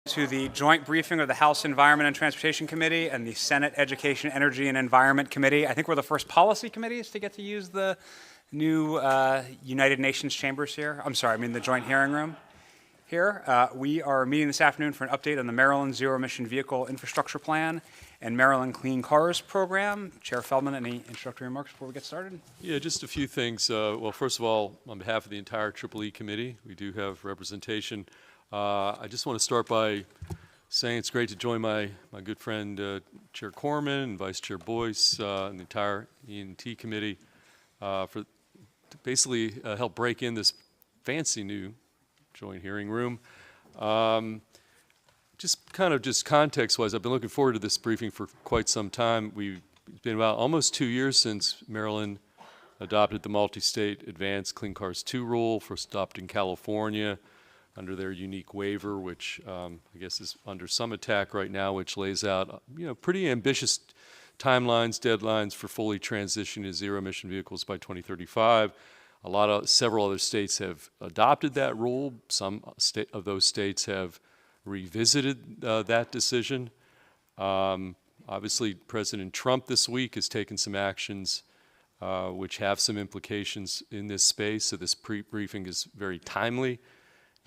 To the joint briefing of the House Environment and Transportation Committee and the Senate Education, Energy, and Environment Committee. I think we're the first policy committees to get to use the new United Nations chambers here. The joint hearing room here. We are meeting this afternoon for an update on the Maryland Zero Emission Vehicle Infrastructure Plan and Maryland Clean Cars Program. Chair Feldman, any introductory remarks before we get started? Yeah, just a few things. Well, first of all, on behalf of the entire EEE committee, we do have representation. I just want to start by saying it's great to join my good friend Chair Corman and Vice Chair Boyce and the entire E&T committee to basically help break in this fancy new joint hearing room. Just context-wise, I've been looking forward to this briefing for quite some time. It's been about almost 2 years since Maryland adopted the multi-state advanced Clean Cars 2 rule, first adopted in California under their unique waiver, which I guess is under some attack right now, which lays out pretty ambitious timelines, deadlines for fully transitioning to zero-emission vehicles by 2035. Several other states have adopted that rule. Some of those states have revisited that decision. Obviously, President Trump this week has taken some actions which have some implications in this space, so this briefing is very timely.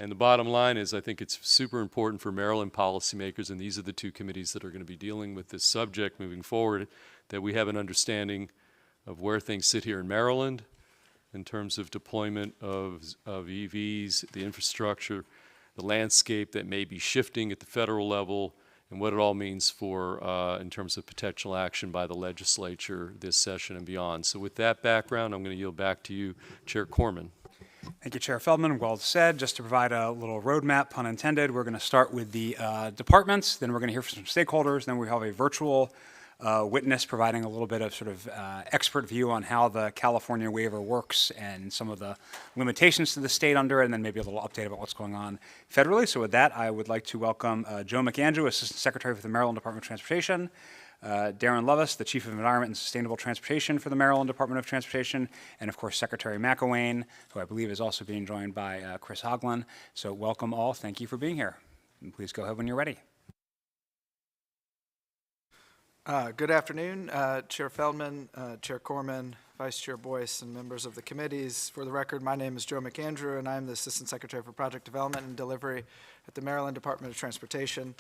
And the bottom line is I think it's super important for Maryland policymakers, and these are the two committees that are going to be dealing with this subject moving forward, that we have an understanding of where things sit here in Maryland in terms of deployment of EVs, the infrastructure, the landscape that may be shifting at the federal level, and what it all means for in terms of potential action by the legislature this session and beyond. So with that background, I'm going to yield back to you, Chair Corman. Thank you, Chair Feldman. Well said. Just to provide a little roadmap, pun intended, we're going to start with the departments, then we're going to hear from some stakeholders, then we have a virtual witness providing a little bit of expert view on how the California waiver works and some of the limitations to the state under it, and then maybe a little update about what's going on federally. So with that, I would like to welcome Joe McAndrew, Assistant Secretary for the Maryland Department of Transportation, Darren Levis, the Chief of Environment and Sustainable Transportation for the Maryland Department of Transportation, and of course Secretary McElwain, who I believe is also being joined by Chris Hoagland. So welcome all. Thank you for being here. And please go ahead when you're ready. Good afternoon, Chair Feldman, Chair Corman, Vice Chair Boyce, and members of the committees. For the record, my name is Joe McAndrew, and I'm the Assistant Secretary for Project Development and Delivery at the Maryland Department of Transportation.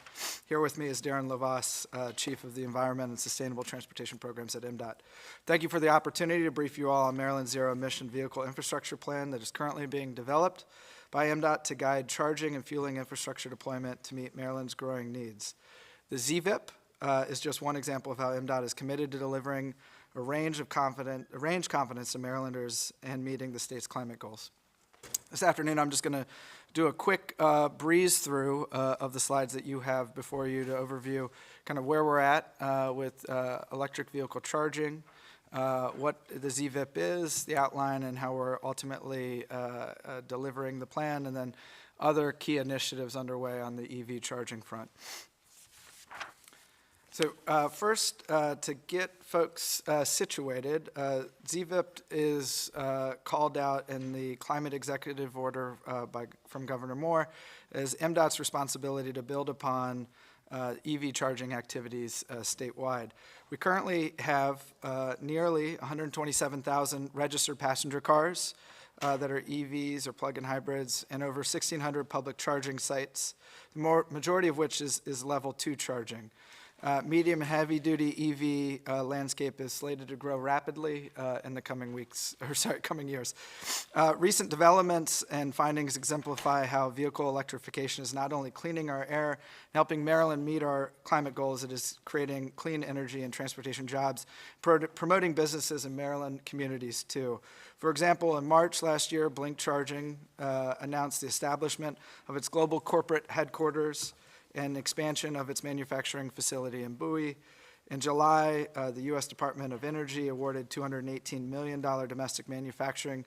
Here with me is Darren Levis, Chief of the Environment and Sustainable Transportation Programs at MDOT. Thank you for the opportunity to brief you all on Maryland's zero-emission vehicle infrastructure plan that is currently being developed by MDOT to guide charging and fueling infrastructure deployment to meet Maryland's growing needs. The ZVIP is just one example of how MDOT is committed to delivering a range confidence to Marylanders and meeting the state's climate goals. This afternoon, I'm just going to do a quick breeze through of the slides that you have before you to overview kind of where we're at with electric vehicle charging, what the ZVIP is, the outline, and how we're ultimately delivering the plan, and then other key initiatives underway on the EV charging front. So first, to get folks situated, ZVIP is called out in the Climate Executive Order from Governor Moore as MDOT's responsibility to build upon EV charging activities statewide. We currently have nearly 127,000 registered passenger cars that are EVs or plug-in hybrids, and over 1,600 public charging sites, the majority of which is level 2 charging. Medium and heavy-duty EV landscape is slated to grow rapidly in the coming years. Recent developments and findings exemplify how vehicle electrification is not only cleaning our air and helping Maryland meet our climate goals, it is creating clean energy and transportation jobs, promoting businesses in Maryland communities too. For example, in March last year, Blink Charging announced the establishment of its global corporate headquarters and expansion of its manufacturing facility in Bowie. In July, the U.S. Department of Energy awarded $218 million domestic manufacturing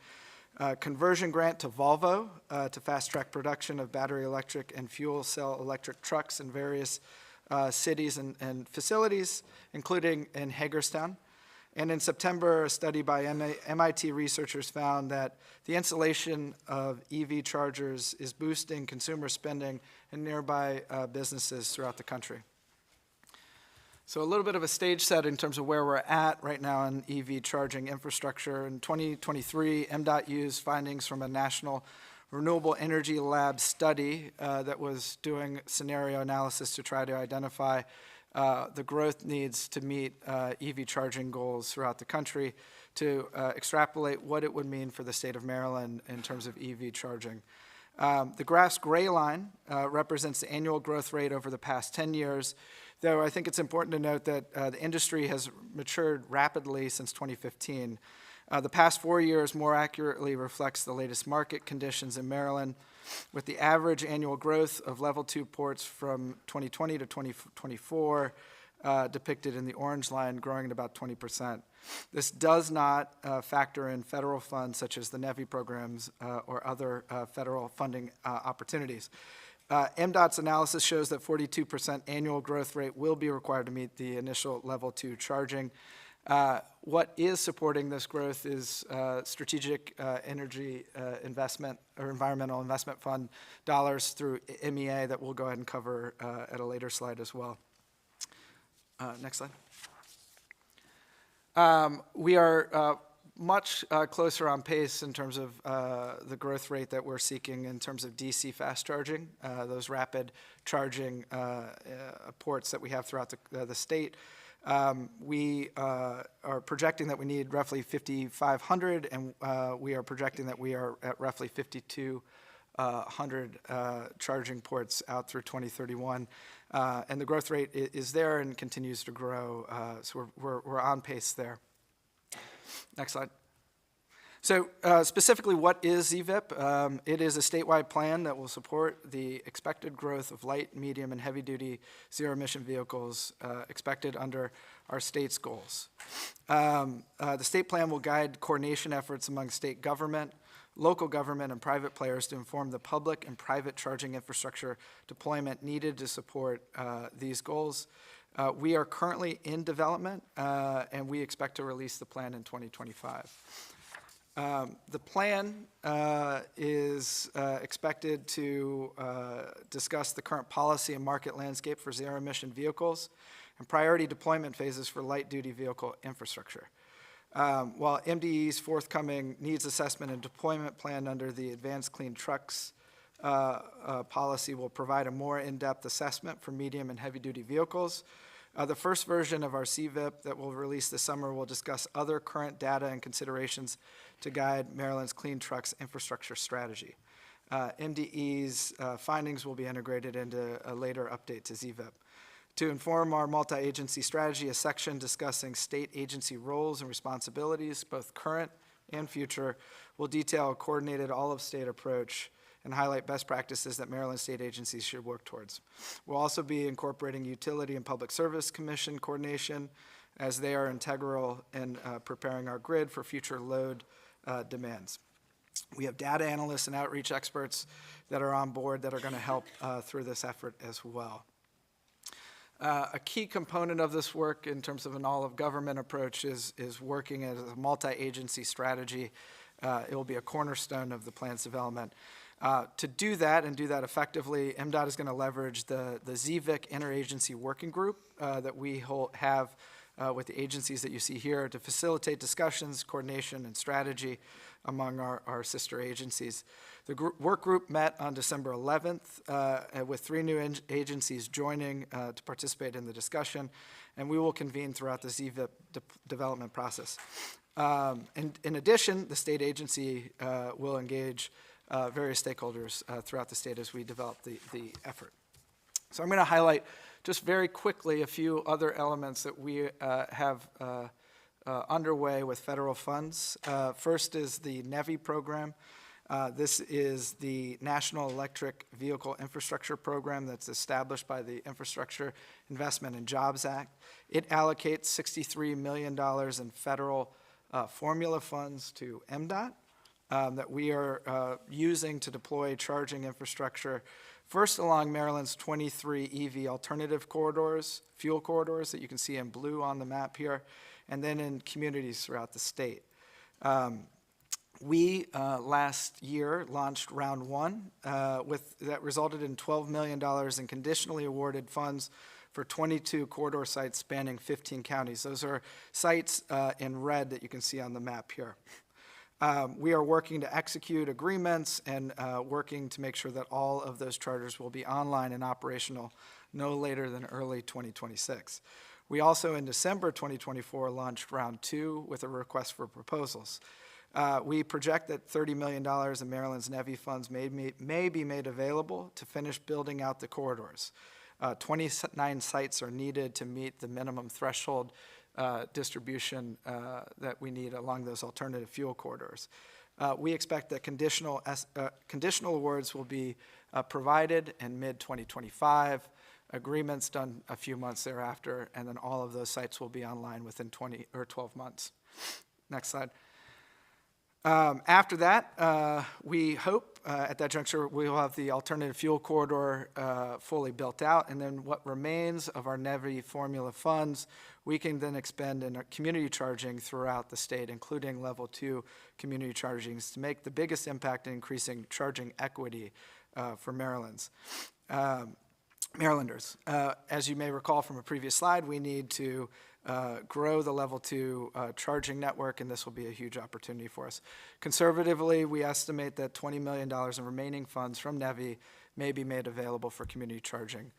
conversion grant to Volvo to fast-track production of battery electric and fuel cell electric trucks in various cities and facilities, including in Hagerstown. And in September, a study by MIT researchers found that the installation of EV chargers is boosting consumer spending in nearby businesses throughout the country. So a little bit of a stage set in terms of where we're at right now in EV charging infrastructure. In 2023, MDOT used findings from a national renewable energy lab study that was doing scenario analysis to try to identify the growth needs to meet EV charging goals throughout the country, to extrapolate what it would mean for the state of Maryland in terms of EV charging. The graph's gray line represents the annual growth rate over the past 10 years, though I think it's important to note that the industry has matured rapidly since 2015. The past 4 years more accurately reflects the latest market conditions in Maryland, with the average annual growth of level 2 ports from 2020 to 2024 depicted in the orange line, growing at about 20%. This does not factor in federal funds such as the NEVI programs or other federal funding opportunities. MDOT's analysis shows that 42% annual growth rate will be required to meet the initial level 2 charging. What is supporting this growth is strategic energy investment or environmental investment fund dollars through MEA that we'll go ahead and cover at a later slide as well. Next slide. We are much closer on pace in terms of the growth rate that we're seeking in terms of DC fast charging, those rapid charging ports that we have throughout the state. We are projecting that we need roughly 5,500, and we are projecting that we are at roughly 5,200 charging ports out through 2031. And the growth rate is there and continues to grow, so we're on pace there. Next slide. So specifically, what is ZVIP? It is a statewide plan that will support the expected growth of light, medium, and heavy-duty zero-emission vehicles expected under our state's goals. The state plan will guide coordination efforts among state government, local government, and private players to inform the public and private charging infrastructure deployment needed to support these goals. We are currently in development, and we expect to release the plan in 2025. The plan is expected to discuss the current policy and market landscape for zero-emission vehicles and priority deployment phases for light-duty vehicle infrastructure. While MDE's forthcoming needs assessment and deployment plan under the Advanced Clean Trucks policy will provide a more in-depth assessment for medium and heavy-duty vehicles. The first version of our CVIP that we'll release this summer will discuss other current data and considerations to guide Maryland's clean trucks infrastructure strategy. MDE's findings will be integrated into a later update to ZVIP. To inform our multi-agency strategy, a section discussing state agency roles and responsibilities, both current and future, will detail a coordinated all-of-state approach and highlight best practices that Maryland state agencies should work towards. We'll also be incorporating Utility and Public Service Commission coordination, as they are integral in preparing our grid for future load demands. We have data analysts and outreach experts that are on board that are going to help through this effort as well. A key component of this work in terms of an all-of-government approach is working as a multi-agency strategy. It will be a cornerstone of the plan's development. To do that and do that effectively, MDOT is going to leverage the ZVIC interagency working group that we have with the agencies that you see here to facilitate discussions, coordination, and strategy among our sister agencies. The work group met on December 11th with 3 new agencies joining to participate in the discussion, and we will convene throughout the ZVIP development process. In addition, the state agency will engage various stakeholders throughout the state as we develop the effort. So I'm going to highlight just very quickly a few other elements that we have underway with federal funds. First is the NEVI program. This is the National Electric Vehicle Infrastructure Program that's established by the Infrastructure Investment and Jobs Act. It allocates $63 million in federal formula funds to MDOT that we are using to deploy charging infrastructure, first along Maryland's 23 EV alternative corridors, fuel corridors that you can see in blue on the map here, and then in communities throughout the state. We, last year, launched round one that resulted in $12 million in conditionally awarded funds for 22 corridor sites spanning 15 counties. Those are sites in red that you can see on the map here. We are working to execute agreements and working to make sure that all of those charters will be online and operational no later than early 2026. We also, in December 2024, launched round two with a request for proposals. We project that $30 million in Maryland's NEVI funds may be made available to finish building out the corridors. 29 sites are needed to meet the minimum threshold distribution that we need along those alternative fuel corridors. We expect that conditional awards will be provided in mid-2025, agreements done a few months thereafter, and then all of those sites will be online within 20 or 12 months. Next slide. After that, we hope at that juncture we will have the alternative fuel corridor fully built out, and then what remains of our NEVI formula funds, we can then expend in community charging throughout the state, including level 2 community chargings, to make the biggest impact in increasing charging equity for Marylanders. As you may recall from a previous slide, we need to grow the level 2 charging network, and this will be a huge opportunity for us. Conservatively, we estimate that $20 million in remaining funds from NEVI may be made available for community charging.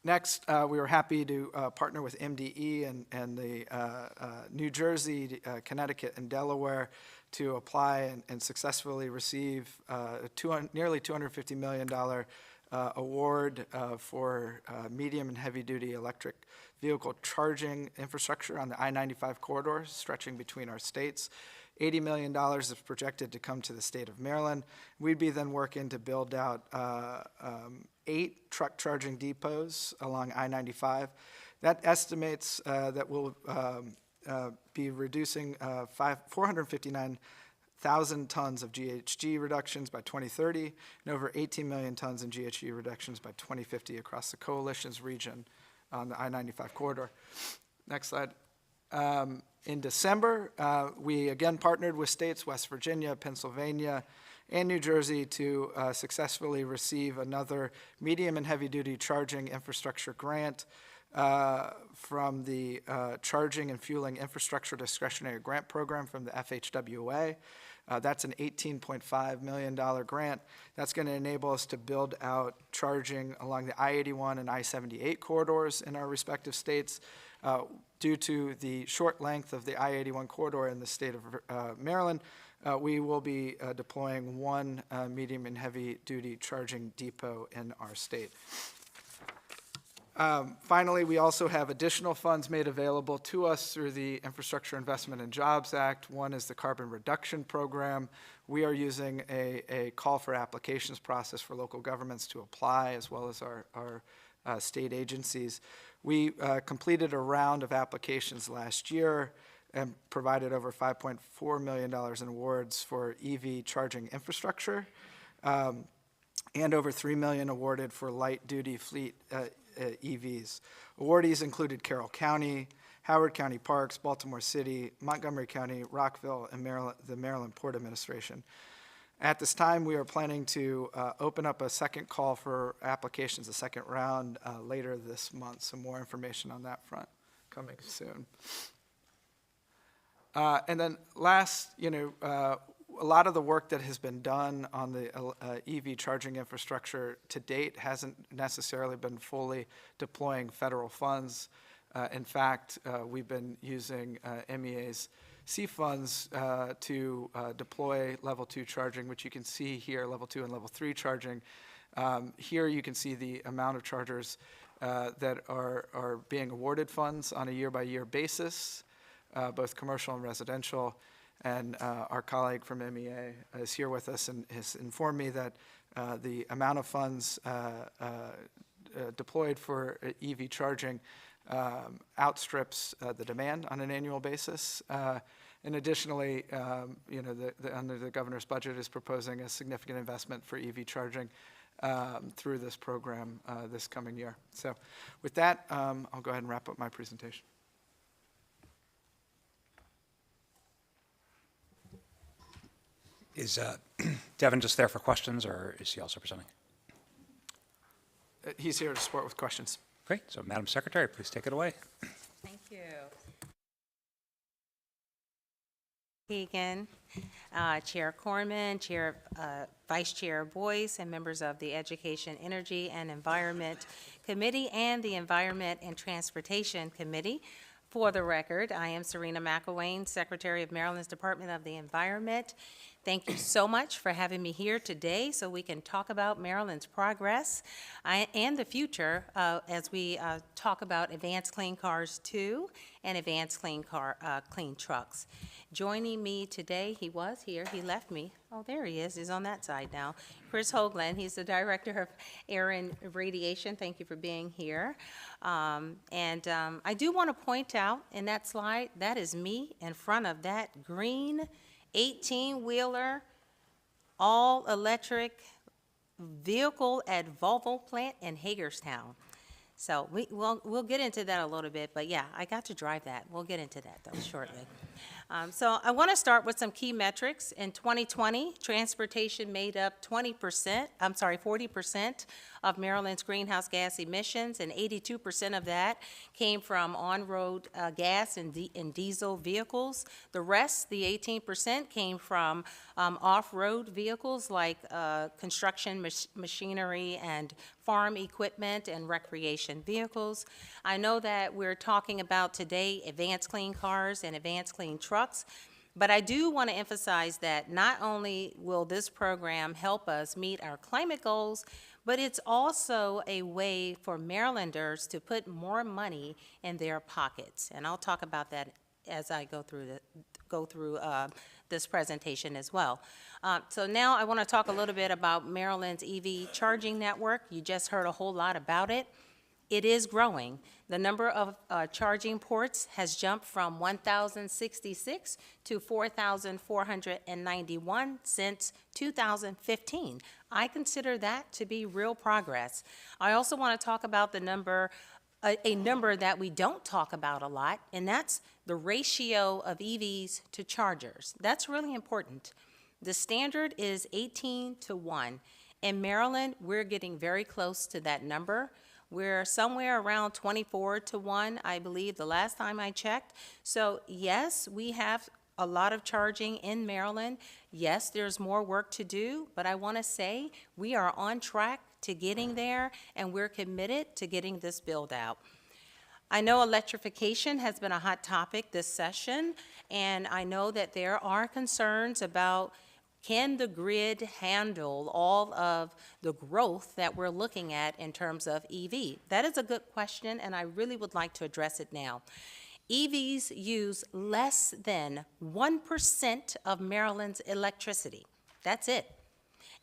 Next, we were happy to partner with MDE and the New Jersey, Connecticut, and Delaware to apply and successfully receive nearly $250 million award for medium and heavy-duty electric vehicle charging infrastructure on the I-95 corridor stretching between our states. $80 million is projected to come to the state of Maryland. We'd be then working to build out 8 truck charging depots along I-95. That estimates that we'll be reducing 459,000 tons of GHG reductions by 2030 and over 18 million tons in GHG reductions by 2050 across the coalition's region on the I-95 corridor. Next slide. In December, we again partnered with states West Virginia, Pennsylvania, and New Jersey to successfully receive another medium and heavy-duty charging infrastructure grant from the Charging and Fueling Infrastructure Discretionary Grant Program from the FHWA. That's an $18.5 million grant. That's going to enable us to build out charging along the I-81 and I-78 corridors in our respective states. Due to the short length of the I-81 corridor in the state of Maryland, we will be deploying one medium and heavy-duty charging depot in our state. Finally, we also have additional funds made available to us through the Infrastructure Investment and Jobs Act. One is the Carbon Reduction Program. We are using a call for applications process for local governments to apply, as well as our state agencies. We completed a round of applications last year and provided over $5.4 million in awards for EV charging infrastructure, and over $3 million awarded for light-duty fleet EVs. Awardees included Carroll County, Howard County Parks, Baltimore City, Montgomery County, Rockville, and the Maryland Port Administration. At this time, we are planning to open up a second call for applications, a second round later this month. Some more information on that front coming soon. And then last, a lot of the work that has been done on the EV charging infrastructure to date hasn't necessarily been fully deploying federal funds. In fact, we've been using MEA's C funds to deploy level 2 charging, which you can see here, level 2 and level 3 charging. Here you can see the amount of chargers that are being awarded funds on a year-by-year basis, both commercial and residential. And our colleague from MEA is here with us and has informed me that the amount of funds deployed for EV charging outstrips the demand on an annual basis. And additionally, under the governor's budget is proposing a significant investment for EV charging through this program this coming year. So with that, I'll go ahead and wrap up my presentation. Is Devin just there for questions, or is he also presenting? He's here to support with questions. Great. So, Madam Secretary, please take it away. Thank you. Keegan, Chair Corman, Vice Chair Boyce, and members of the Education, Energy, and Environment Committee and the Environment and Transportation Committee. For the record, I am Serena McElwain, Secretary of Maryland's Department of the Environment. Thank you so much for having me here today so we can talk about Maryland's progress and the future as we talk about Advanced Clean Cars 2 and Advanced Clean Trucks. Joining me today, he was here, he left me. Oh, there he is, he's on that side now. Chris Hoagland, he's the Director of Air and Radiation. Thank you for being here. I do want to point out in that slide, that is me in front of that green 18-wheeler, all-electric vehicle at Volvo plant in Hagerstown. So we'll get into that a little bit, but yeah, I got to drive that. We'll get into that though shortly. So I want to start with some key metrics. In 2020, transportation made up 40% of Maryland's greenhouse gas emissions, and 82% of that came from on-road gas and diesel vehicles. The rest, the 18%, came from off-road vehicles like construction machinery and farm equipment and recreation vehicles. I know that we're talking about today advanced clean cars and advanced clean trucks, but I do want to emphasize that not only will this program help us meet our climate goals, but it's also a way for Marylanders to put more money in their pockets. And I'll talk about that as I go through this presentation as well. So now I want to talk a little bit about Maryland's EV charging network. You just heard a whole lot about it. It is growing. The number of charging ports has jumped from 1,066 to 4,491 since 2015. I consider that to be real progress. I also want to talk about the number, a number that we don't talk about a lot, and that's the ratio of EVs to chargers. That's really important. The standard is 18:1. In Maryland, we're getting very close to that number. We're somewhere around 24:1, I believe, the last time I checked. So yes, we have a lot of charging in Maryland. Yes, there's more work to do, but I want to say we are on track to getting there, and we're committed to getting this build out. I know electrification has been a hot topic this session, and I know that there are concerns about can the grid handle all of the growth that we're looking at in terms of EV? That is a good question, and I really would like to address it now. EVs use less than 1% of Maryland's electricity. That's it.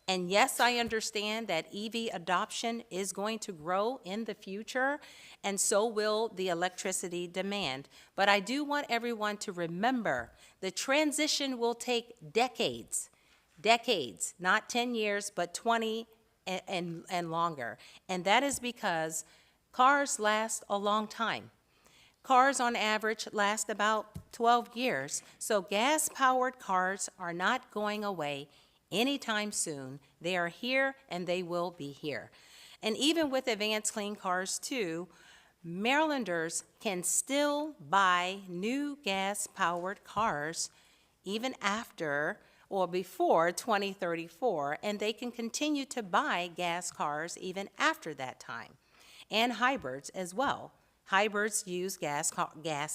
And yes, I understand that EV adoption is going to grow in the future, and so will the electricity demand. But I do want everyone to remember the transition will take decades. Decades, not 10 years, but 20 and longer. And that is because cars last a long time. Cars on average last about 12 years. So gas-powered cars are not going away anytime soon. They are here and they will be here. And even with Advanced Clean Cars 2, Marylanders can still buy new gas-powered cars even after or before 2034, and they can continue to buy gas cars even after that time, and hybrids as well. Hybrids use gas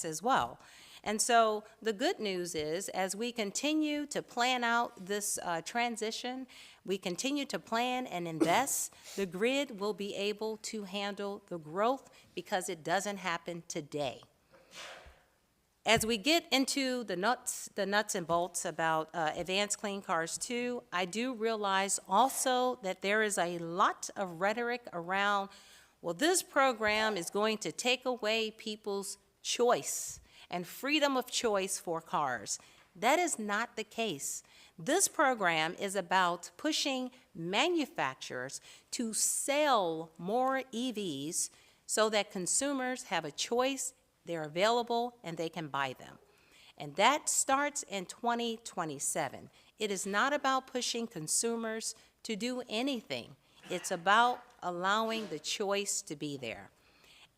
as well. And so the good news is, as we continue to plan out this transition, we continue to plan and invest, the grid will be able to handle the growth because it doesn't happen today. As we get into the nuts and bolts about Advanced Clean Cars 2, I do realize also that there is a lot of rhetoric around, well, this program is going to take away people's choice and freedom of choice for cars. That is not the case. This program is about pushing manufacturers to sell more EVs so that consumers have a choice, they're available, and they can buy them. And that starts in 2027. It is not about pushing consumers to do anything. It's about allowing the choice to be there.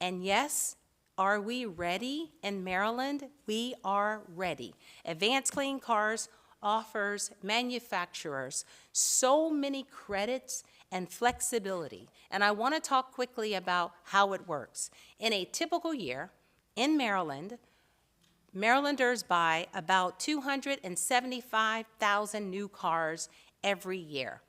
And yes, are we ready in Maryland? We are ready. Advanced Clean Cars offers manufacturers so many credits and flexibility. And I want to talk quickly about how it works. In a typical year in Maryland, Marylanders buy about 275,000 new cars every year.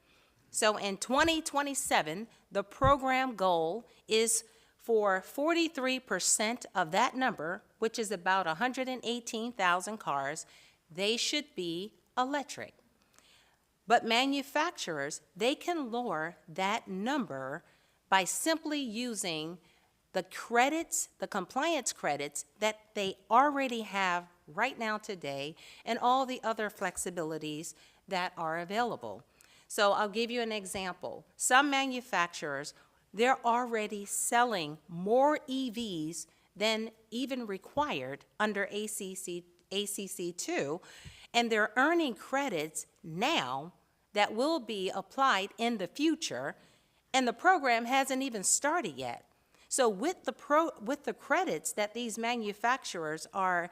So in 2027, the program goal is for 43% of that number, which is about 118,000 cars, they should be electric. But manufacturers, they can lower that number by simply using the credits, the compliance credits that they already have right now today, and all the other flexibilities that are available. So I'll give you an example. Some manufacturers, they're already selling more EVs than even required under ACC2, and they're earning credits now that will be applied in the future, and the program hasn't even started yet. So with the credits that these manufacturers are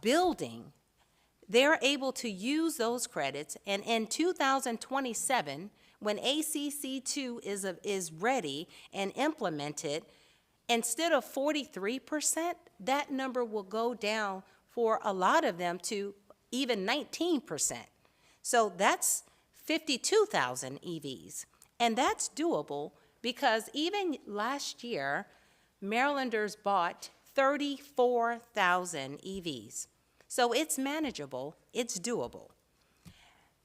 building, they're able to use those credits, and in 2027, when ACC2 is ready and implemented, instead of 43%, that number will go down for a lot of them to even 19%. So that's 52,000 EVs, and that's doable because even last year, Marylanders bought 34,000 EVs. So it's manageable, it's doable.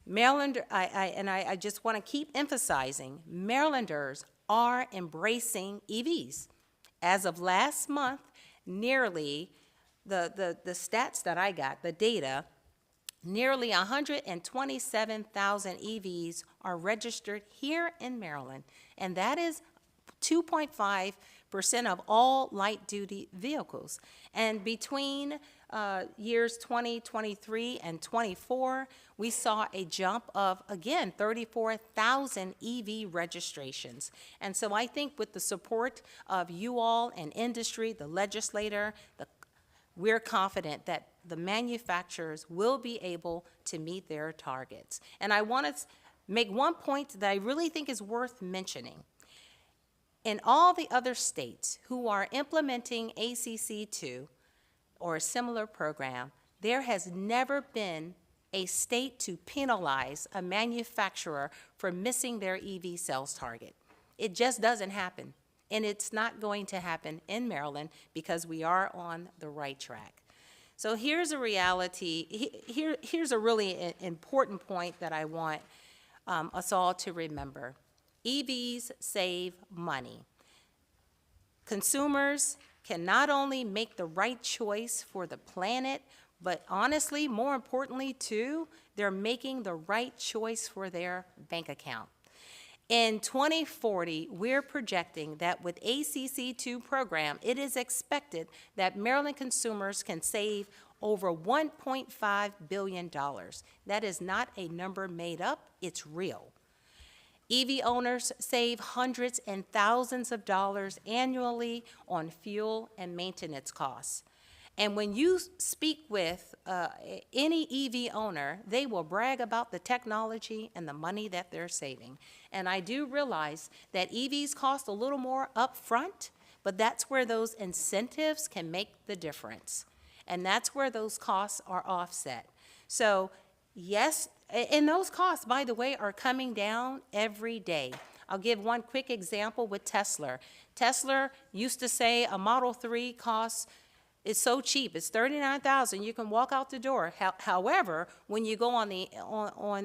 Maryland, I just want to keep emphasizing, Marylanders are embracing EVs. As of last month, nearly, the stats that I got, the data, nearly 127,000 EVs are registered here in Maryland, and that is 2.5% of all light-duty vehicles. And between years 2023 and 24, we saw a jump of, again, 34,000 EV registrations. And so I think with the support of you all and industry, the legislator, we're confident that the manufacturers will be able to meet their targets. And I want to make one point that I really think is worth mentioning. In all the other states who are implementing ACC2 or a similar program, there has never been a state to penalize a manufacturer for missing their EV sales target. It just doesn't happen. And it's not going to happen in Maryland because we are on the right track. So here's a reality, here's a really important point that I want us all to remember. EVs save money. Consumers can not only make the right choice for the planet, but honestly, more importantly too, they're making the right choice for their bank account. In 2040, we're projecting that with ACC2 program, it is expected that Maryland consumers can save over $1.5 billion. That is not a number made up, it's real. EV owners save hundreds and thousands of dollars annually on fuel and maintenance costs. And when you speak with any EV owner, they will brag about the technology and the money that they're saving. And I do realize that EVs cost a little more up front, but that's where those incentives can make the difference. And that's where those costs are offset. So yes, and those costs, by the way, are coming down every day. I'll give one quick example with Tesla. Tesla used to say a Model 3 costs, it's so cheap, it's $39,000, you can walk out the door. However, when you go on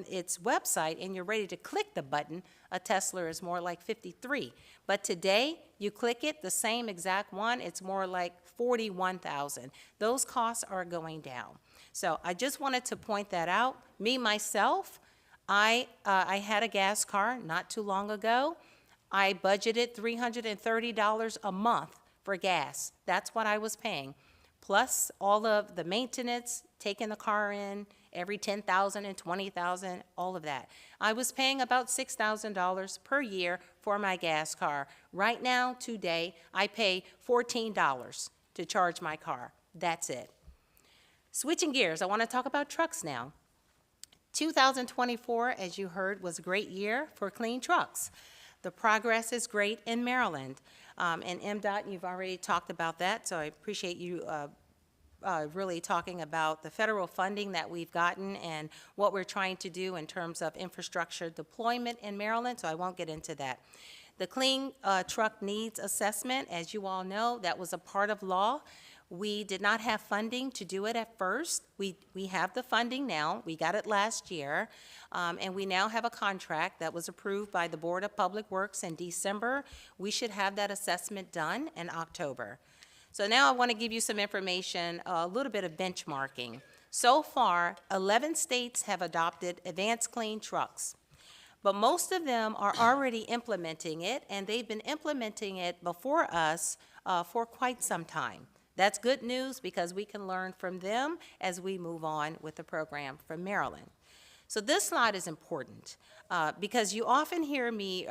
its website and you're ready to click the button, a Tesla is more like $53,000. But today, you click it, the same exact one, it's more like $41,000. Those costs are going down. So I just wanted to point that out. Me, myself, I had a gas car not too long ago. I budgeted $330 a month for gas. That's what I was paying. Plus all of the maintenance, taking the car in, every 10,000 and 20,000, all of that. I was paying about $6,000 per year for my gas car. Right now, today, I pay $14 to charge my car. That's it. Switching gears, I want to talk about trucks now. 2024, as you heard, was a great year for clean trucks. The progress is great in Maryland. And MDOT, you've already talked about that, so I appreciate you really talking about the federal funding that we've gotten and what we're trying to do in terms of infrastructure deployment in Maryland, so I won't get into that. The Clean Truck Needs Assessment, as you all know, that was a part of law. We did not have funding to do it at first. We have the funding now. We got it last year, and we now have a contract that was approved by the Board of Public Works in December. We should have that assessment done in October. So now I want to give you some information, a little bit of benchmarking. So far, 11 states have adopted advanced clean trucks, but most of them are already implementing it, and they've been implementing it before us for quite some time. That's good news because we can learn from them as we move on with the program from Maryland. So this slide is important because you often hear me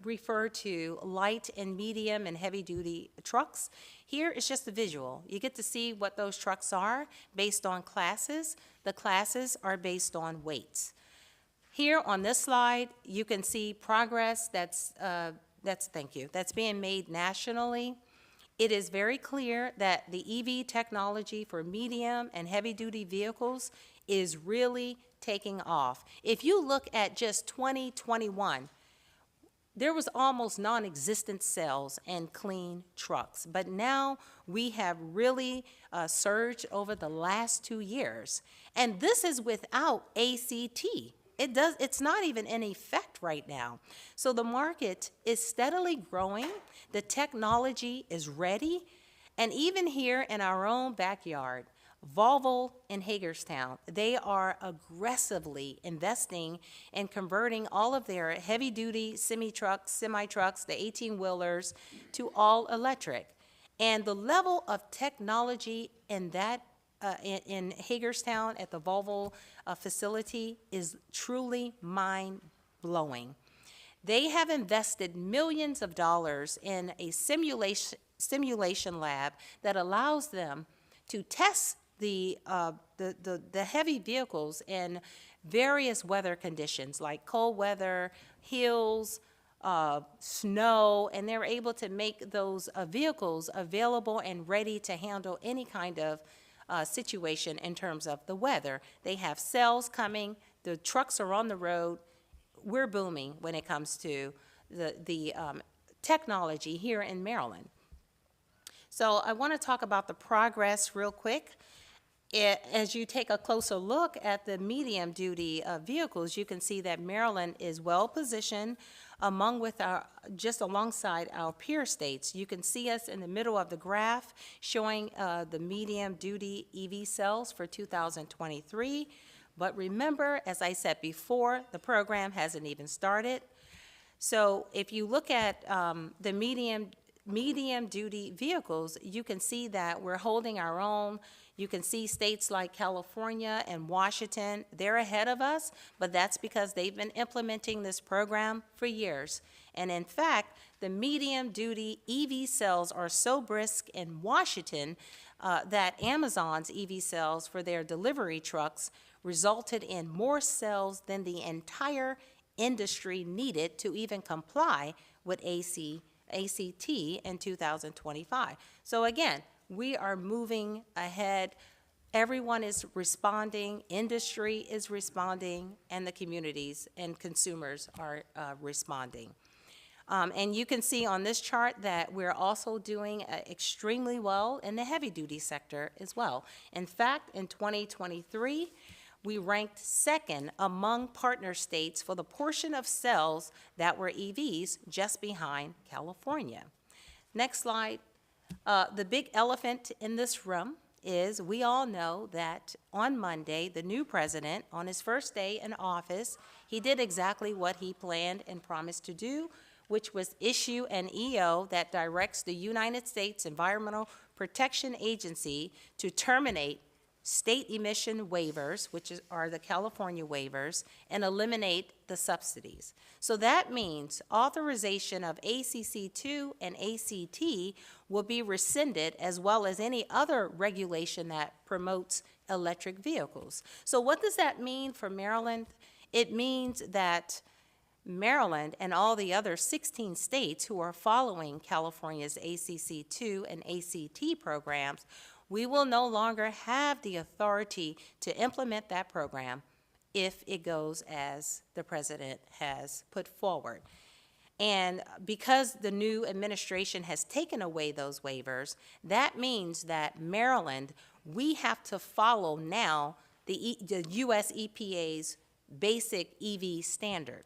refer to light and medium and heavy duty trucks. Here it's just a visual. You get to see what those trucks are based on classes. The classes are based on weights. Here on this slide, you can see progress that's being made nationally. It is very clear that the EV technology for medium and heavy-duty vehicles is really taking off. If you look at just 2021, there was almost non-existent sales in clean trucks, but now we have really surged over the last 2 years. And this is without ACT. It's not even in effect right now. So the market is steadily growing, the technology is ready, and even here in our own backyard, Volvo in Hagerstown, they are aggressively investing in converting all of their heavy-duty semi-trucks, the 18-wheelers, to all electric. And the level of technology in that in Hagerstown at the Volvo facility is truly mind-blowing. They have invested millions of dollars in a simulation lab that allows them to test the heavy vehicles in various weather conditions like cold weather, hills, snow, and they're able to make those vehicles available and ready to handle any kind of situation in terms of the weather. They have cells coming, the trucks are on the road. We're booming when it comes to the technology here in Maryland. So I want to talk about the progress real quick. As you take a closer look at the medium-duty vehicles, you can see that Maryland is well-positioned just alongside our peer states. You can see us in the middle of the graph showing the medium-duty EV cells for 2023. But remember, as I said before, the program hasn't even started. So if you look at the medium-duty vehicles, you can see that we're holding our own. You can see states like California and Washington, they're ahead of us, but that's because they've been implementing this program for years. And in fact, the medium-duty EV cells are so brisk in Washington that Amazon's EV cells for their delivery trucks resulted in more cells than the entire industry needed to even comply with ACT in 2025. So again, we are moving ahead. Everyone is responding, industry is responding, and the communities and consumers are responding. And you can see on this chart that we're also doing extremely well in the heavy-duty sector as well. In fact, in 2023, we ranked second among partner states for the portion of cells that were EVs, just behind California. Next slide. The big elephant in this room is we all know that on Monday, the new president, on his first day in office, he did exactly what he planned and promised to do, which was issue an EO that directs the United States Environmental Protection Agency to terminate state emission waivers, which are the California waivers, and eliminate the subsidies. So that means authorization of ACC2 and ACT will be rescinded, as well as any other regulation that promotes electric vehicles. So what does that mean for Maryland? It means that Maryland and all the other 16 states who are following California's ACC2 and ACT programs, we will no longer have the authority to implement that program if it goes as the president has put forward. And because the new administration has taken away those waivers, that means that Maryland, we have to follow now the US EPA's basic EV standard.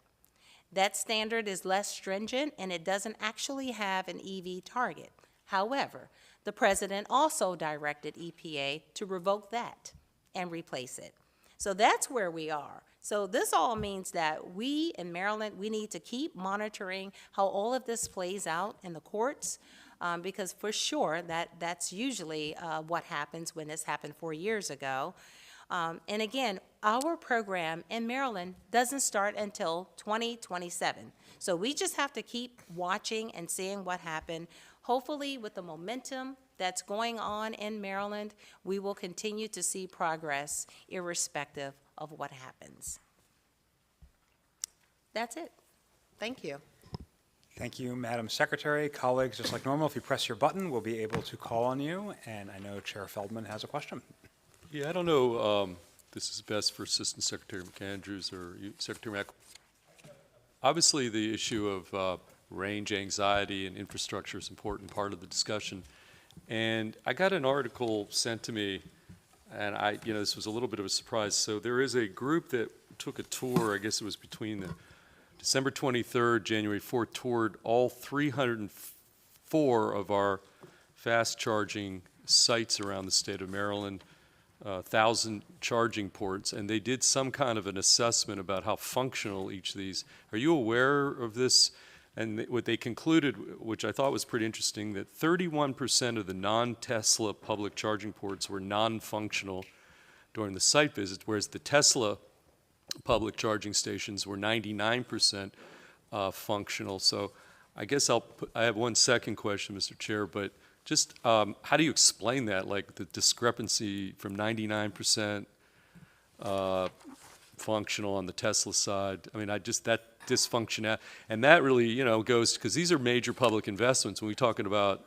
That standard is less stringent, and it doesn't actually have an EV target. However, the president also directed EPA to revoke that and replace it. So that's where we are. So this all means that we in Maryland, we need to keep monitoring how all of this plays out in the courts, because for sure that's usually what happens when this happened 4 years ago. And again, our program in Maryland doesn't start until 2027. So we just have to keep watching and seeing what happens. Hopefully, with the momentum that's going on in Maryland, we will continue to see progress irrespective of what happens. That's it. Thank you. Thank you, Madam Secretary. Colleagues, just like normal, if you press your button, we'll be able to call on you. And I know Chair Feldman has a question. Yeah, I don't know, this is best for Assistant Secretary McAndrews or you, Secretary Mack. Obviously, the issue of range anxiety and infrastructure is an important part of the discussion. And I got an article sent to me, and this was a little bit of a surprise. So there is a group that took a tour, I guess it was between the December 23rd, January 4th, toured all 304 of our fast charging sites around the state of Maryland, 1,000 charging ports, and they did some kind of an assessment about how functional each of these. Are you aware of this? And what they concluded, which I thought was pretty interesting, that 31% of the non-Tesla public charging ports were non-functional during the site visit, whereas the Tesla public charging stations were 99% functional. So I guess I have one second question, Mr. Chair, but just how do you explain that, like the discrepancy from 99% functional on the Tesla side? I mean, that dysfunction, and that really, goes, because these are major public investments. When we're talking about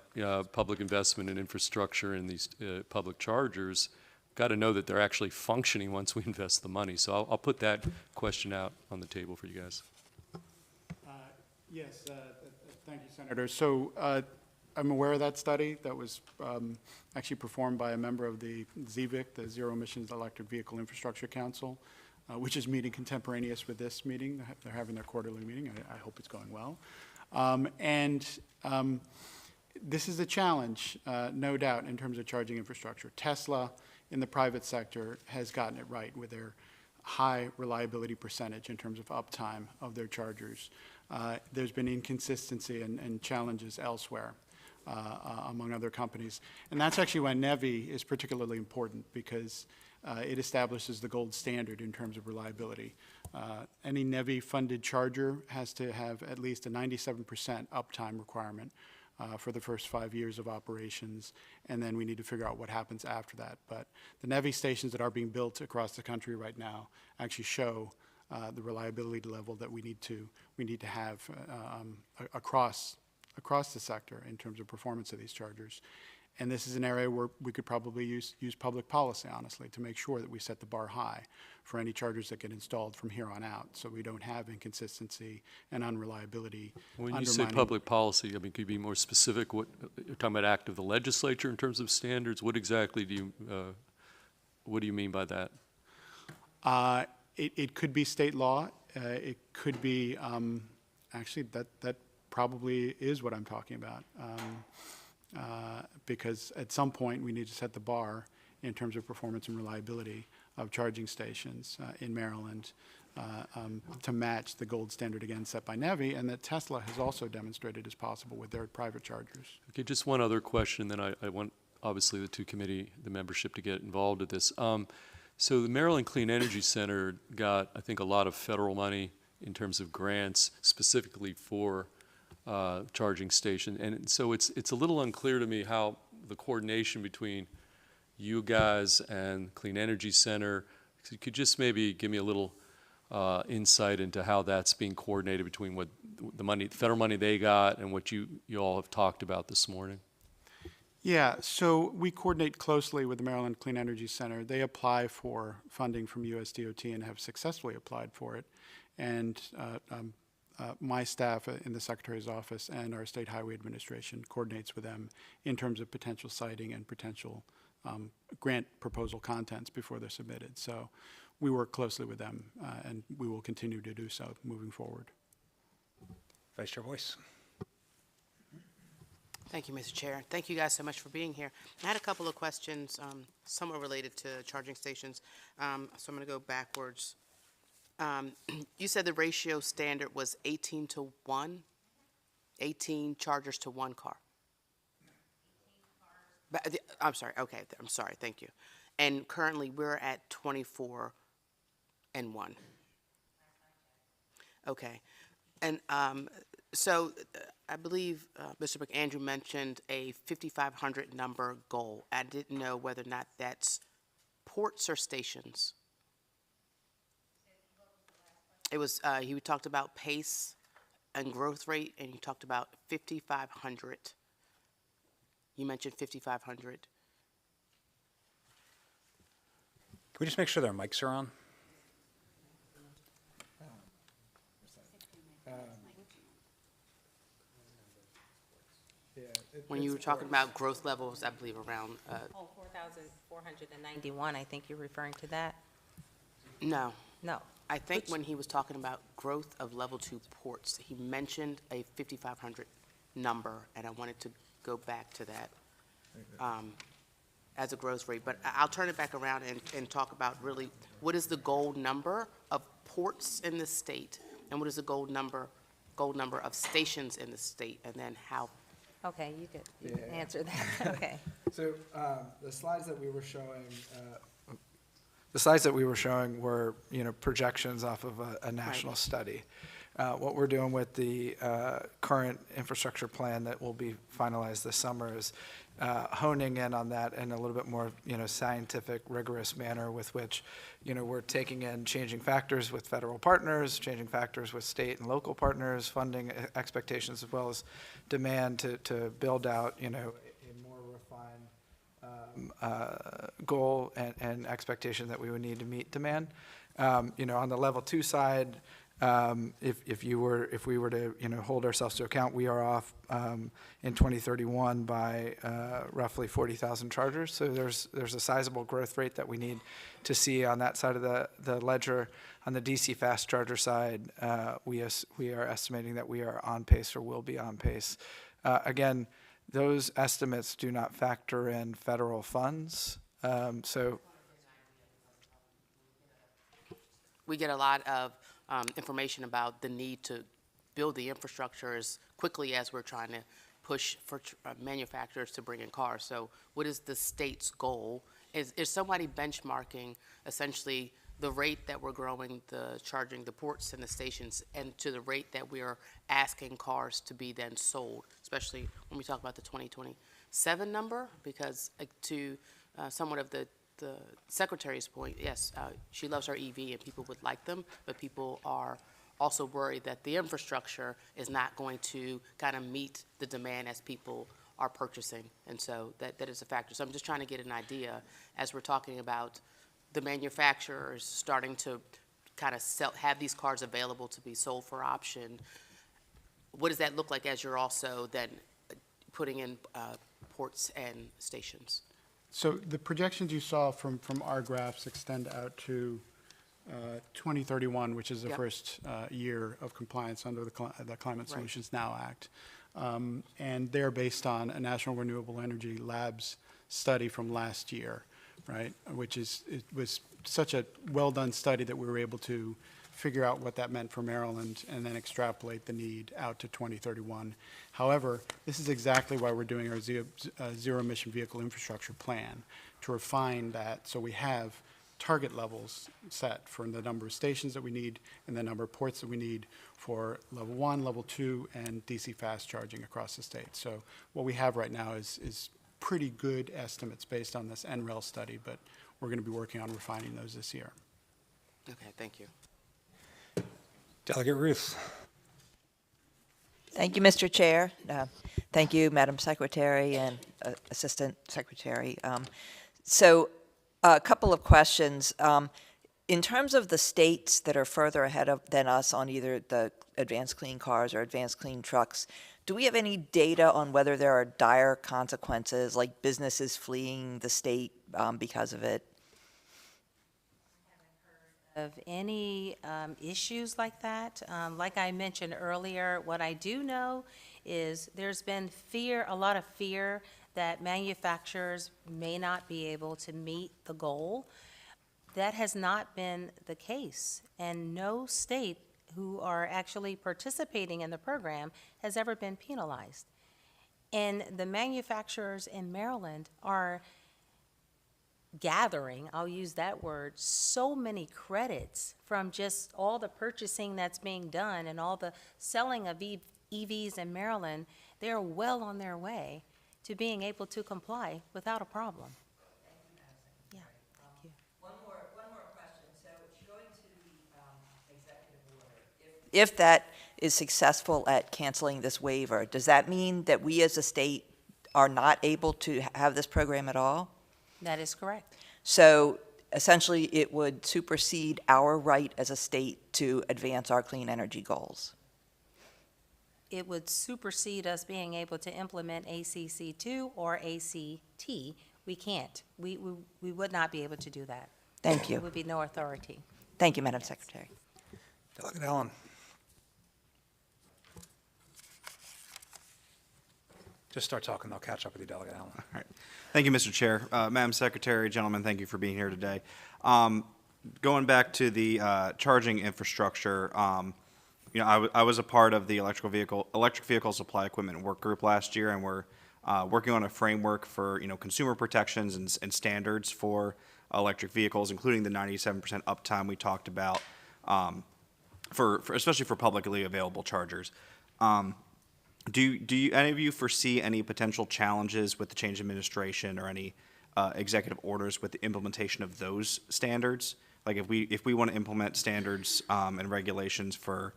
public investment in infrastructure and these public chargers, got to know that they're actually functioning once we invest the money. So I'll put that question out on the table for you guys. Yes, thank you, Senator. So I'm aware of that study that was actually performed by a member of the ZVIC, the Zero Emissions Electric Vehicle Infrastructure Council, which is meeting contemporaneous with this meeting. They're having their quarterly meeting. I hope it's going well. This is a challenge, no doubt, in terms of charging infrastructure. Tesla in the private sector has gotten it right with their high reliability percentage in terms of uptime of their chargers. There's been inconsistency and challenges elsewhere among other companies. And that's actually why NEVI is particularly important, because it establishes the gold standard in terms of reliability. Any NEVI-funded charger has to have at least a 97% uptime requirement for the first 5 years of operations, and then we need to figure out what happens after that. But the NEVI stations that are being built across the country right now actually show the reliability level that we need to have across the sector in terms of performance of these chargers. And this is an area where we could probably use public policy, honestly, to make sure that we set the bar high for any chargers that get installed from here on out, so we don't have inconsistency and unreliability. When you say public policy, I mean, could you be more specific? What you're talking about, act of the legislature in terms of standards? What exactly what do you mean by that? It could be state law. It could be actually that probably is what I'm talking about. Because at some point we need to set the bar in terms of performance and reliability of charging stations in Maryland to match the gold standard again set by NEVI, and that Tesla has also demonstrated is possible with their private chargers. Okay, just one other question, then I want, obviously, the membership to get involved with this. So the Maryland Clean Energy Center got, I think, a lot of federal money in terms of grants specifically for charging station. And so it's a little unclear to me how the coordination between you guys and Clean Energy Center, you could just maybe give me a little insight into how that's being coordinated between what the money, federal money they got and what you all have talked about this morning. Yeah, so we coordinate closely with the Maryland Clean Energy Center. They apply for funding from USDOT and have successfully applied for it. And my staff in the Secretary's office and our State Highway Administration coordinates with them in terms of potential siting and potential grant proposal contents before they're submitted. So we work closely with them, and we will continue to do so moving forward. Vice Chair Boyce. Thank you, Mr. Chair. Thank you guys so much for being here. I had a couple of questions, somewhat related to charging stations. So I'm going to go backwards. You said the ratio standard was 18 to 1, 18 chargers to one car. I'm sorry. Okay, I'm sorry. Thank you. And currently we're at 24 and 1. Okay. And so I believe Mr. McAndrew mentioned a 5,500 number goal. I didn't know whether or not that's ports or stations. It was, he talked about pace and growth rate, and you talked about 5,500. You mentioned 5,500. Can we just make sure their mics are on? When you were talking about growth levels, I believe around, 4,491, I think you're referring to that? no. No. I think when he was talking about growth of level 2 ports, he mentioned a 5,500 number, and I wanted to go back to that as a growth rate. But I'll turn it back around and talk about really what is the goal number of ports in the state, and what is the goal number of stations in the state, and then how. Okay, you could answer that. Okay. So the slides that we were showing, were, projections off of a national study. What we're doing with the current infrastructure plan that will be finalized this summer is honing in on that in a little bit more, scientific, rigorous manner with which, we're taking in changing factors with federal partners, changing factors with state and local partners, funding expectations, as well as demand to build out, a more refined goal and expectation that we would need to meet demand. On the level 2 side, if we were to hold ourselves to account, we are off in 2031 by roughly 40,000 chargers. So there's a sizable growth rate that we need to see on that side of the ledger. On the DC fast charger side, we are estimating that we are on pace or will be on pace. Again, those estimates do not factor in federal funds. So We get a lot of information about the need to build the infrastructure as quickly as we're trying to push for manufacturers to bring in cars. So what is the state's goal? Is somebody benchmarking essentially the rate that we're growing the charging the ports and the stations and to the rate that we are asking cars to be then sold, especially when we talk about the 2027 number? Because to somewhat of the Secretary's point, yes, she loves her EV and people would like them, but people are also worried that the infrastructure is not going to kind of meet the demand as people are purchasing. And so that is a factor. So I'm just trying to get an idea as we're talking about the manufacturers starting to kind of have these cars available to be sold for option. What does that look like as you're also then putting in ports and stations? So the projections you saw from our graphs extend out to 2031, which is the Yep. first year of compliance under the Climate Right. Solutions Now Act. And they're based on a National Renewable Energy Labs study from last year. right? It was such a well-done study that we were able to figure out what that meant for Maryland and then extrapolate the need out to 2031. However, this is exactly why we're doing our zero-emission vehicle infrastructure plan, to refine that so we have target levels set for the number of stations that we need and the number of ports that we need for level 1, level 2, and DC fast charging across the state. So what we have right now is pretty good estimates based on this NREL study, but we're going to be working on refining those this year. Okay, thank you. Delegate Ruth. Thank you, Mr. Chair. Thank you, Madam Secretary and Assistant Secretary. So a couple of questions. In terms of the states that are further ahead than us on either the advanced clean cars or advanced clean trucks, do we have any data on whether there are dire consequences, like businesses fleeing the state because of it? Of any issues like that. Like I mentioned earlier, what I do know is there's been a lot of fear that manufacturers may not be able to meet the goal. That has not been the case, and no state who are actually participating in the program has ever been penalized. And the manufacturers in Maryland are gathering, I'll use that word, so many credits from just all the purchasing that's being done and all the selling of EVs in Maryland. They're well on their way to being able to comply without a problem. Yeah, thank you. One more question. So going to the executive order, if that is successful at canceling this waiver, does that mean that we as a state are not able to have this program at all? That is correct. So essentially, it would supersede our right as a state to advance our clean energy goals. It would supersede us being able to implement ACC2 or ACT. We can't. We would not be able to do that. Thank There you. would be no authority. Thank you, Madam Secretary. Delegate Allen. Just start talking, they'll catch up with you, Delegate Allen. All right. Thank you, Mr. Chair. Madam Secretary, gentlemen, thank you for being here today. Going back to the charging infrastructure, I was a part of the electric vehicle supply equipment work group last year, and we're working on a framework for consumer protections and standards for electric vehicles, including the 97% uptime we talked about, for especially for publicly available chargers. Do any of you foresee any potential challenges with the change in administration or any executive orders with the implementation of those standards? Like if we want to implement standards and regulations for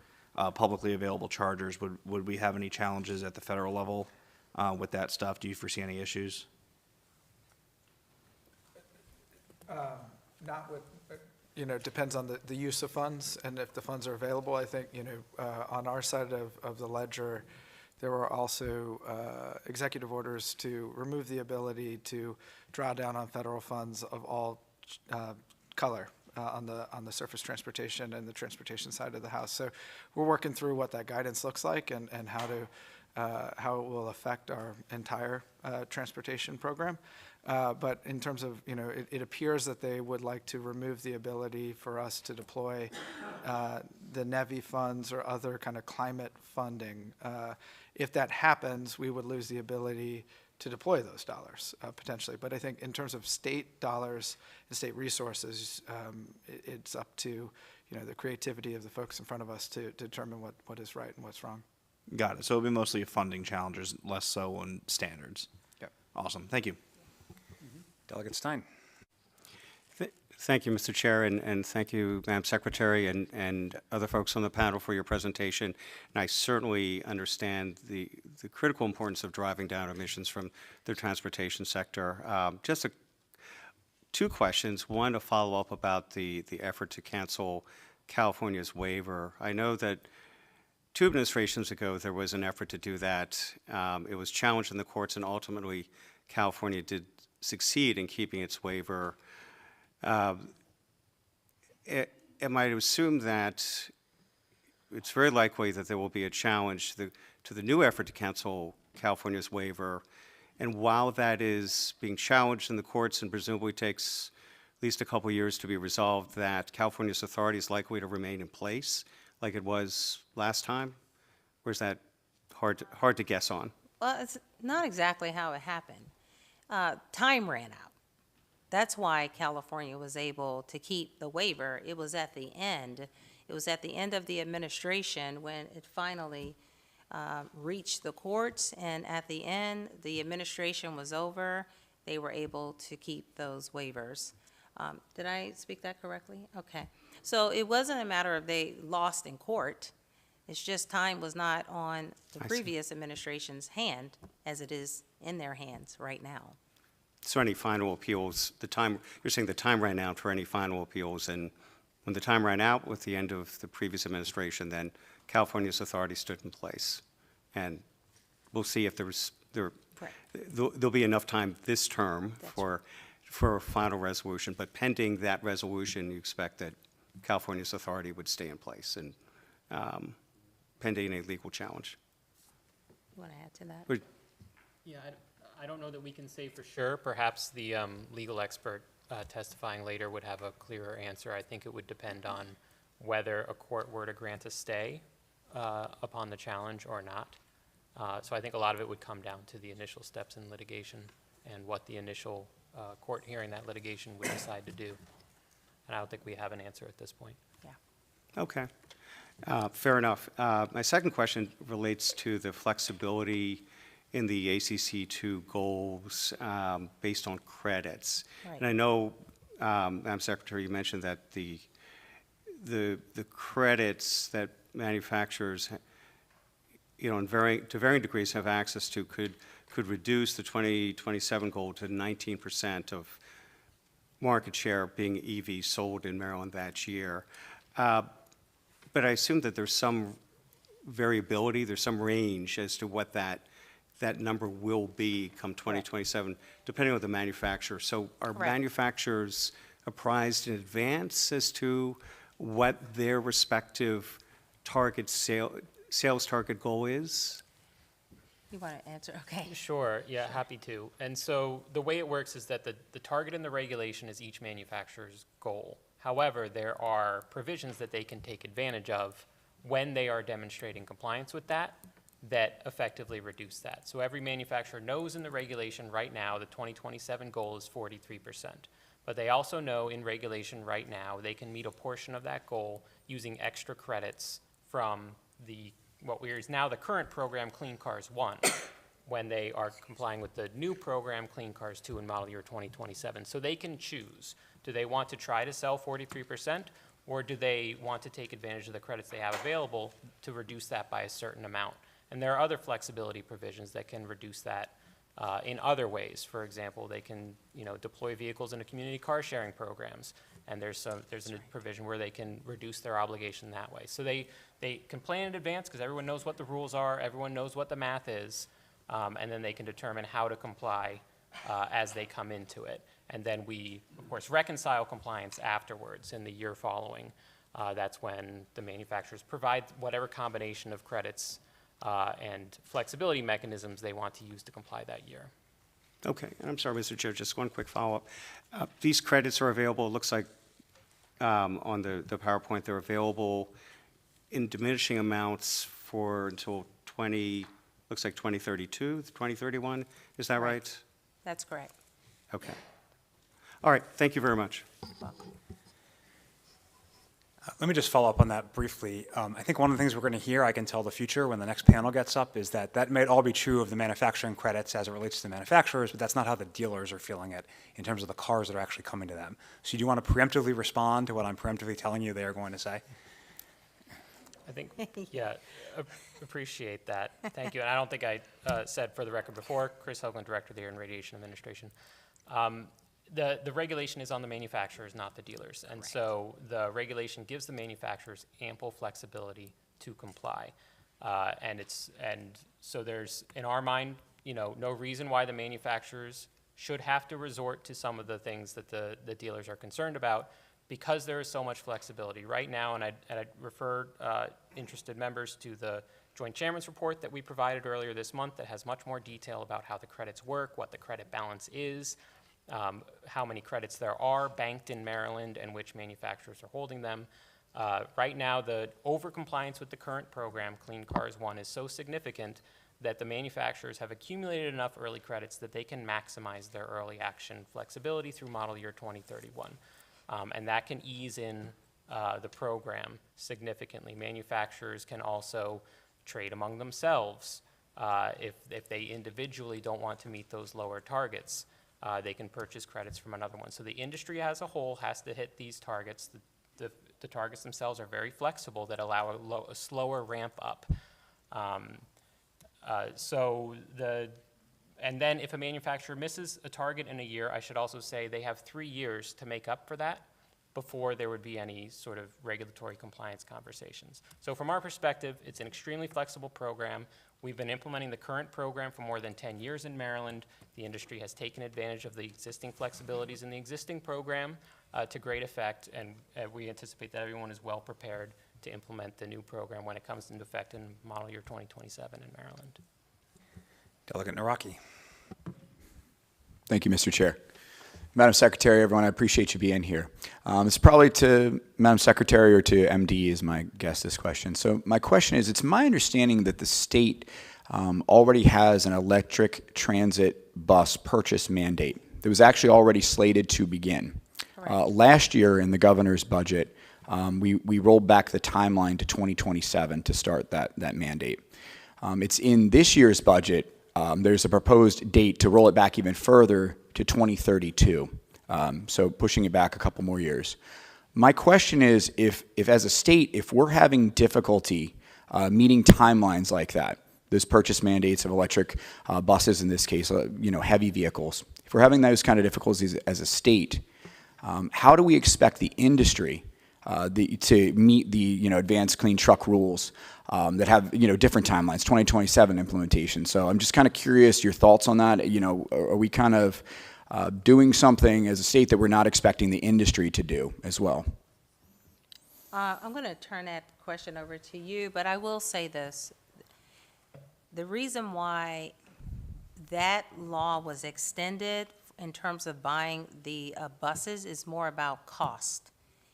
publicly available chargers, would we have any challenges at the federal level with that stuff? Do you foresee any issues? Not with, depends on the use of funds and if the funds are available. I think, on our side of the ledger, there were also executive orders to remove the ability to draw down on federal funds of all color on the surface transportation and the transportation side of the house. So we're working through what that guidance looks like and how it will affect our entire transportation program. But in terms of, it appears that they would like to remove the ability for us to deploy the NEVI funds or other kind of climate funding. If that happens, we would lose the ability to deploy those dollars potentially. But I think in terms of state dollars and state resources, it's up to the creativity of the folks in front of us to determine what is right and what's wrong. Got it. So it'll be mostly funding challenges, less so on standards. Yep. Awesome. Thank you. Delegate Stein. Thank you, Mr. Chair, and thank you, Madam Secretary, and other folks on the panel for your presentation. And I certainly understand the critical importance of driving down emissions from the transportation sector. Just two questions. One, to follow up about the effort to cancel California's waiver. I know that 2 administrations ago there was an effort to do that. It was challenged in the courts, and ultimately California did succeed in keeping its waiver. Am I to assume that it's very likely that there will be a challenge to the new effort to cancel California's waiver And while that is being challenged in the courts and presumably takes at least a couple years to be resolved, that California's authority is likely to remain in place like it was last time? Or is that hard to guess on? Well, it's not exactly how it happened. Time ran out. That's why California was able to keep the waiver. It was at the end. It was at the end of the administration when it finally reached the courts, and at the end, the administration was over. They were able to keep those waivers. Did I speak that correctly? Okay. So it wasn't a matter of they lost in court. It's just time was not on the previous administration's hand as it is in their hands right now. So any final appeals, you're saying the time ran out for any final appeals, and when the time ran out with the end of the previous administration, then California's authority stood in place. And we'll see if there'll be enough time this term for a final resolution, but pending that resolution, you expect that California's authority would stay in place and pending a legal challenge. You want to add to that? Would- Yeah, I don't know that we can say for sure. Perhaps the legal expert testifying later would have a clearer answer. I think it would depend on whether a court were to grant a stay upon the challenge or not. So I think a lot of it would come down to the initial steps in litigation and what the initial court hearing that litigation would decide to do. And I don't think we have an answer at this point. Yeah. Okay, fair enough. My second question relates to the flexibility in the ACC2 goals based on credits. Right. And I know, Madam Secretary, you mentioned that the credits that manufacturers, to varying degrees have access to could reduce the 2027 goal to 19% of market share being EVs sold in Maryland that year. But I assume that there's some variability, there's some range as to what that number will be come 2027, depending on the manufacturer. So are Correct. manufacturers apprised in advance as to what their respective sales target goal is? You want to answer? Okay. Sure, yeah, happy to. And so the way it works is that the target in the regulation is each manufacturer's goal. However, there are provisions that they can take advantage of when they are demonstrating compliance with that effectively reduce that. So every manufacturer knows in the regulation right now the 2027 goal is 43%. But they also know in regulation right now they can meet a portion of that goal using extra credits from what is now the current program Clean Cars 1 when they are complying with the new program Clean Cars 2 in model year 2027. So they can choose. Do they want to try to sell 43%, or do they want to take advantage of the credits they have available to reduce that by a certain amount? And there are other flexibility provisions that can reduce that in other ways. For example, they can deploy vehicles into community car sharing programs, and there's a provision where they can reduce their obligation that way. So they can plan in advance because everyone knows what the rules are, everyone knows what the math is, and then they can determine how to comply as they come into it. And then we, of course, reconcile compliance afterwards in the year following. That's when the manufacturers provide whatever combination of credits and flexibility mechanisms they want to use to comply that year. Okay, and I'm sorry, Mr. Chair, just one quick follow-up. These credits are available, it looks like on the PowerPoint, they're available in diminishing amounts until 2032, 2031, is that right? That's correct. Okay. All right, thank you very much. Welcome. Let me just follow up on that briefly. I think one of the things we're going to hear, I can tell the future when the next panel gets up, is that may all be true of the manufacturing credits as it relates to the manufacturers, but that's not how the dealers are feeling it in terms of the cars that are actually coming to them. So do you want to preemptively respond to what I'm preemptively telling you they are going to say? I think, yeah, appreciate that. Thank you. And I don't think I said for the record before, Chris Hoagland, Director of the Air and Radiation Administration. The regulation is on the manufacturers, not the dealers. And so the regulation gives the manufacturers ample flexibility to comply. And so there's, in our mind, no reason why the manufacturers should have to resort to some of the things that the dealers are concerned about. because there is so much flexibility. Right now, and I'd refer interested members to the Joint Chairman's report that we provided earlier this month that has much more detail about how the credits work, what the credit balance is, how many credits there are banked in Maryland, and which manufacturers are holding them. Right now, the overcompliance with the current program, Clean Cars 1, is so significant that the manufacturers have accumulated enough early credits that they can maximize their early action flexibility through model year 2031. And that can ease in the program significantly. Manufacturers can also trade among themselves. If they individually don't want to meet those lower targets, they can purchase credits from another one. So the industry as a whole has to hit these targets. The targets themselves are very flexible that allow a slower ramp up. And then if a manufacturer misses a target in a year, I should also say they have 3 years to make up for that before there would be any sort of regulatory compliance conversations. So from our perspective, it's an extremely flexible program. We've been implementing the current program for more than 10 years in Maryland. The industry has taken advantage of the existing flexibilities in the existing program to great effect, and we anticipate that everyone is well prepared to implement the new program when it comes into effect in model year 2027 in Maryland. Delegate Naraki. Thank you, Mr. Chair. Madam Secretary, everyone, I appreciate you being here. It's probably to Madam Secretary or to MD is my guess, this question. So my question is, it's my understanding that the state already has an electric transit bus purchase mandate that was actually already slated to begin. Last year in the governor's budget, we rolled back the timeline to 2027 to start that mandate. It's in this year's budget. There's a proposed date to roll it back even further to 2032, so pushing it back a couple more years. My question is, if as a state, if we're having difficulty meeting timelines like that, those purchase mandates of electric buses in this case, heavy vehicles, if we're having those kind of difficulties as a state, how do we expect the industry to meet the advanced clean truck rules that have different timelines, 2027 implementation? So I'm just kind of curious your thoughts on that. Are we kind of doing something as a state that we're not expecting the industry to do as well? I'm going to turn that question over to you, but I will say this. The reason why that law was extended in terms of buying the buses is more about cost.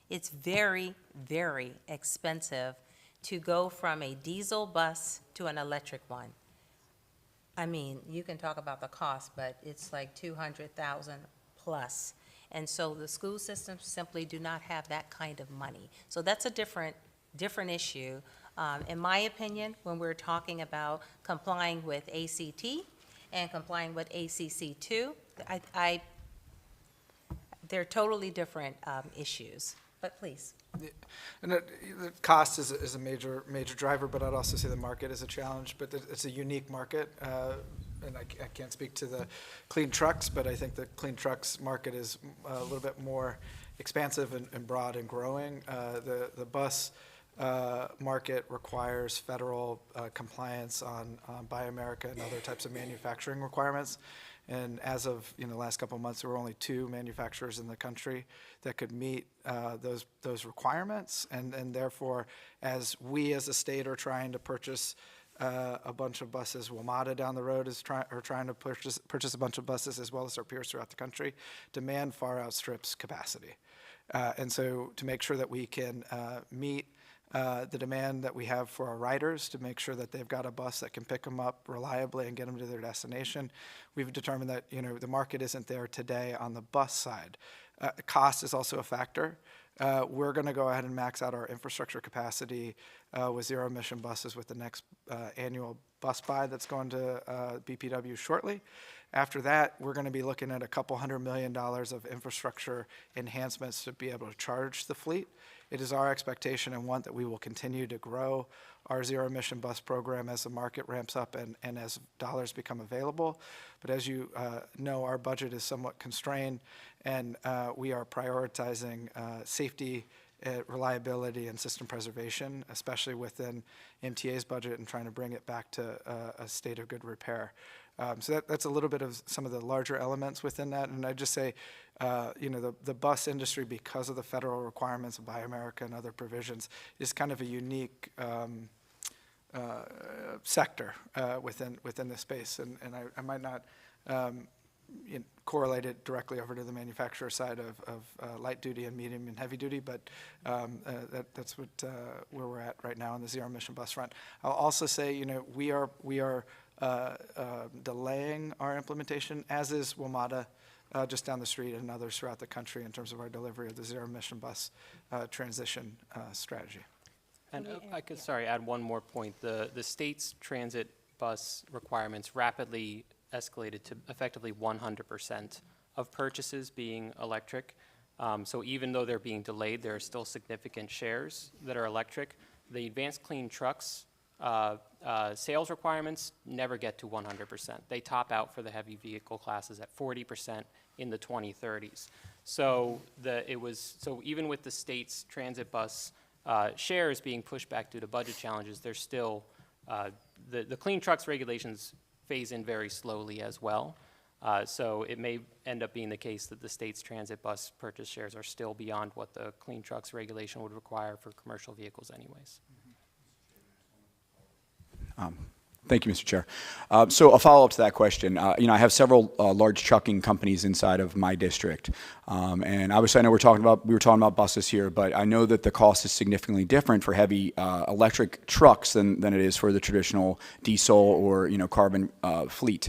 It's very, very expensive to go from a diesel bus to an electric one. I mean, you can talk about the cost, but it's like $200,000 plus. And so the school systems simply do not have that kind of money. So that's a different issue. In my opinion, when we're talking about complying with ACT and complying with ACC2, they're totally different issues. But please. And the cost is a major driver, but I'd also say the market is a challenge. But it's a unique market, and I can't speak to the clean trucks, but I think the clean trucks market is a little bit more expansive and broad and growing. The bus market requires federal compliance on Buy America and other types of manufacturing requirements. And as of the last couple of months, there were only 2 manufacturers in the country that could meet those requirements. And therefore, as we as a state are trying to purchase a bunch of buses, WMATA down the road is trying to purchase a bunch of buses, as well as our peers throughout the country, demand far outstrips capacity. And so to make sure that we can meet the demand that we have for our riders, to make sure that they've got a bus that can pick them up reliably and get them to their destination, we've determined that the market isn't there today on the bus side. Cost is also a factor. We're going to go ahead and max out our infrastructure capacity with zero-emission buses with the next annual bus buy that's going to BPW shortly. After that, we're going to be looking at a couple $100 million of infrastructure enhancements to be able to charge the fleet. It is our expectation and want that we will continue to grow our zero-emission bus program as the market ramps up and as dollars become available. But as you know, our budget is somewhat constrained, and we are prioritizing safety, reliability, and system preservation, especially within MTA's budget, and trying to bring it back to a state of good repair. So that's a little bit of some of the larger elements within that. And I'd just say, the bus industry, because of the federal requirements of Buy America and other provisions, is kind of a unique sector within this space. And I might not correlate it directly over to the manufacturer side of light duty and medium and heavy duty, but that's where we're at right now on the zero emission bus front. I'll also say, we are delaying our implementation, as is WMATA, just down the street, and others throughout the country, in terms of our delivery of the zero emission bus transition strategy. And I could, add one more point. The state's transit bus requirements rapidly escalated to effectively 100% of purchases being electric. So even though they're being delayed, there are still significant shares that are electric. The advanced clean trucks sales requirements never get to 100%. They top out for the heavy vehicle classes at 40% in the 2030s. So even with the state's transit bus shares being pushed back due to budget challenges, there's still the clean trucks regulations phase in very slowly as well. So it may end up being the case that the state's transit bus purchase shares are still beyond what the clean trucks regulation would require for commercial vehicles anyways. Thank you, Mr. Chair. So a follow-up to that question. I have several large trucking companies inside of my district, and obviously I know we were talking about buses here, but I know that the cost is significantly different for heavy electric trucks than it is for the traditional diesel or carbon fleet.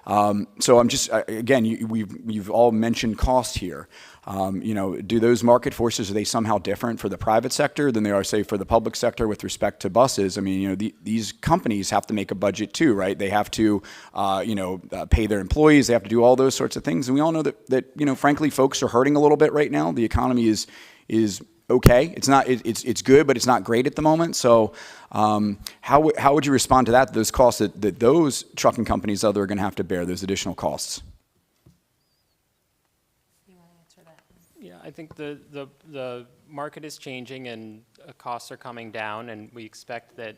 So I'm just again, you've all mentioned cost here. Do those market forces, are they somehow different for the private sector than they are, say, for the public sector with respect to buses? I mean, these companies have to make a budget too, right? They have to, pay their employees. They have to do all those sorts of things. And we all know that frankly, folks are hurting a little bit right now. The economy is okay. It's good, but it's not great at the moment. So how would you respond to that, those costs that those trucking companies are going to have to bear, those additional costs? Yeah, I think the market is changing and costs are coming down, and we expect that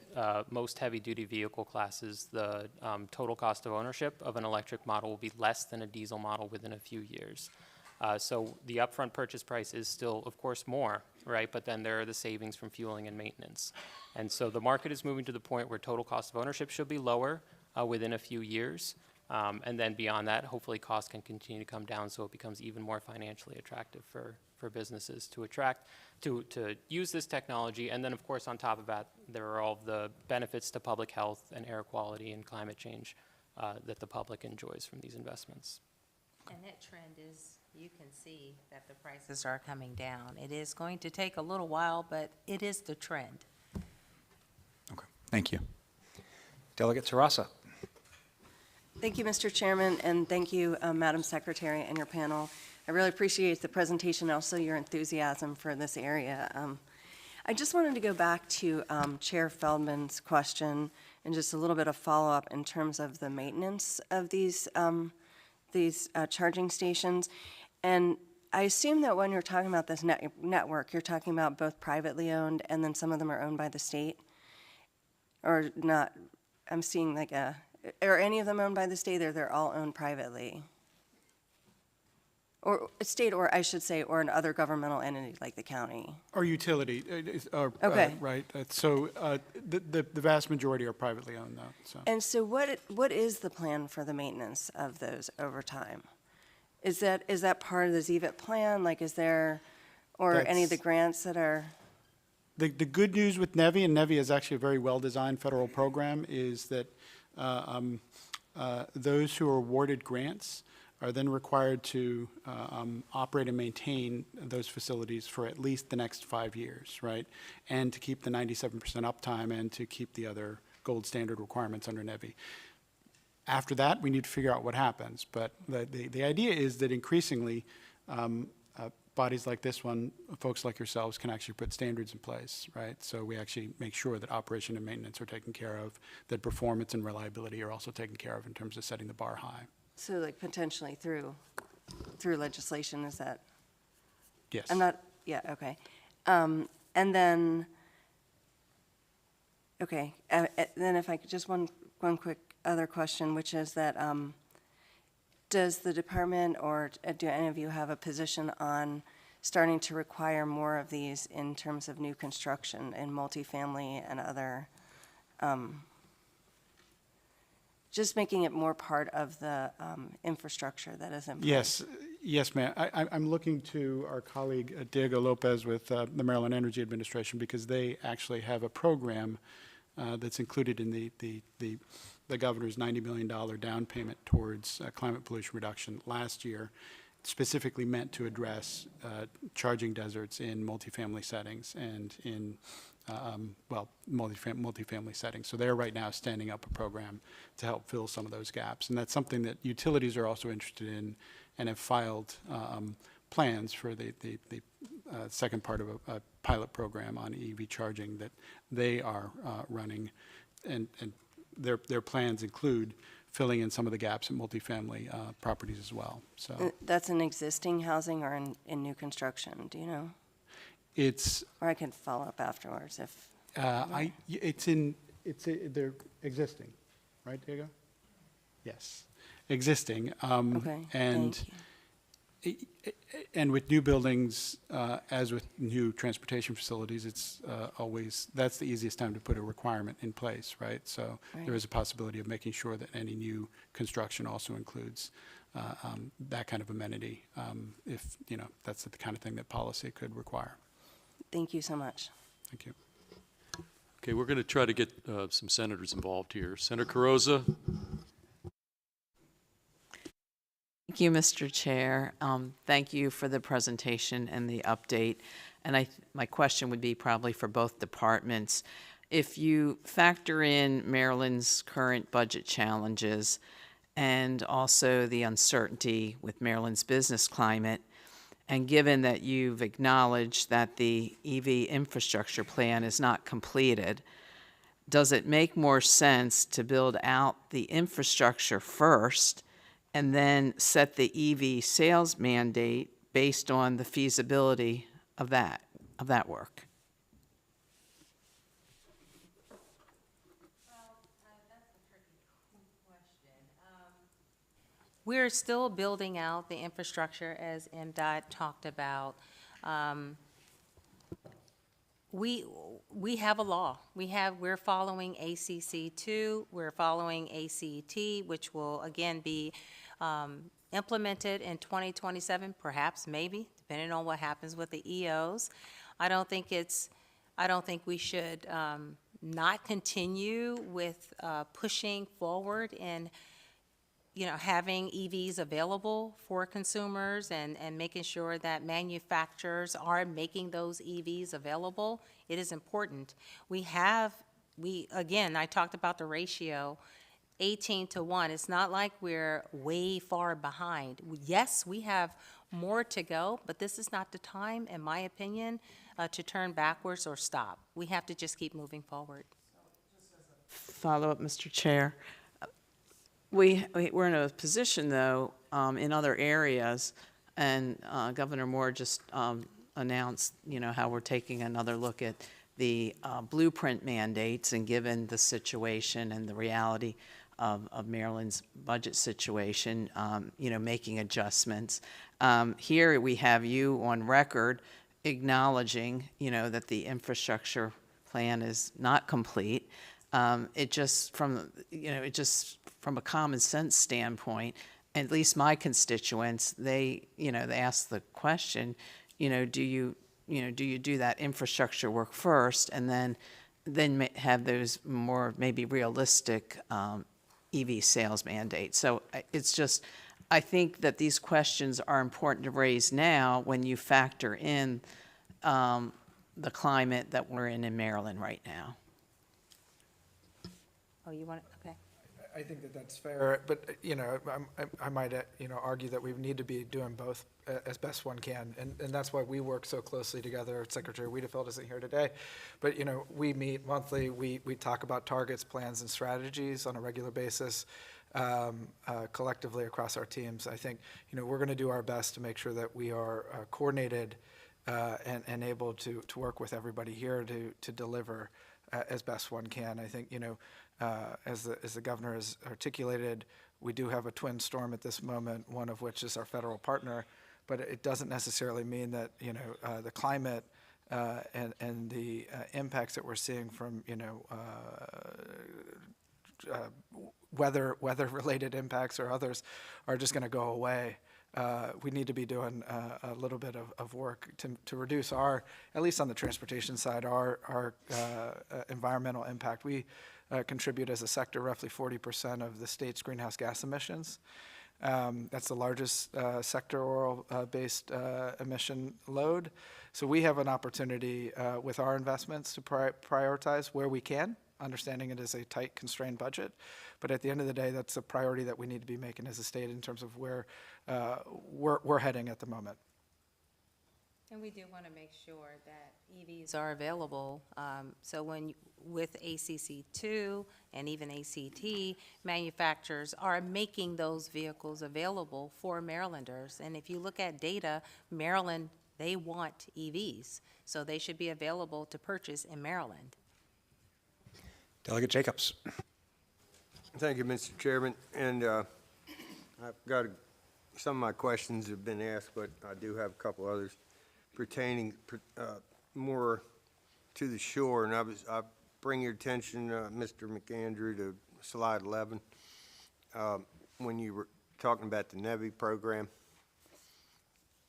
most heavy-duty vehicle classes, the total cost of ownership of an electric model will be less than a diesel model within a few years. So the upfront purchase price is still, of course, more, right? But then there are the savings from fueling and maintenance. And so the market is moving to the point where total cost of ownership should be lower within a few years. And then beyond that, hopefully costs can continue to come down so it becomes even more financially attractive for businesses to use this technology. And then, of course, on top of that, there are all the benefits to public health and air quality and climate change that the public enjoys from these investments. And that trend is, you can see that the prices are coming down. It is going to take a little while, but it is the trend. Okay, thank you. Delegate Terrassa. Thank you, Mr. Chairman, and thank you, Madam Secretary, and your panel. I really appreciate the presentation, and also your enthusiasm for this area. I just wanted to go back to Chair Feldman's question and just a little bit of follow-up in terms of the maintenance of these charging stations. And I assume that when you're talking about this network, you're talking about both privately owned and then some of them are owned by the state? Or not? I'm seeing like are any of them owned by the state, or they're all owned privately? Or a state, or I should say, or another governmental entity like the county? Or utility. Okay. Right. So the vast majority are privately owned, though. So. And so what is the plan for the maintenance of those over time? Is that part of the ZVIP plan? Like, is there, or any of the grants that are? The good news with NEVI, and NEVI is actually a very well-designed federal program, is that those who are awarded grants are then required to operate and maintain those facilities for at least the next 5 years, right? And to keep the 97% uptime and to keep the other gold standard requirements under NEVI. After that, we need to figure out what happens. But the idea is that increasingly, bodies like this one, folks like yourselves, can actually put standards in place, right? So we actually make sure that operation and maintenance are taken care of, that performance and reliability are also taken care of in terms of setting the bar high. So like potentially through legislation, is that? Yes. I'm not, yeah, okay. And then Okay, then if I could, just one quick other question, which is that, does the department or do any of you have a position on starting to require more of these in terms of new construction in multifamily and other, just making it more part of the infrastructure that is in place? Yes, ma'am. I'm looking to our colleague Diego Lopez with the Maryland Energy Administration, because they actually have a program that's included in the governor's $90 million down payment towards climate pollution reduction last year, specifically meant to address charging deserts in multifamily settings and in multifamily settings. So they're right now standing up a program to help fill some of those gaps. And that's something that utilities are also interested in and have filed plans for the second part of a pilot program on EV charging that they are running. And their plans include filling in some of the gaps in multifamily properties as well. So That's in existing housing or in new construction, do you know? it's Or I can follow up afterwards if. they're existing, right, Diego? Yes, existing. Okay, And thank you. And with new buildings, as with new transportation facilities, it's always, that's the easiest time to put a requirement in place, right? So there is a possibility of making sure that any new construction also includes that kind of amenity, if, that's the kind of thing that policy could require. Thank you so much. Thank you. Okay, we're going to try to get some senators involved here. Senator Carrozza? Thank you, Mr. Chair. Thank you for the presentation and the update. And my question would be probably for both departments. If you factor in Maryland's current budget challenges and also the uncertainty with Maryland's business climate, and given that you've acknowledged that the EV infrastructure plan is not completed, does it make more sense to build out the infrastructure first and then set the EV sales mandate based on the feasibility of that work? We're still building out the infrastructure as MDOT talked about. We have a law. We're following ACC 2, we're following ACT, which will again be implemented in 2027, perhaps, maybe, depending on what happens with the EOs. I don't think we should not continue with pushing forward in having EVs available for consumers and making sure that manufacturers are making those EVs available. It is important. Again, I talked about the ratio, 18-1. It's not like we're way far behind. Yes, we have more to go, but this is not the time, in my opinion, to turn backwards or stop. We have to just keep moving forward. Follow up, Mr. Chair. We're in a position, though, in other areas, and Governor Moore just announced, how we're taking another look at the blueprint mandates, and given the situation and the reality of Maryland's budget situation, making adjustments. Here we have you on record acknowledging, that the infrastructure plan is not complete. It just from a common sense standpoint, at least my constituents, they ask the question, do you do that infrastructure work first and then have those more maybe realistic EV sales mandates? So it's just, I think that these questions are important to raise now when you factor in the climate that we're in Maryland right now. Oh, you want it? Okay. I think that that's fair, but, I might, argue that we need to be doing both as best one can, and that's why we work so closely together. Secretary Wiedefeld isn't here today, but, we meet monthly, we talk about targets, plans, and strategies on a regular basis, collectively across our teams. I think, we're going to do our best to make sure that we are coordinated and able to work with everybody here to deliver as best one can. I think, as the governor has articulated, we do have a twin storm at this moment, one of which is our federal partner, but it doesn't necessarily mean that, the climate and the impacts that we're seeing from, weather-related impacts or others are just going to go away. We need to be doing a little bit of work to reduce our, at least on the transportation side, our environmental impact. We contribute as a sector roughly 40% of the state's greenhouse gas emissions. That's the largest sectoral-based emission load. So we have an opportunity with our investments to prioritize where we can, understanding it is a tight, constrained budget. But at the end of the day, that's a priority that we need to be making as a state in terms of where we're heading at the moment. And we do want to make sure that EVs are available. So with ACC2 and even ACT, manufacturers are making those vehicles available for Marylanders. And if you look at data, Maryland, they want EVs. So they should be available to purchase in Maryland. Delegate Jacobs. Thank you, Mr. Chairman. And I've got some of my questions have been asked, but I do have a couple others pertaining more to the shore. And I bring your attention, Mr. McAndrew, to slide 11 when you were talking about the NEVI program.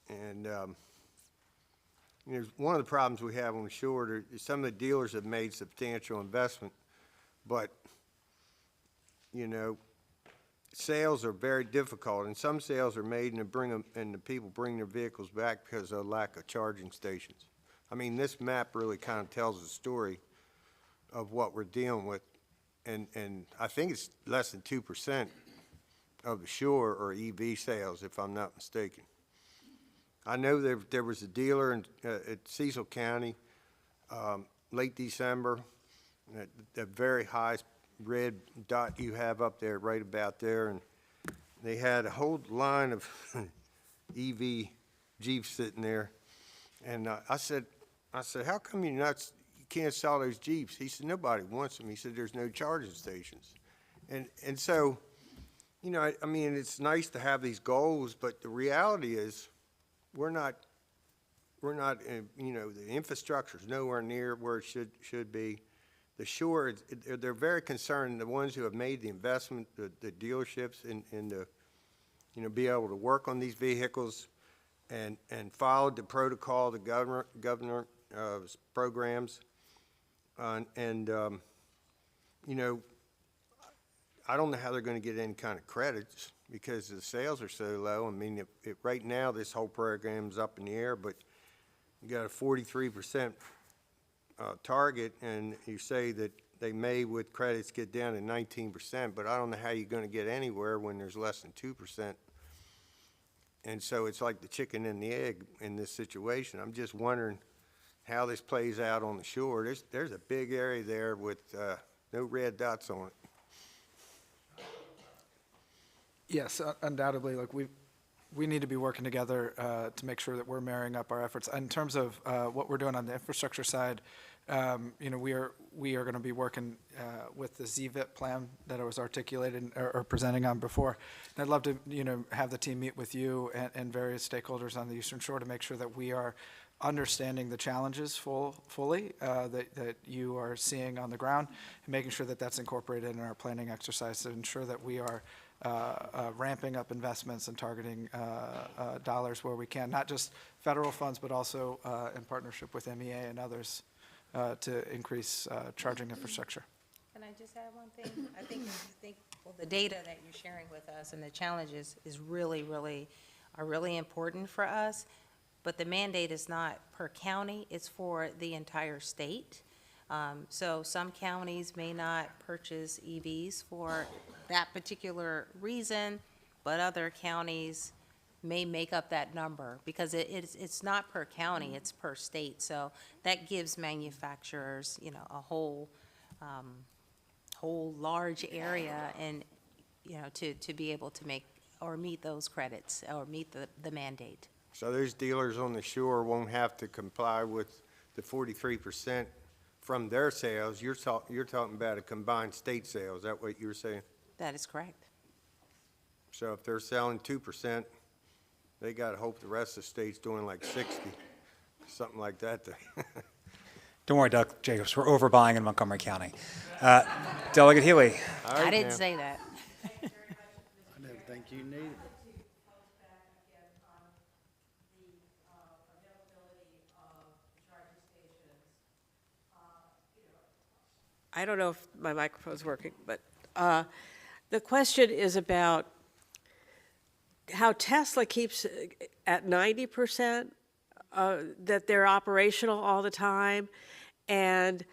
And one of the problems we have on the shore is some of the dealers have made substantial investment, but sales are very difficult, and some sales are made and the people bring their vehicles back because of lack of charging stations. I mean, this map really kind of tells the story of what we're dealing with, and I think it's less than 2% of the shore are EV sales, if I'm not mistaken. I know there was a dealer at Cecil County late December, the very high red dot you have up there, right about there, and they had a whole line of EV Jeeps sitting there, and I said, how come you can't sell those Jeeps? He said, nobody wants them. He said, there's no charging stations, and so, I mean, it's nice to have these goals, but the reality is, we're not, the infrastructure's nowhere near where it should be. The shore, they're very concerned, the ones who have made the investment, the dealerships, in the, be able to work on these vehicles and followed the protocol, the governor programs. I don't know how they're going to get any kind of credits because the sales are so low. I mean, right now this whole program's up in the air, but you got a 43% target, and you say that they may, with credits, get down to 19%, but I don't know how you're going to get anywhere when there's less than 2%. And so it's like the chicken and the egg in this situation. I'm just wondering how this plays out on the shore. There's a big area there with no red dots on it. Yes, undoubtedly. Like we need to be working together to make sure that we're marrying up our efforts. In terms of what we're doing on the infrastructure side, we are going to be working with the ZVIP plan that I was articulated or presenting on before. And I'd love to, have the team meet with you and various stakeholders on the Eastern Shore to make sure that we are understanding the challenges fully that you are seeing on the ground, and making sure that that's incorporated in our planning exercise to ensure that we are ramping up investments and targeting dollars where we can, not just federal funds, but also in partnership with MEA and others to increase charging infrastructure. Can I just add one thing? I think the data that you're sharing with us and the challenges is really important for us, but the mandate is not per county, it's for the entire state. So some counties may not purchase EVs for that particular reason, but other counties may make up that number because it's not per county, it's per state. So that gives manufacturers, a whole large area and, to be able to make or meet those credits or meet the mandate. So those dealers on the shore won't have to comply with the 43% from their sales. You're talking about a combined state sale. Is that what you're saying? That is correct. So if they're selling 2%, they got to hope the rest of the state's doing like 60, something like that. Don't worry, Doug Jacobs, we're overbuying in Montgomery County. Delegate Healy. All right, I didn't now. say that. I didn't think you needed. I don't know if my microphone's working, but the question is about how Tesla keeps at 90% that they're operational all the time, and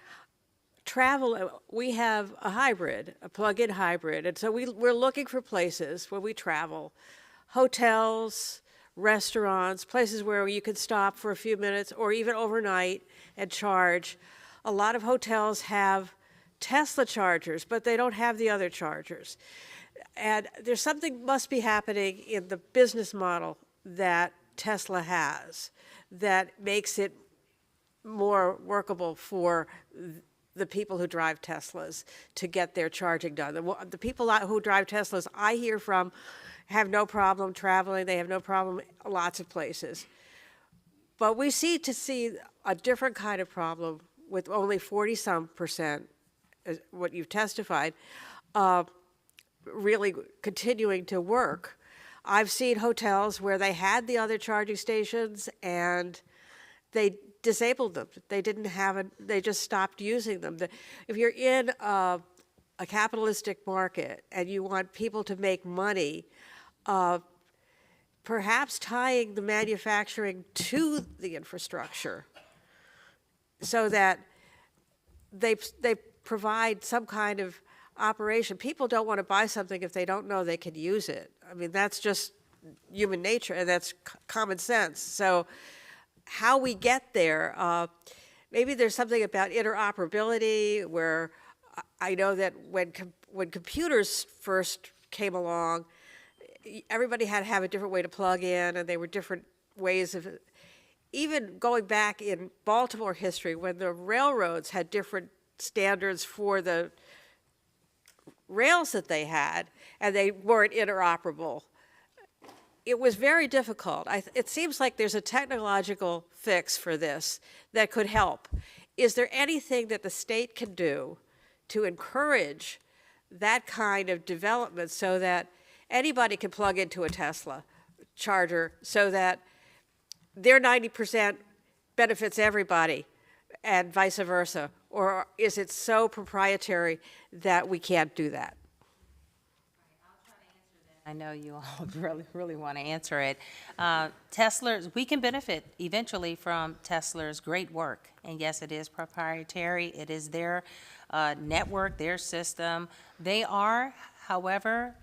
travel, we have a hybrid, a plug-in hybrid, and so we're looking for places where we travel, hotels, restaurants, places where you can stop for a few minutes or even overnight and charge. A lot of hotels have Tesla chargers, but they don't have the other chargers. And there's something must be happening in the business model that Tesla has that makes it more workable for the people who drive Teslas to get their charging done. The people who drive Teslas I hear from have no problem traveling. They have no problem lots of places. But we see a different kind of problem with only 40-some%, what you've testified, really continuing to work. I've seen hotels where they had the other charging stations and they disabled them. They didn't have they just stopped using them. If you're in a capitalistic market and you want people to make money, perhaps tying the manufacturing to the infrastructure so that they provide some kind of operation. People don't want to buy something if they don't know they can use it. I mean, that's just human nature, and that's common sense. So how we get there, maybe there's something about interoperability where I know that when computers first came along, everybody had to have a different way to plug in, and they were different ways of, even going back in Baltimore history, when the railroads had different standards for the rails that they had, and they weren't interoperable. It was very difficult. It seems like there's a technological fix for this that could help. Is there anything that the state can do to encourage that kind of development so that anybody can plug into a Tesla charger so that their 90% benefits everybody and vice versa? Or is it so proprietary that we can't do that? I know you all really want to answer it. Tesla's, we can benefit eventually from Tesla's great work. And yes, it is proprietary. It is their network, their system. They are, however,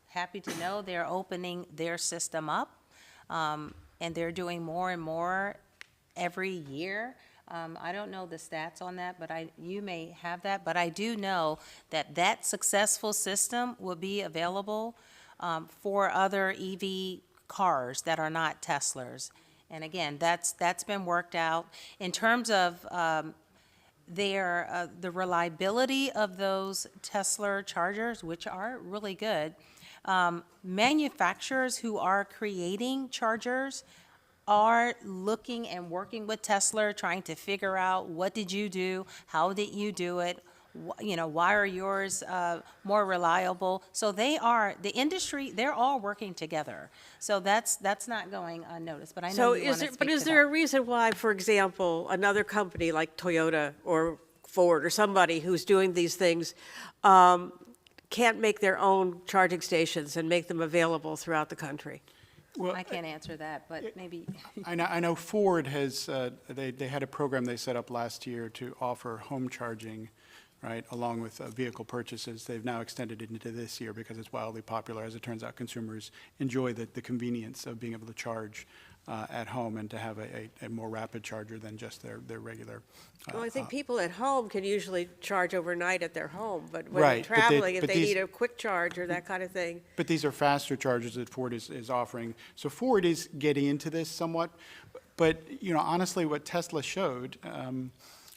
happy to know they're opening their system up. And they're doing more and more every year. I don't know the stats on that, but you may have that. But I do know that that successful system will be available for other EV cars that are not Teslas. And again, that's been worked out. In terms of the reliability of those Tesla chargers, which are really good, manufacturers who are creating chargers are looking and working with Tesla, trying to figure out what did you do, how did you do it, why are yours more reliable? So the industry, they're all working together. So that's not going unnoticed. But I know you want to speak to that. But is there a reason why, for example, another company like Toyota or Ford or somebody who's doing these things can't make their own charging stations and make them available throughout the country? Well, I can't answer that, but maybe. I know Ford has, they had a program they set up last year to offer home charging, right, along with vehicle purchases. They've now extended it into this year because it's wildly popular. As it turns out, consumers enjoy the convenience of being able to charge at home and to have a more rapid charger than just their regular. Well, I think people at home can usually charge overnight at their home, but when Right, they're but traveling, if but they these- need a quick charge or that kind of thing. But these are faster chargers that Ford is offering. So Ford is getting into this somewhat. But, honestly, what Tesla showed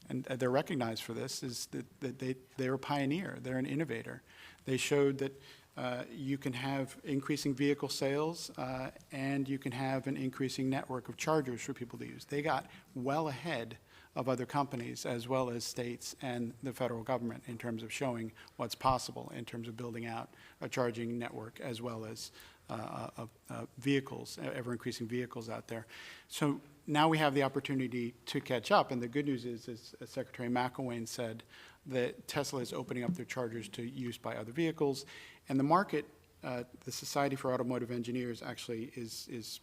and they're recognized for this, is that they're a pioneer, they're an innovator. They showed that you can have increasing vehicle sales and you can have an increasing network of chargers for people to use. They got well ahead of other companies as well as states and the federal government in terms of showing what's possible in terms of building out a charging network as well as vehicles, ever-increasing vehicles out there. So now we have the opportunity to catch up, and the good news is, as Secretary McElwain said, that Tesla is opening up their chargers to use by other vehicles, and the market, the Society for Automotive Engineers actually is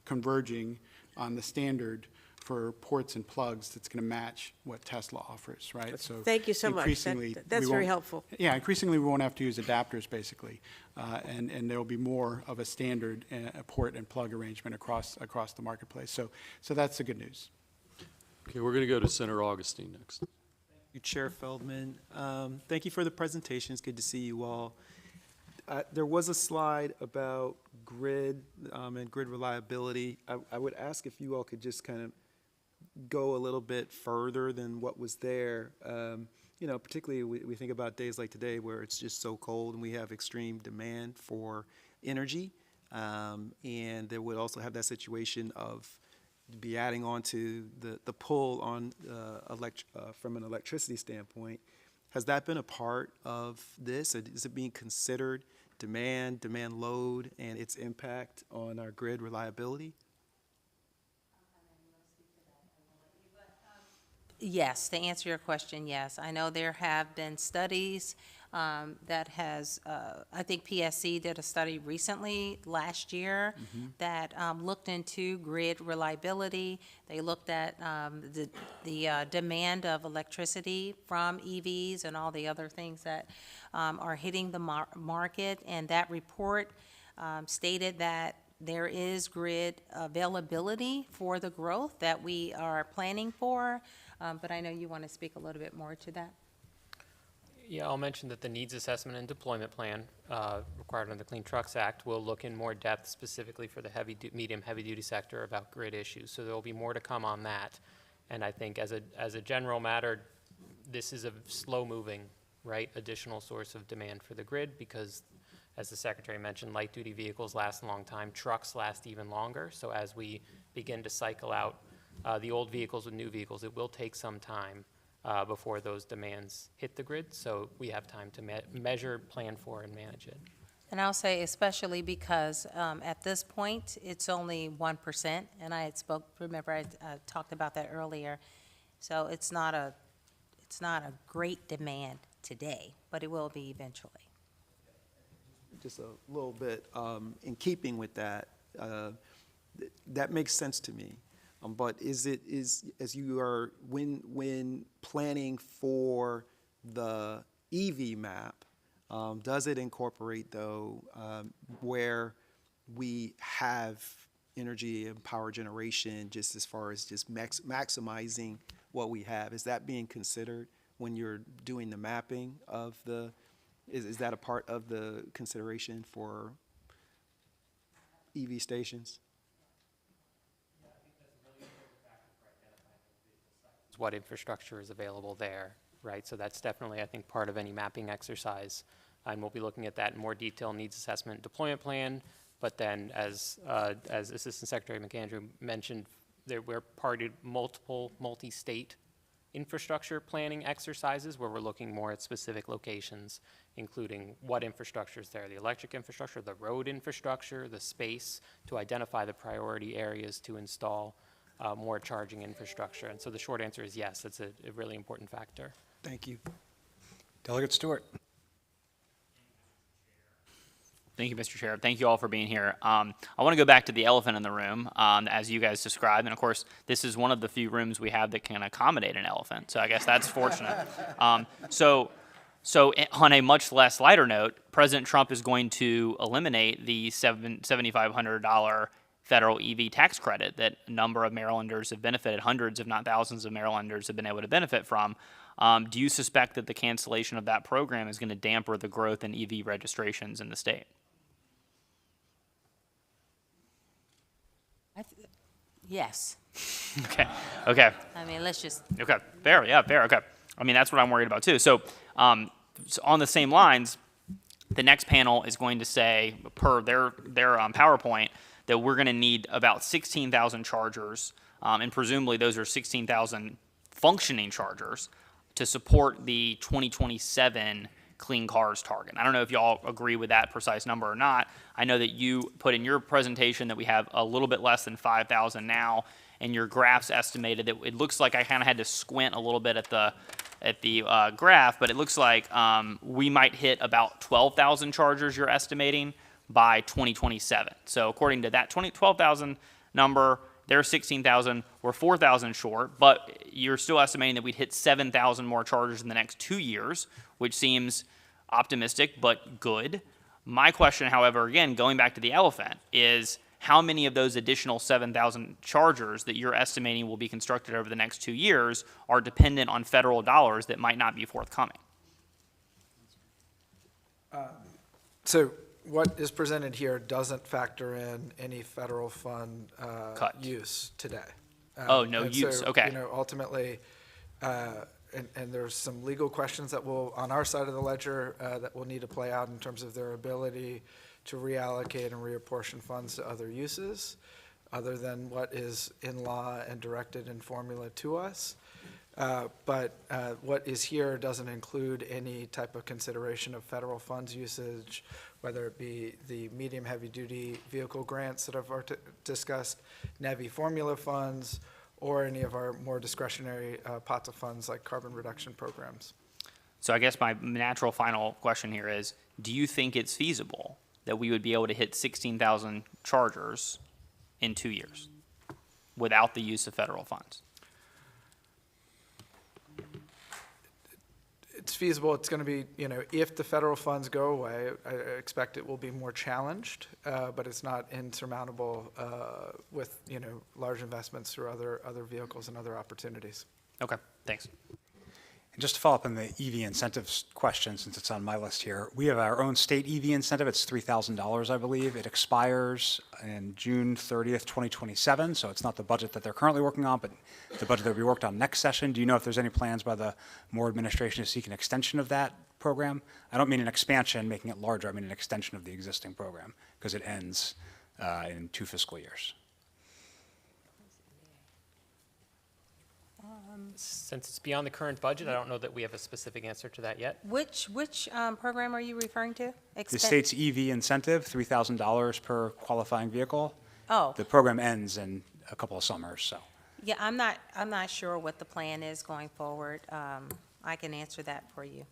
converging on the standard for ports and plugs that's going to match what Tesla offers, right? So Thank you so much. increasingly, That's we very won't- helpful. Yeah, increasingly we won't have to use adapters, basically, and there will be more of a standard port and plug arrangement across the marketplace. So that's the good news. Okay, we're going to go to Senator Augustine next. Thank you, Chair Feldman. Thank you for the presentation. It's good to see you all. There was a slide about grid and grid reliability. I would ask if you all could just kind of go a little bit further than what was there. You know, particularly we think about days like today where it's just so cold and we have extreme demand for energy. And there would also have that situation of be adding on to the pull on from an electricity standpoint. Has that been a part of this? Is it being considered demand load, and its impact on our grid reliability? Yes, to answer your question, yes. I know there have been studies that has, I think PSC did a study recently, last year, that looked into grid reliability. They looked at the demand of electricity from EVs and all the other things that are hitting the market. And that report stated that there is grid availability for the growth that we are planning for. But I know you want to speak a little bit more to that. Yeah, I'll mention that the needs assessment and deployment plan required under the Clean Trucks Act will look in more depth specifically for the medium heavy-duty sector about grid issues. So there will be more to come on that. And I think as a general matter, this is a slow-moving, right, additional source of demand for the grid because, as the Secretary mentioned, light-duty vehicles last a long time. Trucks last even longer. So as we begin to cycle out the old vehicles with new vehicles, it will take some time before those demands hit the grid, so we have time to measure, plan for, and manage it. And I'll say especially because at this point, it's only 1%, and I talked about that earlier. So it's not a great demand today, but it will be eventually. Just a little bit in keeping with that, that makes sense to me. But as you are, when planning for the EV map, does it incorporate, though, where we have energy and power generation just as far as just maximizing what we have? Is that being considered when you're doing the mapping of is that a part of the consideration for EV stations? What infrastructure is available there, right? So that's definitely, I think, part of any mapping exercise. And we'll be looking at that in more detail, needs assessment and deployment plan. But then, as Assistant Secretary McAndrew mentioned, we're part of multiple multi-state infrastructure planning exercises where we're looking more at specific locations, including what infrastructure is there, the electric infrastructure, the road infrastructure, the space, to identify the priority areas to install more charging infrastructure. And so the short answer is yes, it's a really important factor. Thank you. Delegate Stewart. Thank you, Mr. Chair. Thank you all for being here. I want to go back to the elephant in the room, as you guys described. And of course, this is one of the few rooms we have that can accommodate an elephant. So I guess that's fortunate. So on a much less lighter note, President Trump is going to eliminate the $7,500 federal EV tax credit that a number of Marylanders have benefited, hundreds if not thousands of Marylanders have been able to benefit from. Do you suspect that the cancellation of that program is going to damper the growth in EV registrations in the state? Yes. Okay, okay. I mean, let's just, Okay, fair, yeah, fair, okay. I mean, that's what I'm worried about too. So, so on the same lines, the next panel is going to say, per their PowerPoint, that we're going to need about 16,000 chargers, and presumably those are 16,000 functioning chargers to support the 2027 clean cars target. I don't know if y'all agree with that precise number or not. I know that you put in your presentation that we have a little bit less than 5,000 now, and your graphs estimated that it looks like I kind of had to squint a little bit at the graph, but it looks like we might hit about 12,000 chargers you're estimating by 2027. So according to that 12,000 number, there's 16,000, we're 4,000 short, but you're still estimating that we'd hit 7,000 more chargers in the next 2 years, which seems optimistic but good. My question, however, again, going back to the elephant, is how many of those additional 7,000 chargers that you're estimating will be constructed over the next 2 years are dependent on federal dollars that might not be forthcoming? So what is presented here doesn't factor in any federal fund use today. Oh, no and use, so, okay. You know, ultimately, and there's some legal questions that will, on our side of the ledger, that will need to play out in terms of their ability to reallocate and reapportion funds to other uses, other than what is in law and directed in formula to us. But what is here doesn't include any type of consideration of federal funds usage, whether it be the medium heavy-duty vehicle grants that I've discussed, NEVI formula funds, or any of our more discretionary pots of funds like carbon reduction programs. So I guess my natural final question here is, do you think it's feasible that we would be able to hit 16,000 chargers in 2 years without the use of federal funds? It's feasible. It's going to be, you know, if the federal funds go away, I expect it will be more challenged, but it's not insurmountable with, you know, large investments through other vehicles and other opportunities. Okay, thanks. And just to follow up on the EV incentives question, since it's on my list here, we have our own state EV incentive. It's $3,000, I believe. It expires in June 30th, 2027, so it's not the budget that they're currently working on, but the budget that will be worked on next session. Do you know if there's any plans by the Moore administration to seek an extension of that program? I don't mean an expansion, making it larger. I mean an extension of the existing program, because it ends in 2 fiscal years. Since it's beyond the current budget, I don't know that we have a specific answer to that yet. which program are you referring to? The state's EV incentive, $3,000 per qualifying vehicle. Oh. The program ends in a couple of summers, so. Yeah, I'm not sure what the plan is going forward. I can answer that for you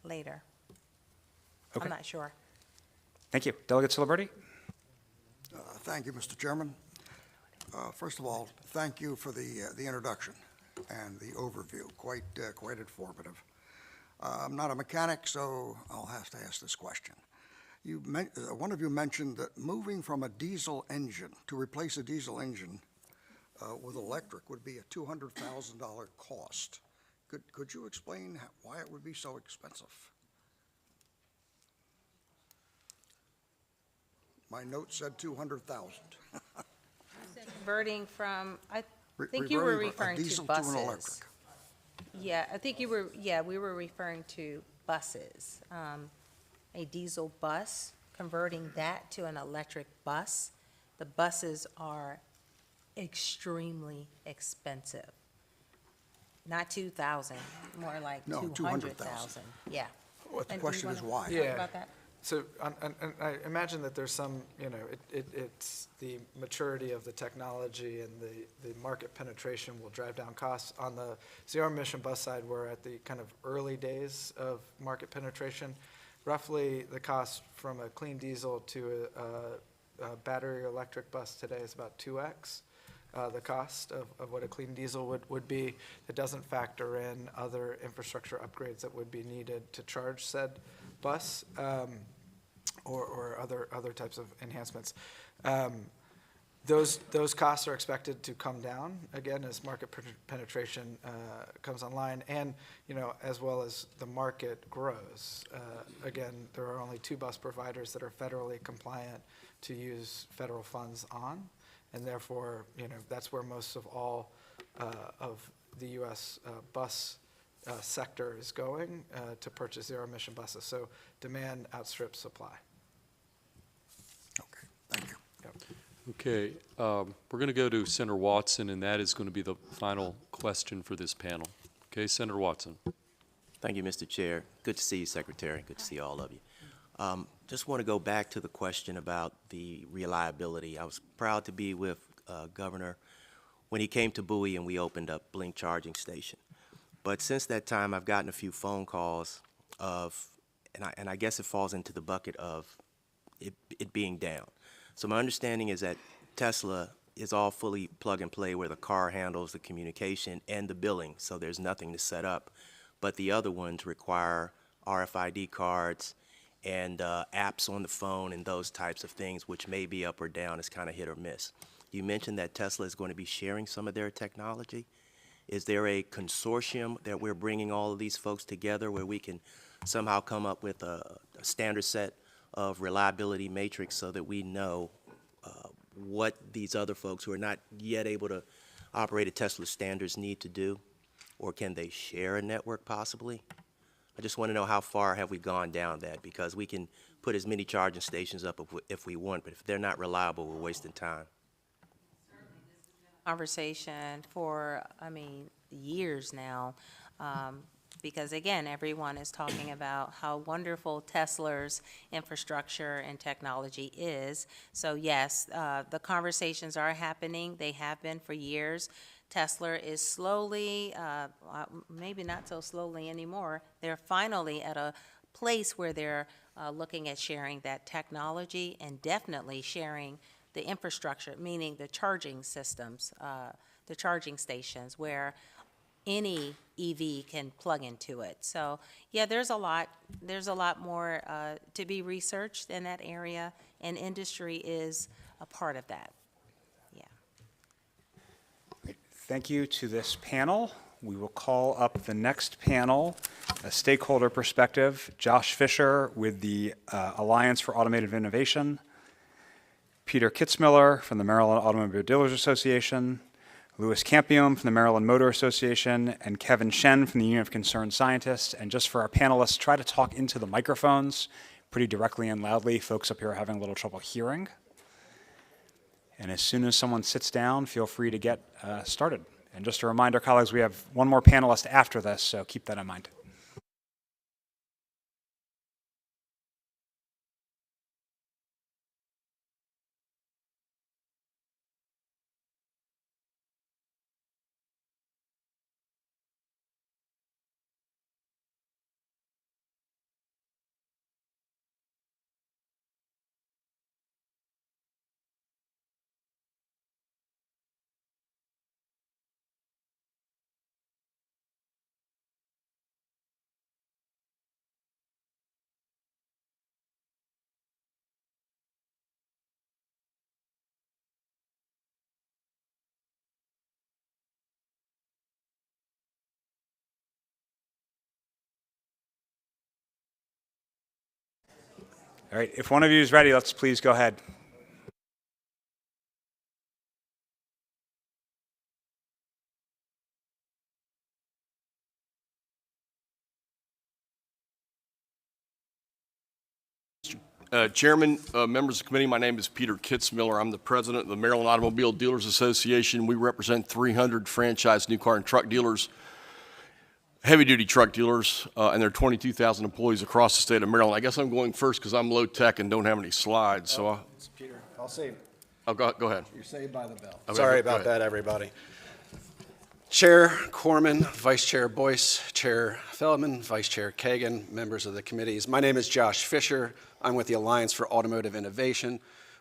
later. Okay. I'm not sure. Thank you. Delegate Ciliberti? Thank you, Mr. Chairman. First of all, thank you for the introduction and the overview, quite informative. I'm not a mechanic, so I'll have to ask this question. One of you mentioned that moving from a diesel engine to replace a diesel engine with electric would be a $200,000 cost. Could you explain why it would be so expensive? My note said 200,000. Converting from, I think you were referring to diesel buses. to an electric. Yeah, I think we were referring to buses. A diesel bus, converting that to an electric bus. The buses are extremely expensive. Not 2,000, more like No, 200,000. Yeah. Well, the And do you question is wanna why? talk Yeah. about that? So, and I imagine that there's some, you know, it's the maturity of the technology and the market penetration will drive down costs. On the zero-emission bus side, we're at the kind of early days of market penetration. Roughly, the cost from a clean diesel to a battery electric bus today is about 2x the cost of what a clean diesel would be. It doesn't factor in other infrastructure upgrades that would be needed to charge said bus, or other types of enhancements. Those costs are expected to come down again as market penetration comes online, and as well as the market grows. Again, there are only 2 bus providers that are federally compliant to use federal funds on, and therefore, that's where most of all of the U.S. Bus sector is going to purchase zero-emission buses. So demand outstrips supply. Okay, thank you. Okay, we're going to go to Senator Watson, and that is going to be the final question for this panel. Okay, Senator Watson. Thank you, Mr. Chair. Good to see you, Secretary. Good to see all of you. Just want to go back to the question about the reliability. I was proud to be with Governor when he came to Bowie and we opened up Blink Charging Station. But since that time, I've gotten a few phone calls of, and I guess it falls into the bucket of it being down. So my understanding is that Tesla is all fully plug and play, where the car handles the communication and the billing, so there's nothing to set up. But the other ones require RFID cards and apps on the phone and those types of things, which may be up or down. It's kind of hit or miss. You mentioned that Tesla is going to be sharing some of their technology. Is there a consortium that we're bringing all of these folks together where we can somehow come up with a standard set of reliability matrix so that we know what these other folks who are not yet able to operate at Tesla standards need to do? Or can they share a network possibly? I just want to know how far have we gone down that, because we can put as many charging stations up if we want, but if they're not reliable, we're wasting time. Conversation for, years now, because again, everyone is talking about how wonderful Tesla's infrastructure and technology is. So yes, the conversations are happening. They have been for years. Tesla is slowly, maybe not so slowly anymore, they're finally at a place where they're looking at sharing that technology and definitely sharing the infrastructure, meaning the charging systems, the charging stations where any EV can plug into it. So yeah, there's a lot more to be researched in that area, and industry is a part of that. Thank you to this panel. We will call up the next panel, a stakeholder perspective, Josh Fisher with the Alliance for Automotive Innovation, Peter Kitzmiller from the Maryland Automobile Dealers Association, Louis Campium from the Maryland Motor Association, and Kevin Shen from the Union of Concerned Scientists. And just for our panelists, try to talk into the microphones pretty directly and loudly. Folks up here are having a little trouble hearing. And as soon as someone sits down, feel free to get started. And just a reminder, colleagues, we have one more panelist after this, so keep that in mind. All right, if one of you is ready, let's please go ahead. Chairman, members of the committee, my name is Peter Kitzmiller. I'm the president of the Maryland Automobile Dealers Association. We represent 300 franchised new car and truck dealers, heavy-duty truck dealers, and there are 22,000 employees across the state of Maryland. I guess I'm going first because I'm low-tech and don't have any slides. So it's Peter. I'll save. Oh, go ahead. You're saved by the bell. Okay, Sorry go about ahead. that, everybody. Chair Corman, Vice Chair Boyce, Chair Feldman, Vice Chair Kagan, members of the committees. My name is Josh Fisher. I'm with the Alliance for Automotive Innovation.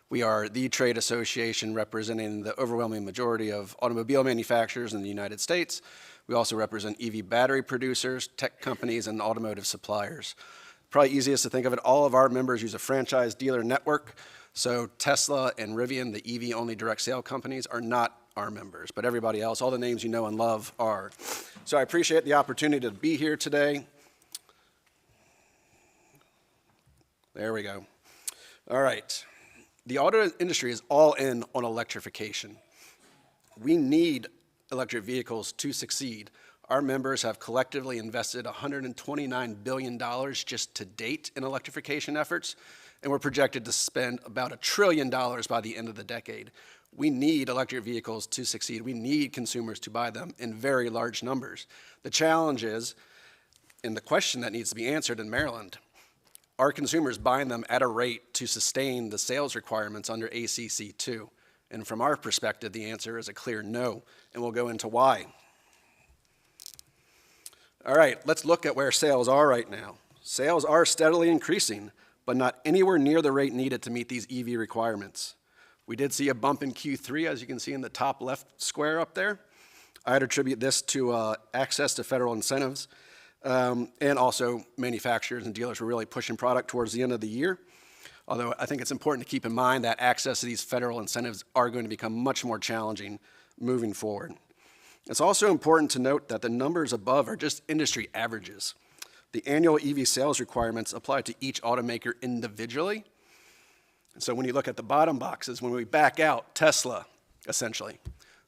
We are the trade association representing the overwhelming majority of automobile manufacturers in the United States. We also represent EV battery producers, tech companies, and automotive suppliers. Probably easiest to think of it, all of our members use a franchise dealer network. So Tesla and Rivian, the EV-only direct sale companies, are not our members, but everybody else, all the names you know and love, are. So I appreciate the opportunity to be here today. There we go. All right. The auto industry is all in on electrification. We need electric vehicles to succeed. Our members have collectively invested $129 billion just to date in electrification efforts, and we're projected to spend about $1 trillion by the end of the decade. We need electric vehicles to succeed. We need consumers to buy them in very large numbers. The challenge is, and the question that needs to be answered in Maryland, are consumers buying them at a rate to sustain the sales requirements under ACC 2? And from our perspective, the answer is a clear no, and we'll go into why. All right, let's look at where sales are right now. Sales are steadily increasing, but not anywhere near the rate needed to meet these EV requirements. We did see a bump in Q3, as you can see in the top left square up there. I'd attribute this to access to federal incentives, and also manufacturers and dealers were really pushing product towards the end of the year. Although I think it's important to keep in mind that access to these federal incentives are going to become much more challenging moving forward. It's also important to note that the numbers above are just industry averages. The annual EV sales requirements apply to each automaker individually. And so when you look at the bottom boxes, when we back out Tesla, essentially,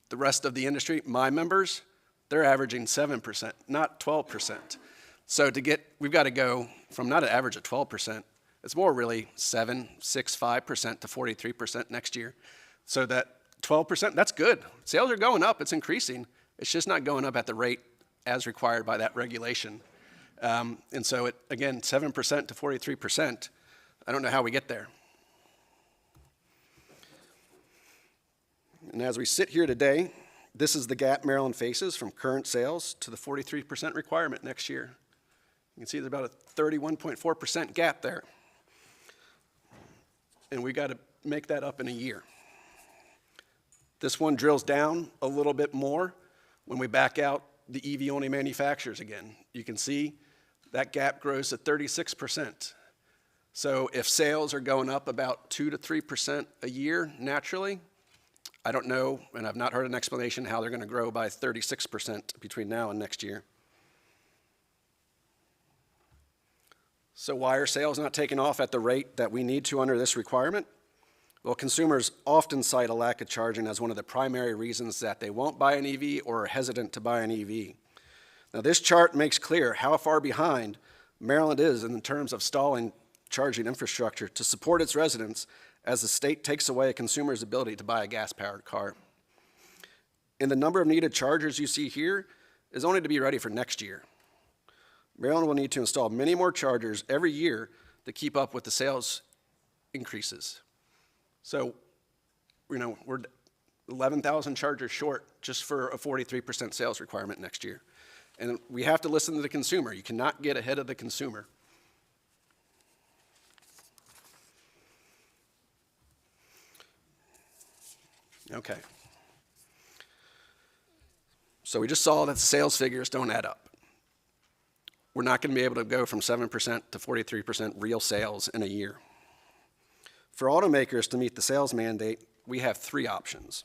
the rest of the industry, my members, they're averaging 7%, not 12%. So we've got to go from not an average of 12%, it's more really 7, 6, 5% to 43% next year. So that 12%, that's good. Sales are going up, it's increasing. It's just not going up at the rate as required by that regulation. And so again, 7% to 43%, I don't know how we get there. And as we sit here today, this is the gap Maryland faces from current sales to the 43% requirement next year. You can see there's about a 31.4% gap there. And we got to make that up in a year. This one drills down a little bit more when we back out the EV-only manufacturers again. You can see that gap grows to 36%. So if sales are going up about 2 to 3% a year naturally, I don't know, and I've not heard an explanation how they're going to grow by 36% between now and next year. So why are sales not taking off at the rate that we need to under this requirement? Well, consumers often cite a lack of charging as one of the primary reasons that they won't buy an EV or are hesitant to buy an EV. Now, this chart makes clear how far behind Maryland is in terms of stalling charging infrastructure to support its residents as the state takes away a consumer's ability to buy a gas-powered car. And the number of needed chargers you see here is only to be ready for next year. Maryland will need to install many more chargers every year to keep up with the sales increases. So, we're 11,000 chargers short just for a 43% sales requirement next year. And we have to listen to the consumer. You cannot get ahead of the consumer. Okay. So we just saw that the sales figures don't add up. We're not going to be able to go from 7% to 43% real sales in a year. For automakers to meet the sales mandate, we have 3 options.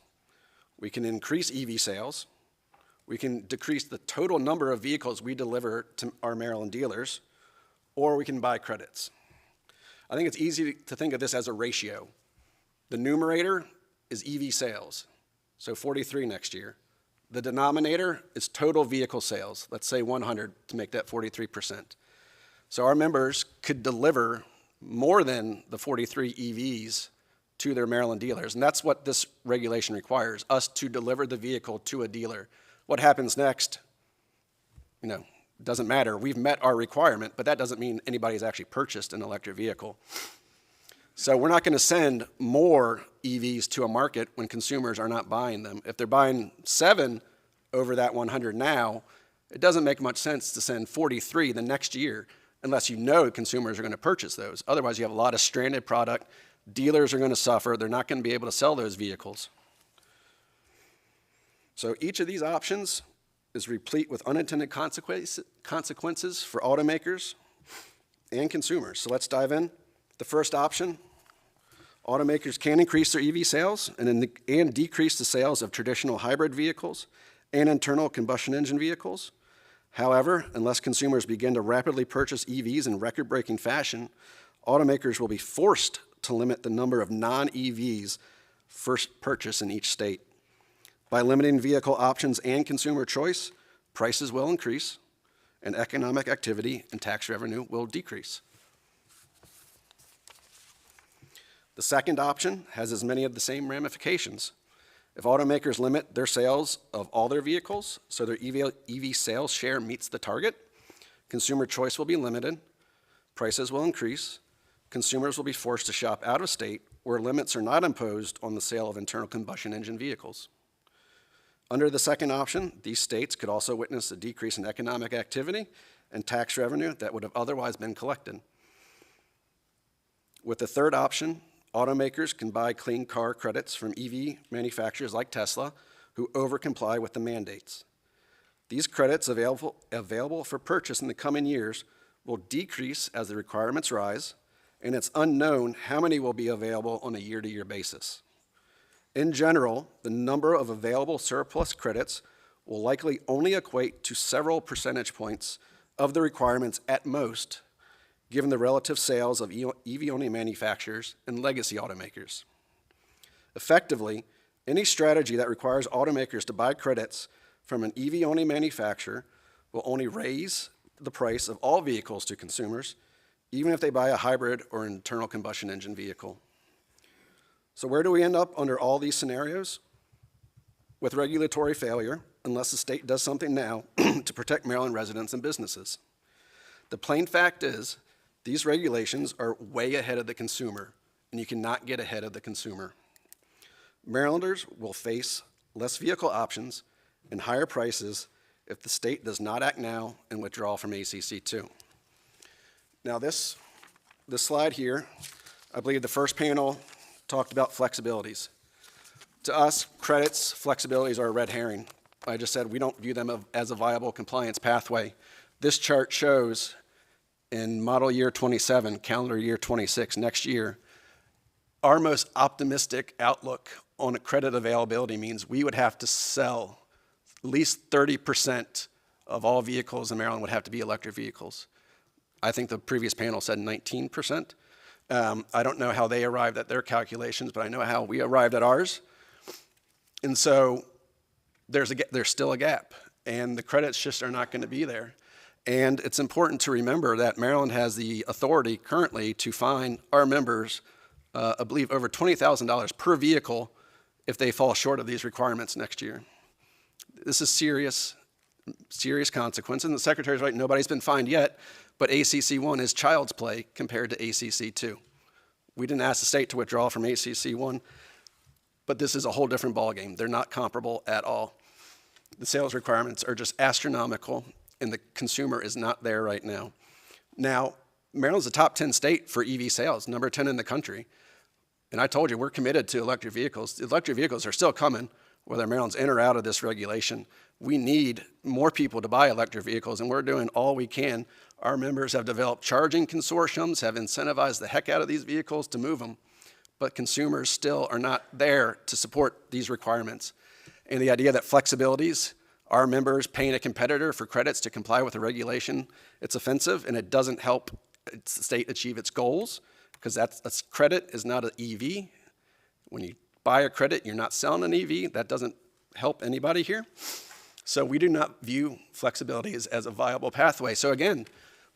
We can increase EV sales, we can decrease the total number of vehicles we deliver to our Maryland dealers, or we can buy credits. I think it's easy to think of this as a ratio. The numerator is EV sales, so 43 next year. The denominator is total vehicle sales, let's say 100 to make that 43%. So our members could deliver more than the 43 EVs to their Maryland dealers, and that's what this regulation requires, us to deliver the vehicle to a dealer. What happens next, doesn't matter. We've met our requirement, but that doesn't mean anybody's actually purchased an electric vehicle. So we're not going to send more EVs to a market when consumers are not buying them. If they're buying 7 over that 100 now, it doesn't make much sense to send 43 the next year unless you know consumers are going to purchase those. Otherwise, you have a lot of stranded product. Dealers are going to suffer. They're not going to be able to sell those vehicles. So each of these options is replete with unintended consequences for automakers and consumers. So let's dive in. The first option, automakers can increase their EV sales and decrease the sales of traditional hybrid vehicles and internal combustion engine vehicles. However, unless consumers begin to rapidly purchase EVs in record-breaking fashion, automakers will be forced to limit the number of non-EVs first purchased in each state. By limiting vehicle options and consumer choice, prices will increase, and economic activity and tax revenue will decrease. The second option has as many of the same ramifications. If automakers limit their sales of all their vehicles so their EV sales share meets the target, consumer choice will be limited, prices will increase, consumers will be forced to shop out of state where limits are not imposed on the sale of internal combustion engine vehicles. Under the second option, these states could also witness a decrease in economic activity and tax revenue that would have otherwise been collected. With the third option, automakers can buy clean car credits from EV manufacturers like Tesla who overcomply with the mandates. These credits available for purchase in the coming years will decrease as the requirements rise, and it's unknown how many will be available on a year-to-year basis. In general, the number of available surplus credits will likely only equate to several percentage points of the requirements at most, given the relative sales of EV-only manufacturers and legacy automakers. Effectively, any strategy that requires automakers to buy credits from an EV-only manufacturer will only raise the price of all vehicles to consumers, even if they buy a hybrid or internal combustion engine vehicle. So where do we end up under all these scenarios? With regulatory failure, unless the state does something now to protect Maryland residents and businesses. The plain fact is, these regulations are way ahead of the consumer, and you cannot get ahead of the consumer. Marylanders will face less vehicle options and higher prices if the state does not act now and withdraw from ACC2. Now this slide here, I believe the first panel talked about flexibilities. To us, credits, flexibilities are a red herring. I just said we don't view them as a viable compliance pathway. This chart shows in model year 27, calendar year 26, next year, our most optimistic outlook on credit availability means we would have to sell at least 30% of all vehicles in Maryland would have to be electric vehicles. I think the previous panel said 19%. I don't know how they arrived at their calculations, but I know how we arrived at ours. And so there's still a gap, and the credits just are not going to be there. And it's important to remember that Maryland has the authority currently to fine our members, I believe, over $20,000 per vehicle if they fall short of these requirements next year. This is serious consequence, and the Secretary's right, nobody's been fined yet, but ACC1 is child's play compared to ACC2. We didn't ask the state to withdraw from ACC1, but this is a whole different ballgame. They're not comparable at all. The sales requirements are just astronomical, and the consumer is not there right now. Now, Maryland's a top 10 state for EV sales, number 10 in the country. And I told you, we're committed to electric vehicles. The electric vehicles are still coming, whether Maryland's in or out of this regulation. We need more people to buy electric vehicles, and we're doing all we can. Our members have developed charging consortiums, have incentivized the heck out of these vehicles to move them, but consumers still are not there to support these requirements. And the idea that flexibilities, our members paying a competitor for credits to comply with the regulation, it's offensive, and it doesn't help the state achieve its goals, because that's credit is not an EV. When you buy a credit, you're not selling an EV. That doesn't help anybody here. So we do not view flexibility as a viable pathway. So again,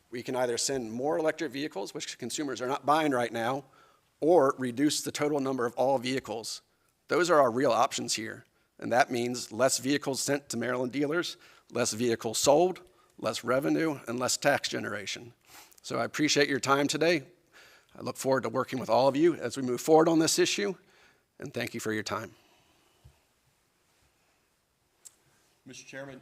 we can either send more electric vehicles, which consumers are not buying right now, or reduce the total number of all vehicles. Those are our real options here. And that means less vehicles sent to Maryland dealers, less vehicles sold, less revenue, and less tax generation. So I appreciate your time today. I look forward to working with all of you as we move forward on this issue, and thank you for your time. Mr. Chairman,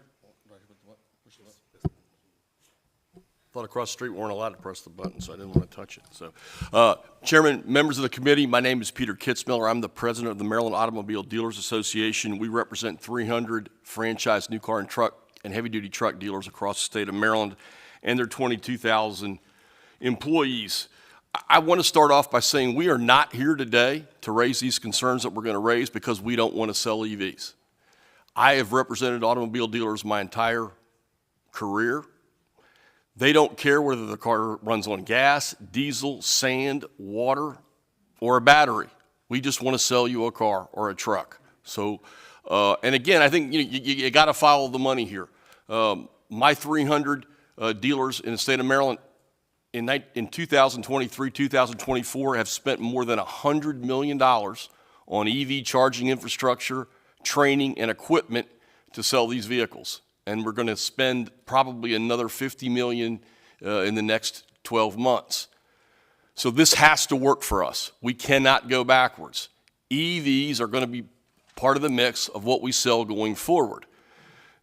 thought across the street we weren't allowed to press the button, so I didn't want to touch it. So, Chairman, members of the committee, my name is Peter Kitzmiller. I'm the president of the Maryland Automobile Dealers Association. We represent 300 franchised new car and truck and heavy-duty truck dealers across the state of Maryland and their 22,000 employees. I want to start off by saying we are not here today to raise these concerns that we're going to raise because we don't want to sell EVs. I have represented automobile dealers my entire career. They don't care whether the car runs on gas, diesel, sand, water, or a battery. We just want to sell you a car or a truck. So, and again, I think you got to follow the money here. My 300 dealers in the state of Maryland in 2023, 2024 have spent more than $100 million on EV charging infrastructure, training, and equipment to sell these vehicles. And we're going to spend probably another $50 million in the next 12 months. So this has to work for us. We cannot go backwards. EVs are going to be part of the mix of what we sell going forward.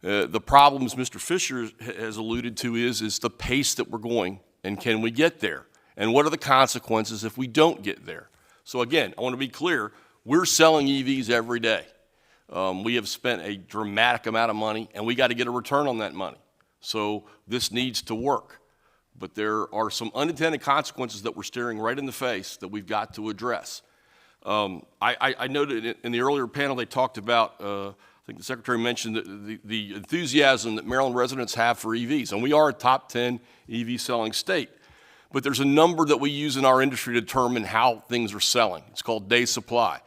The problems Mr. Fisher has alluded to is the pace that we're going, and can we get there? And what are the consequences if we don't get there? So again, I want to be clear, we're selling EVs every day. We have spent a dramatic amount of money, and we got to get a return on that money. So this needs to work. But there are some unintended consequences that we're staring right in the face that we've got to address. I noted in the earlier panel they talked about, I think the Secretary mentioned the enthusiasm that Maryland residents have for EVs, and we are a top 10 EV selling state. But there's a number that we use in our industry to determine how things are selling. It's called day supply.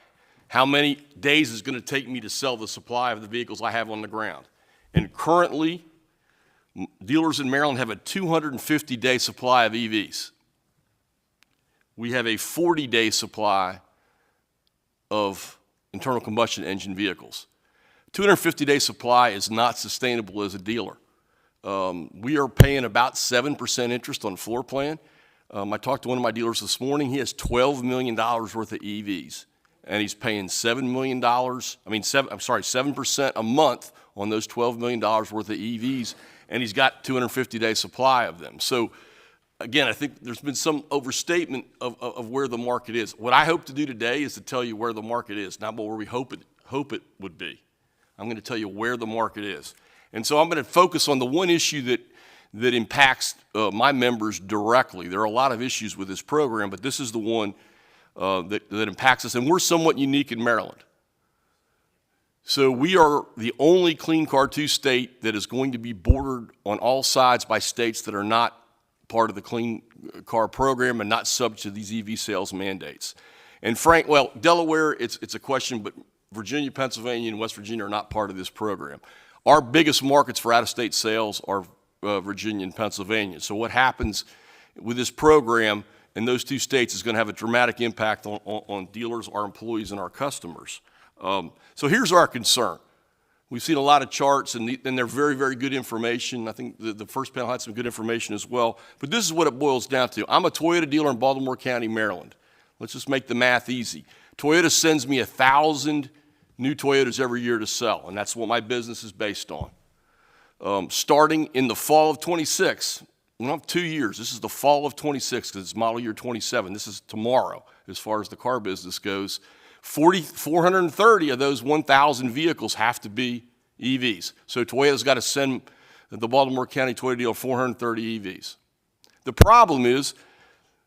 How many days is going to take me to sell the supply of the vehicles I have on the ground? And currently, dealers in Maryland have a 250-day supply of EVs. We have a 40-day supply of internal combustion engine vehicles. 250-day supply is not sustainable as a dealer. We are paying about 7% interest on floor plan. I talked to one of my dealers this morning. He has $12 million worth of EVs, and he's paying $7 million, 7% a month on those $12 million worth of EVs, and he's got 250-day supply of them. So again, I think there's been some overstatement of where the market is. What I hope to do today is to tell you where the market is, not where we hope it would be. I'm going to tell you where the market is. And so I'm going to focus on the one issue that impacts my members directly. There are a lot of issues with this program, but this is the one that impacts us, and we're somewhat unique in Maryland. So we are the only Clean Car 2 state that is going to be bordered on all sides by states that are not part of the Clean Car program and not subject to these EV sales mandates. And Delaware, it's a question, but Virginia, Pennsylvania, and West Virginia are not part of this program. Our biggest markets for out-of-state sales are Virginia and Pennsylvania. So what happens with this program in those two states is going to have a dramatic impact on dealers, our employees, and our customers. So here's our concern. We've seen a lot of charts, and they're very, very good information. I think the first panel had some good information as well. But this is what it boils down to. I'm a Toyota dealer in Baltimore County, Maryland. Let's just make the math easy. Toyota sends me 1,000 new Toyotas every year to sell, and that's what my business is based on. Starting in the fall of 26, we don't have 2 years. This is the fall of 26 because it's model year 27. This is tomorrow as far as the car business goes. 430 of those 1,000 vehicles have to be EVs. So Toyota's got to send the Baltimore County Toyota dealer 430 EVs. The problem is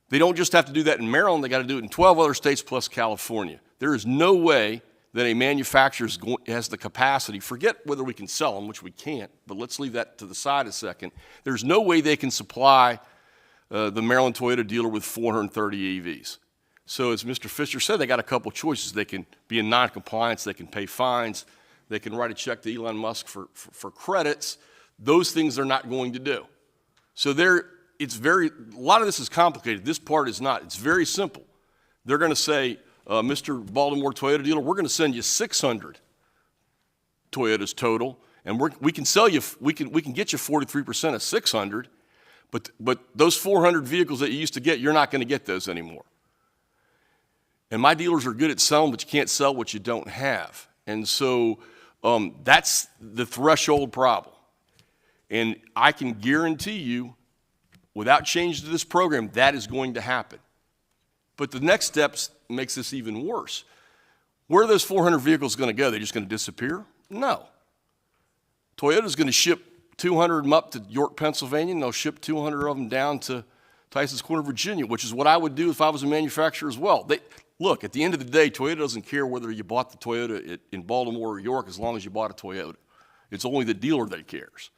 they don't just have to do that in Maryland. They got to do it in 12 other states plus California. There is no way that a manufacturer has the capacity, forget whether we can sell them, which we can't, but let's leave that to the side a second. There's no way they can supply the Maryland Toyota dealer with 430 EVs. So as Mr. Fisher said, they got a couple choices. They can be in non-compliance, they can pay fines, they can write a check to Elon Musk for credits. Those things they're not going to do. So a lot of this is complicated. This part is not. It's very simple. They're going to say, Mr. Baltimore Toyota dealer, we're going to send you 600 Toyotas total, and we can sell you, we can get you 43% of 600, but those 400 vehicles that you used to get, you're not going to get those anymore. And my dealers are good at selling, but you can't sell what you don't have. And so that's the threshold problem. And I can guarantee you, without change to this program, that is going to happen. But the next steps makes this even worse. Where are those 400 vehicles going to go? They're just going to disappear? No. Toyota's going to ship 200 of them up to York, Pennsylvania, and they'll ship 200 of them down to Tyson's Corner, Virginia, which is what I would do if I was a manufacturer as well. Look, at the end of the day, Toyota doesn't care whether you bought the Toyota in Baltimore or York as long as you bought a Toyota. It's only the dealer that cares.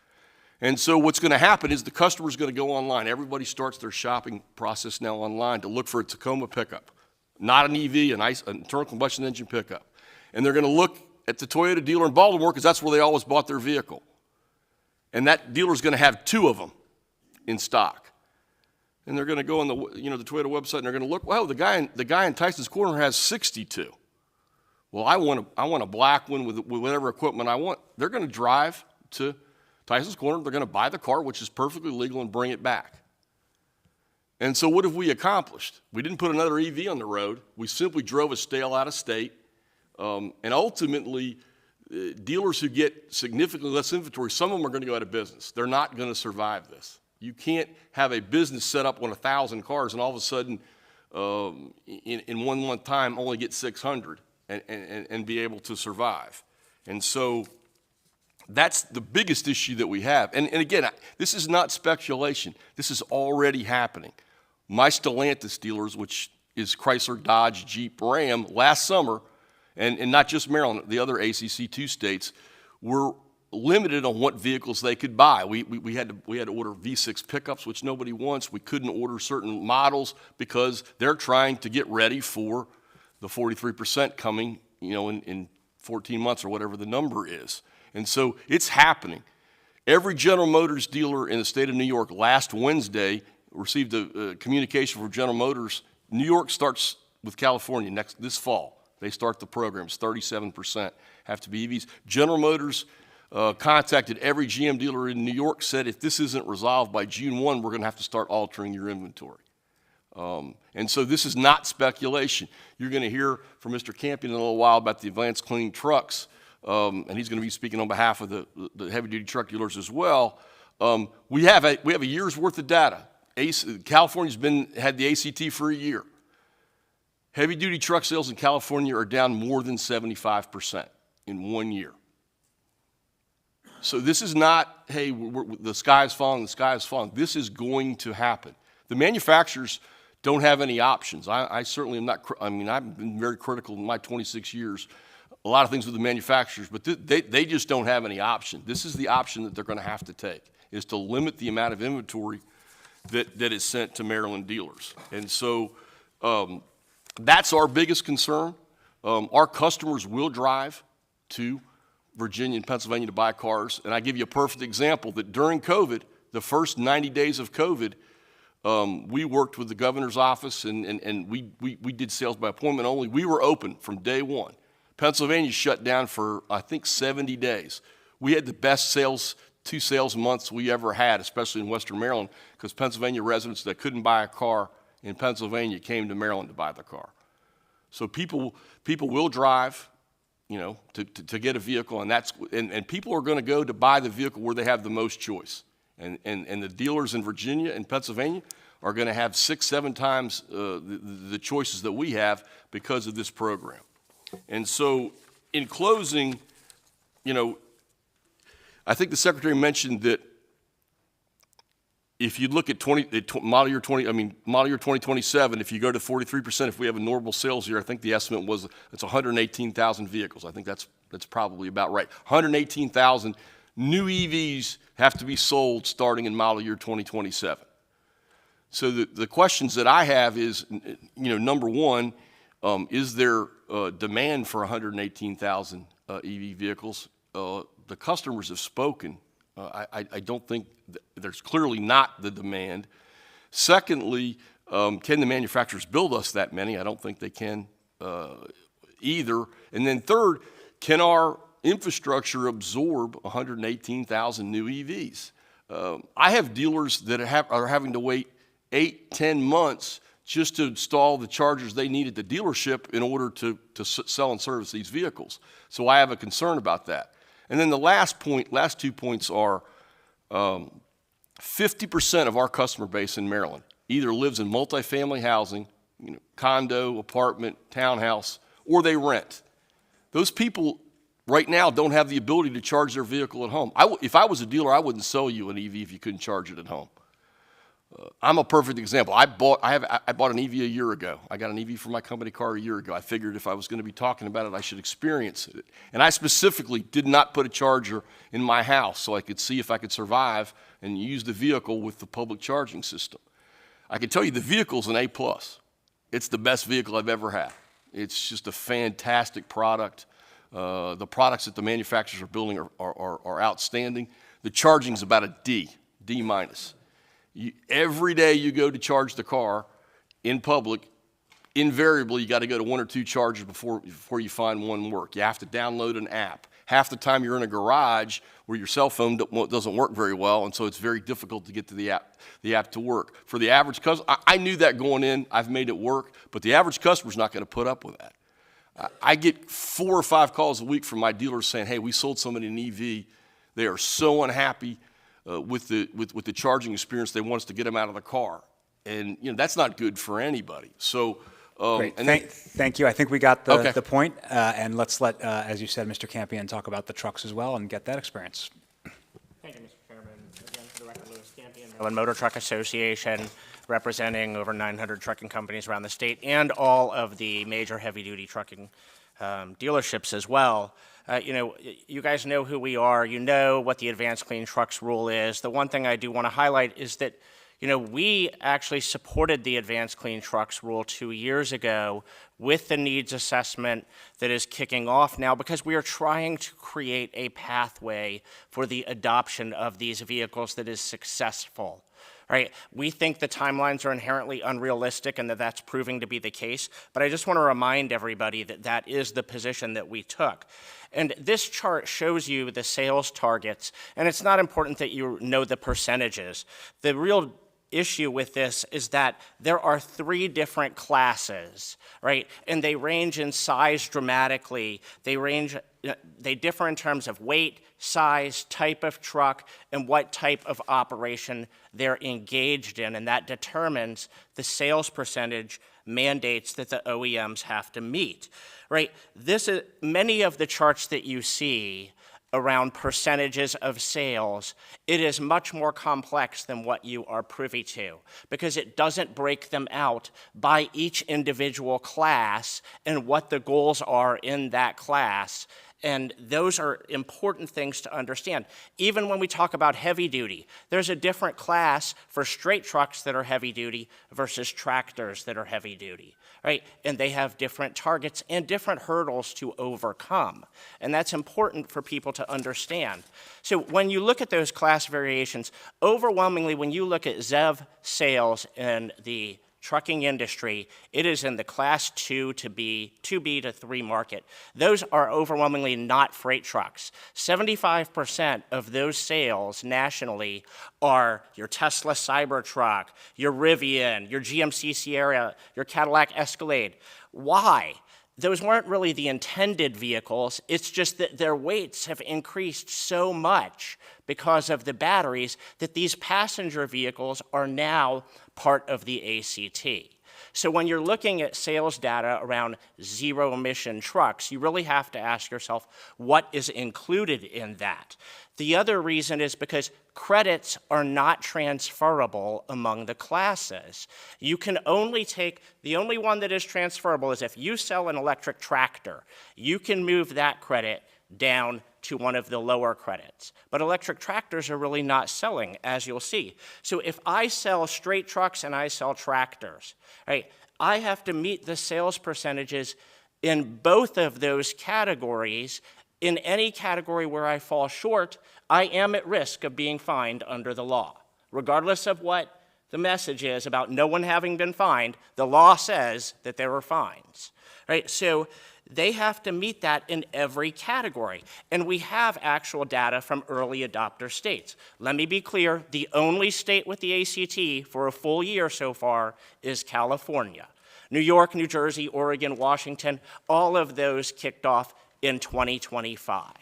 And so what's going to happen is the customer's going to go online. Everybody starts their shopping process now online to look for a Tacoma pickup. not an EV, an internal combustion engine pickup. And they're going to look at the Toyota dealer in Baltimore because that's where they always bought their vehicle. And that dealer's going to have 2 of them in stock. And they're going to go on the Toyota website and they're going to look, well, the guy in Tyson's Corner has 62. Well, I want a black one with whatever equipment I want. They're going to drive to Tyson's Corner. They're going to buy the car, which is perfectly legal, and bring it back. And so what have we accomplished? We didn't put another EV on the road. We simply drove a stale out of state. And ultimately, dealers who get significantly less inventory, some of them are going to go out of business. They're not going to survive this. You can't have a business set up on 1,000 cars and all of a sudden, in 1 month time, only get 600 and be able to survive. And so that's the biggest issue that we have. And again, this is not speculation. This is already happening. My Stellantis dealers, which is Chrysler, Dodge, Jeep, Ram, last summer, and not just Maryland, the other ACC2 states, were limited on what vehicles they could buy. We had to order V6 pickups, which nobody wants. We couldn't order certain models because they're trying to get ready for the 43% coming, in 14 months or whatever the number is. And so it's happening. Every General Motors dealer in the state of New York last Wednesday received a communication from General Motors. New York starts with California this fall. They start the programs. 37% have to be EVs. General Motors contacted every GM dealer in New York, said if this isn't resolved by June 1, we're going to have to start altering your inventory. And so this is not speculation. You're going to hear from Mr. Campion in a little while about the advanced clean trucks, and he's going to be speaking on behalf of the heavy-duty truck dealers as well. We have a year's worth of data. California's had the ACT for a year. Heavy-duty truck sales in California are down more than 75% in 1 year. So this is not, hey, the sky is falling, the sky is falling. This is going to happen. The manufacturers don't have any options. I certainly am not, I've been very critical in my 26 years, a lot of things with the manufacturers, but they just don't have any option. This is the option that they're going to have to take, is to limit the amount of inventory that is sent to Maryland dealers. And so that's our biggest concern. Our customers will drive to Virginia and Pennsylvania to buy cars. And I give you a perfect example that during COVID, the first 90 days of COVID, we worked with the governor's office and we did sales by appointment only. We were open from day one. Pennsylvania shut down for, I think, 70 days. We had the best 2 sales months we ever had, especially in Western Maryland, because Pennsylvania residents that couldn't buy a car in Pennsylvania came to Maryland to buy the car. So people will drive, to get a vehicle, and people are going to go to buy the vehicle where they have the most choice. And the dealers in Virginia and Pennsylvania are going to have 6-7 times the choices that we have because of this program. And so, in closing, I think the Secretary mentioned that if you look at model year 2027, if you go to 43%, if we have a normal sales year, I think the estimate was it's 118,000 vehicles. I think that's probably about right. 118,000 new EVs have to be sold starting in model year 2027. So the questions that I have is, number one, is there demand for 118,000 EV vehicles? The customers have spoken. I don't think there's clearly not the demand. Secondly, can the manufacturers build us that many? I don't think they can either. And then third, can our infrastructure absorb 118,000 new EVs? I have dealers that are having to wait 8-10 months just to install the chargers they need at the dealership in order to sell and service these vehicles. So I have a concern about that. And then the last 2 points are 50% of our customer base in Maryland either lives in multifamily housing, condo, apartment, townhouse, or they rent. Those people right now don't have the ability to charge their vehicle at home. If I was a dealer, I wouldn't sell you an EV if you couldn't charge it at home. I'm a perfect example. I bought an EV a year ago. I got an EV for my company car a year ago. I figured if I was going to be talking about it, I should experience it. And I specifically did not put a charger in my house so I could see if I could survive and use the vehicle with the public charging system. I can tell you the vehicle's an A+. It's the best vehicle I've ever had. It's just a fantastic product. The products that the manufacturers are building are outstanding. The charging is about a D minus. Every day you go to charge the car in public, invariably you got to go to 1 or 2 chargers before you find one work. You have to download an app. Half the time you're in a garage where your cell phone doesn't work very well, and so it's very difficult to get to the app to work. For the average customer, I knew that going in. I've made it work, but the average customer's not going to put up with that. I get 4 or 5 calls a week from my dealers saying, hey, we sold somebody an EV. They are so unhappy with the charging experience, they want us to get them out of the car. And, that's not good for anybody. So, Great. Thank you. I think we got the point. And let's let, as you said, Mr. Campion talk about the trucks as well and get that experience. Thank you, Mr. Chairman. Again, for the record, Louis Campion, Maryland Motor Truck Association, representing over 900 trucking companies around the state and all of the major heavy-duty trucking dealerships as well. You guys know who we are. You know what the Advanced Clean Trucks rule is. The one thing I do want to highlight is that we actually supported the Advanced Clean Trucks rule 2 years ago with the needs assessment that is kicking off now because we are trying to create a pathway for the adoption of these vehicles that is successful. Right? We think the timelines are inherently unrealistic and that that's proving to be the case, but I just want to remind everybody that that is the position that we took. And this chart shows you the sales targets, and it's not important that you know the percentages. The real issue with this is that there are 3 different classes, right? And they range in size dramatically. They differ in terms of weight, size, type of truck, and what type of operation they're engaged in, and that determines the sales percentage mandates that the OEMs have to meet, right? Many of the charts that you see around percentages of sales, it is much more complex than what you are privy to because it doesn't break them out by each individual class and what the goals are in that class. And those are important things to understand. Even when we talk about heavy duty, there's a different class for straight trucks that are heavy duty versus tractors that are heavy duty, right? And they have different targets and different hurdles to overcome. And that's important for people to understand. So when you look at those class variations, overwhelmingly, when you look at ZEV sales in the trucking industry, it is in the class 2 to 3 market. Those are overwhelmingly not freight trucks. 75% of those sales nationally are your Tesla Cybertruck, your Rivian, your GMC Sierra, your Cadillac Escalade. Why? Those weren't really the intended vehicles. It's just that their weights have increased so much because of the batteries that these passenger vehicles are now part of the ACT. So when you're looking at sales data around zero-emission trucks, you really have to ask yourself, what is included in that? The other reason is because credits are not transferable among the classes. You can only take, the only one that is transferable is if you sell an electric tractor, you can move that credit down to one of the lower credits. But electric tractors are really not selling, as you'll see. So if I sell straight trucks and I sell tractors, right, I have to meet the sales percentages in both of those categories. In any category where I fall short, I am at risk of being fined under the law. Regardless of what the message is about no one having been fined, the law says that there are fines, right? So they have to meet that in every category. And we have actual data from early adopter states. Let me be clear, the only state with the ACT for a full year so far is California. New York, New Jersey, Oregon, Washington, all of those kicked off in 2025,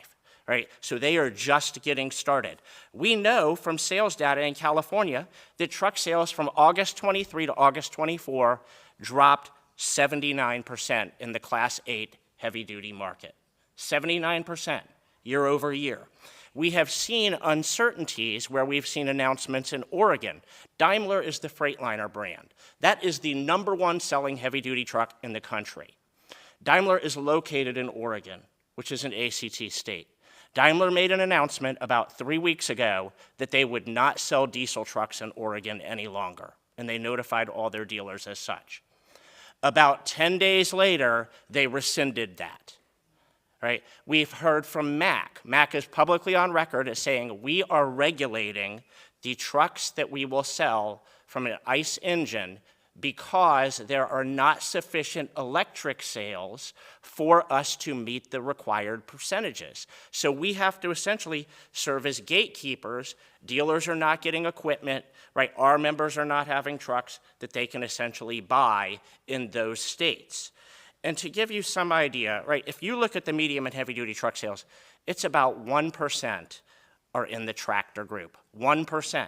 right? So they are just getting started. We know from sales data in California that truck sales from August 23 to August 24 dropped 79% in the Class 8 heavy-duty market. 79% year over year. We have seen uncertainties where we've seen announcements in Oregon. Daimler is the Freightliner brand. That is the #1 selling heavy-duty truck in the country. Daimler is located in Oregon, which is an ACT state. Daimler made an announcement about 3 weeks ago that they would not sell diesel trucks in Oregon any longer, and they notified all their dealers as such. About 10 days later, they rescinded that. Right? We've heard from MAC. MAC is publicly on record as saying we are regulating the trucks that we will sell from an ICE engine because there are not sufficient electric sales for us to meet the required percentages. So we have to essentially serve as gatekeepers. Dealers are not getting equipment, right? Our members are not having trucks that they can essentially buy in those states. And to give you some idea, right, if you look at the medium and heavy-duty truck sales, it's about 1% are in the tractor group, 1%.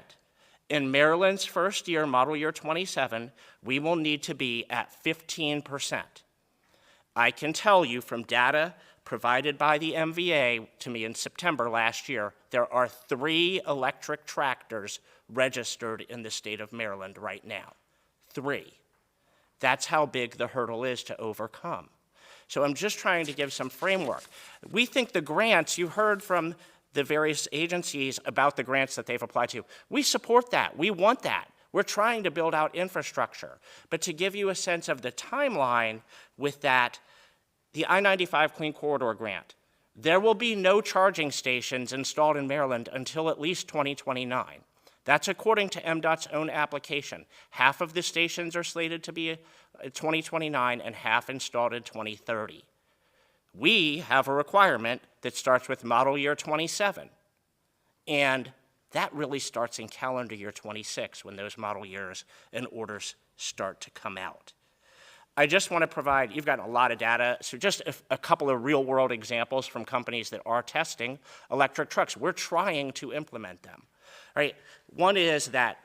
In Maryland's first year, model year 27, we will need to be at 15%. I can tell you from data provided by the MVA to me in September last year, there are 3 electric tractors registered in the state of Maryland right now. 3. That's how big the hurdle is to overcome. So I'm just trying to give some framework. We think the grants, you heard from the various agencies about the grants that they've applied to. We support that. We want that. We're trying to build out infrastructure. But to give you a sense of the timeline with that, the I-95 Clean Corridor Grant, there will be no charging stations installed in Maryland until at least 2029. That's according to MDOT's own application. Half of the stations are slated to be 2029 and half installed in 2030. We have a requirement that starts with model year 27, and that really starts in calendar year 26 when those model years and orders start to come out. I just want to provide, you've got a lot of data, so just a couple of real world examples from companies that are testing electric trucks. We're trying to implement them, right? One is that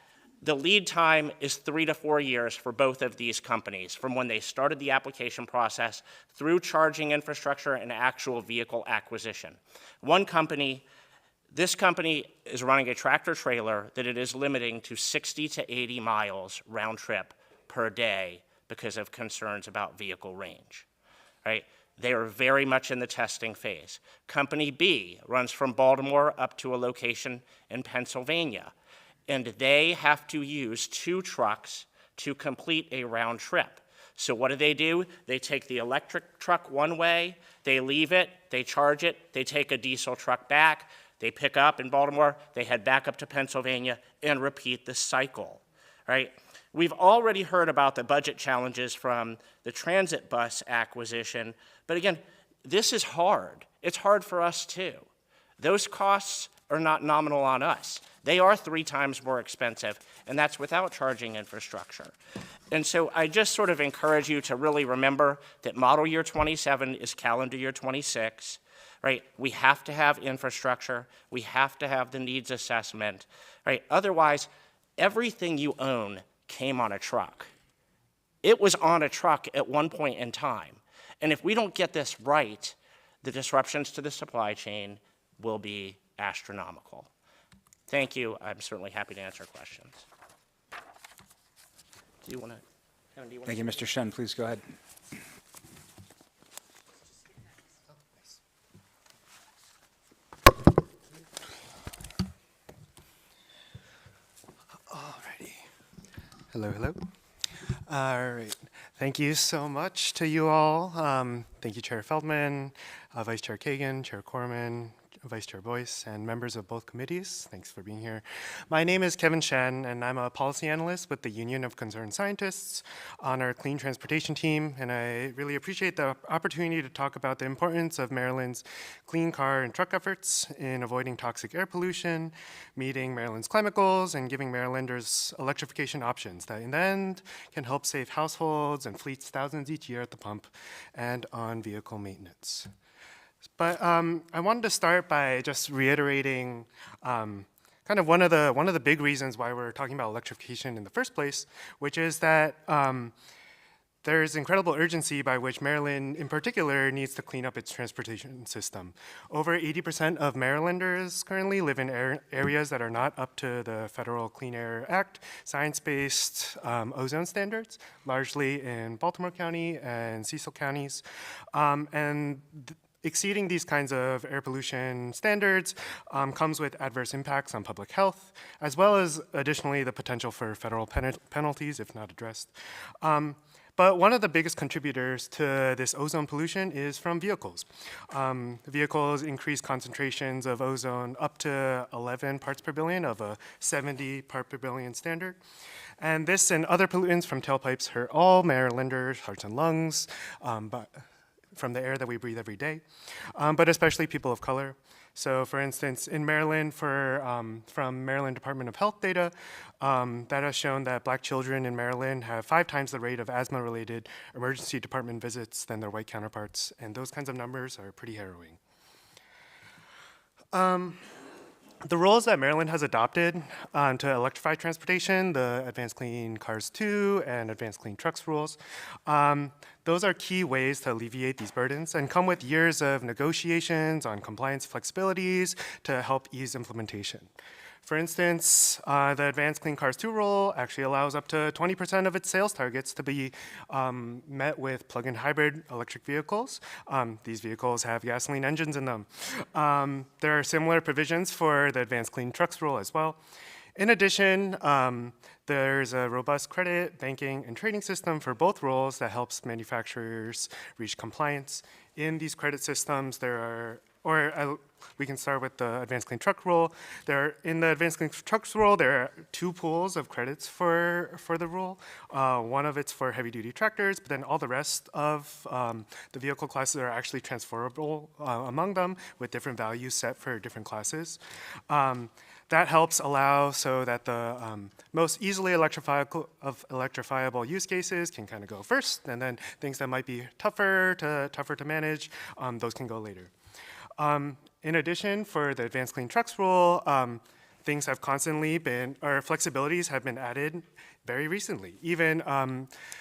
the lead time is 3 to 4 years for both of these companies, from when they started the application process through charging infrastructure and actual vehicle acquisition. One company, this company is running a tractor trailer that it is limiting to 60 to 80 miles round trip per day because of concerns about vehicle range, right? They are very much in the testing phase. Company B runs from Baltimore up to a location in Pennsylvania, and they have to use 2 trucks to complete a round trip. So what do? They take the electric truck one way, they leave it, they charge it, they take a diesel truck back, they pick up in Baltimore, they head back up to Pennsylvania, and repeat the cycle, right? We've already heard about the budget challenges from the transit bus acquisition, but again, this is hard. It's hard for us too. Those costs are not nominal on us. They are 3 times more expensive, and that's without charging infrastructure. And so I just sort of encourage you to really remember that model year 27 is calendar year 26, right? We have to have infrastructure. We have to have the needs assessment, right? Otherwise, everything you own came on a truck. It was on a truck at one point in time. And if we don't get this right, the disruptions to the supply chain will be astronomical. Thank you. I'm certainly happy to answer questions. Do you want to, Kevin, do you want to? Thank you, Mr. Shen. Please go ahead. Alrighty. Hello, hello. All right. Thank you so much to you all. Thank you, Chair Feldman, Vice Chair Kagan, Chair Corman, Vice Chair Boyce, and members of both committees. Thanks for being here. My name is Kevin Shen, and I'm a policy analyst with the Union of Concerned Scientists on our clean transportation team, and I really appreciate the opportunity to talk about the importance of Maryland's clean car and truck efforts in avoiding toxic air pollution, meeting Maryland's climate goals, and giving Marylanders electrification options that in the end can help save households and fleets thousands each year at the pump and on vehicle maintenance. But I wanted to start by just reiterating kind of one of the big reasons why we're talking about electrification in the first place, which is that there's incredible urgency by which Maryland in particular needs to clean up its transportation system. Over 80% of Marylanders currently live in areas that are not up to the Federal Clean Air Act science-based ozone standards, largely in Baltimore County and Cecil counties. Exceeding these kinds of air pollution standards comes with adverse impacts on public health, as well as additionally the potential for federal penalties if not addressed. But But one of the biggest contributors to this ozone pollution is from vehicles. Vehicles increase concentrations of ozone up to 11 parts per billion of a 70 part per billion standard. And this and other pollutants from tailpipes hurt all Marylanders' hearts and lungs, from the air that we breathe every day, but especially people of color. So for instance, in Maryland, from Maryland Department of Health data, that has shown that black children in Maryland have 5 times the rate of asthma-related emergency department visits than their white counterparts, and those kinds of numbers are pretty harrowing. The rules that Maryland has adopted to electrify transportation, the Advanced Clean Cars 2 and Advanced Clean Trucks rules, those are key ways to alleviate these burdens and come with years of negotiations on compliance flexibilities to help ease implementation. For instance, the Advanced Clean Cars 2 rule actually allows up to 20% of its sales targets to be met with plug-in hybrid electric vehicles. These vehicles have gasoline engines in them. There are similar provisions for the Advanced Clean Trucks rule as well. In addition, there's a robust credit, banking, and trading system for both rules that helps manufacturers reach compliance. In these credit systems, we can start with the Advanced Clean Truck rule. In the Advanced Clean Trucks rule, there are 2 pools of credits for the rule. One of it's for heavy-duty tractors, but then all the rest of the vehicle classes are actually transferable among them with different values set for different classes. That helps allow so that the most easily electrifiable use cases can kind of go first, and then things that might be tougher to manage, those can go later. In addition, for the Advanced Clean Trucks rule, things have constantly been, or flexibilities have been added very recently, even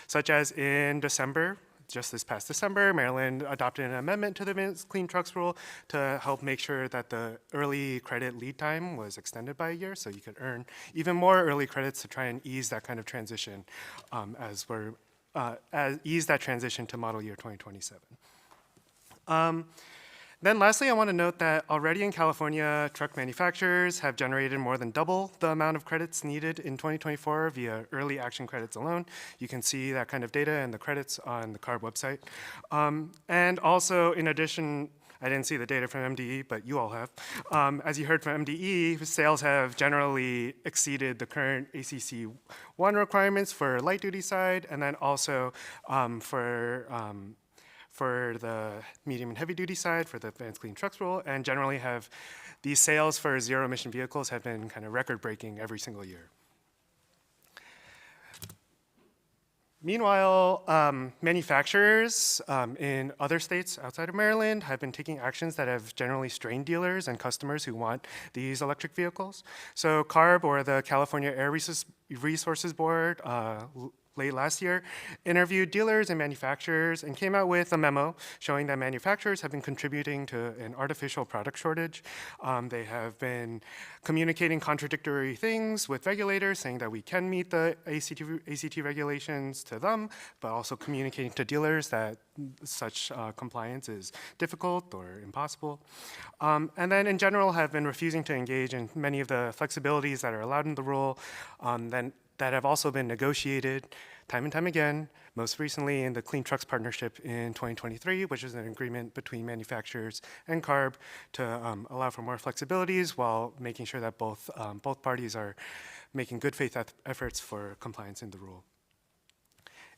such as in December. Just this past December, Maryland adopted an amendment to the Advanced Clean Trucks rule to help make sure that the early credit lead time was extended by a year, so you could earn even more early credits to try and ease that kind of transition ease that transition to model year 2027. Then lastly, I want to note that already in California, truck manufacturers have generated more than double the amount of credits needed in 2024 via early action credits alone. You can see that kind of data and the credits on the CARB website. And also, in addition, I didn't see the data from MDE, but you all have. As you heard from MDE, sales have generally exceeded the current ACC 1 requirements for light duty side, and then also for the medium and heavy duty side for the Advanced Clean Trucks rule, and generally these sales for zero emission vehicles have been kind of record breaking every single year. Meanwhile, manufacturers in other states outside of Maryland have been taking actions that have generally strained dealers and customers who want these electric vehicles. So CARB, or the California Air Resources Board, late last year, interviewed dealers and manufacturers and came out with a memo showing that manufacturers have been contributing to an artificial product shortage. They have been communicating contradictory things with regulators, saying that we can meet the ACT regulations to them, but also communicating to dealers that such compliance is difficult or impossible. And then in general have been refusing to engage in many of the flexibilities that are allowed in the rule, that have also been negotiated time and time again, most recently in the Clean Trucks Partnership in 2023, which is an agreement between manufacturers and CARB to allow for more flexibilities while making sure that both parties are making good faith efforts for compliance in the rule.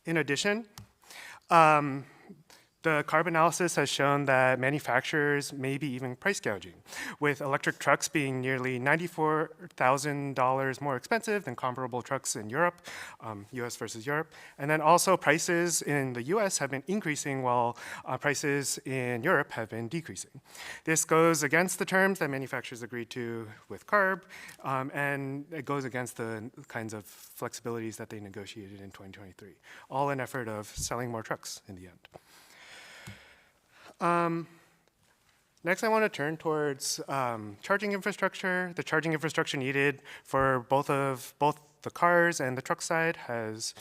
In addition, the CARB analysis has shown that manufacturers may be even price gouging, with electric trucks being nearly $94,000 more expensive than comparable trucks in Europe, US versus Europe. And then also prices in the US have been increasing while prices in Europe have been decreasing. This goes against the terms that manufacturers agreed to with CARB, and it goes against the kinds of flexibilities that they negotiated in 2023, all in effort of selling more trucks in the end. Next, I want to turn towards charging infrastructure. The charging infrastructure needed for both the cars and the truck side has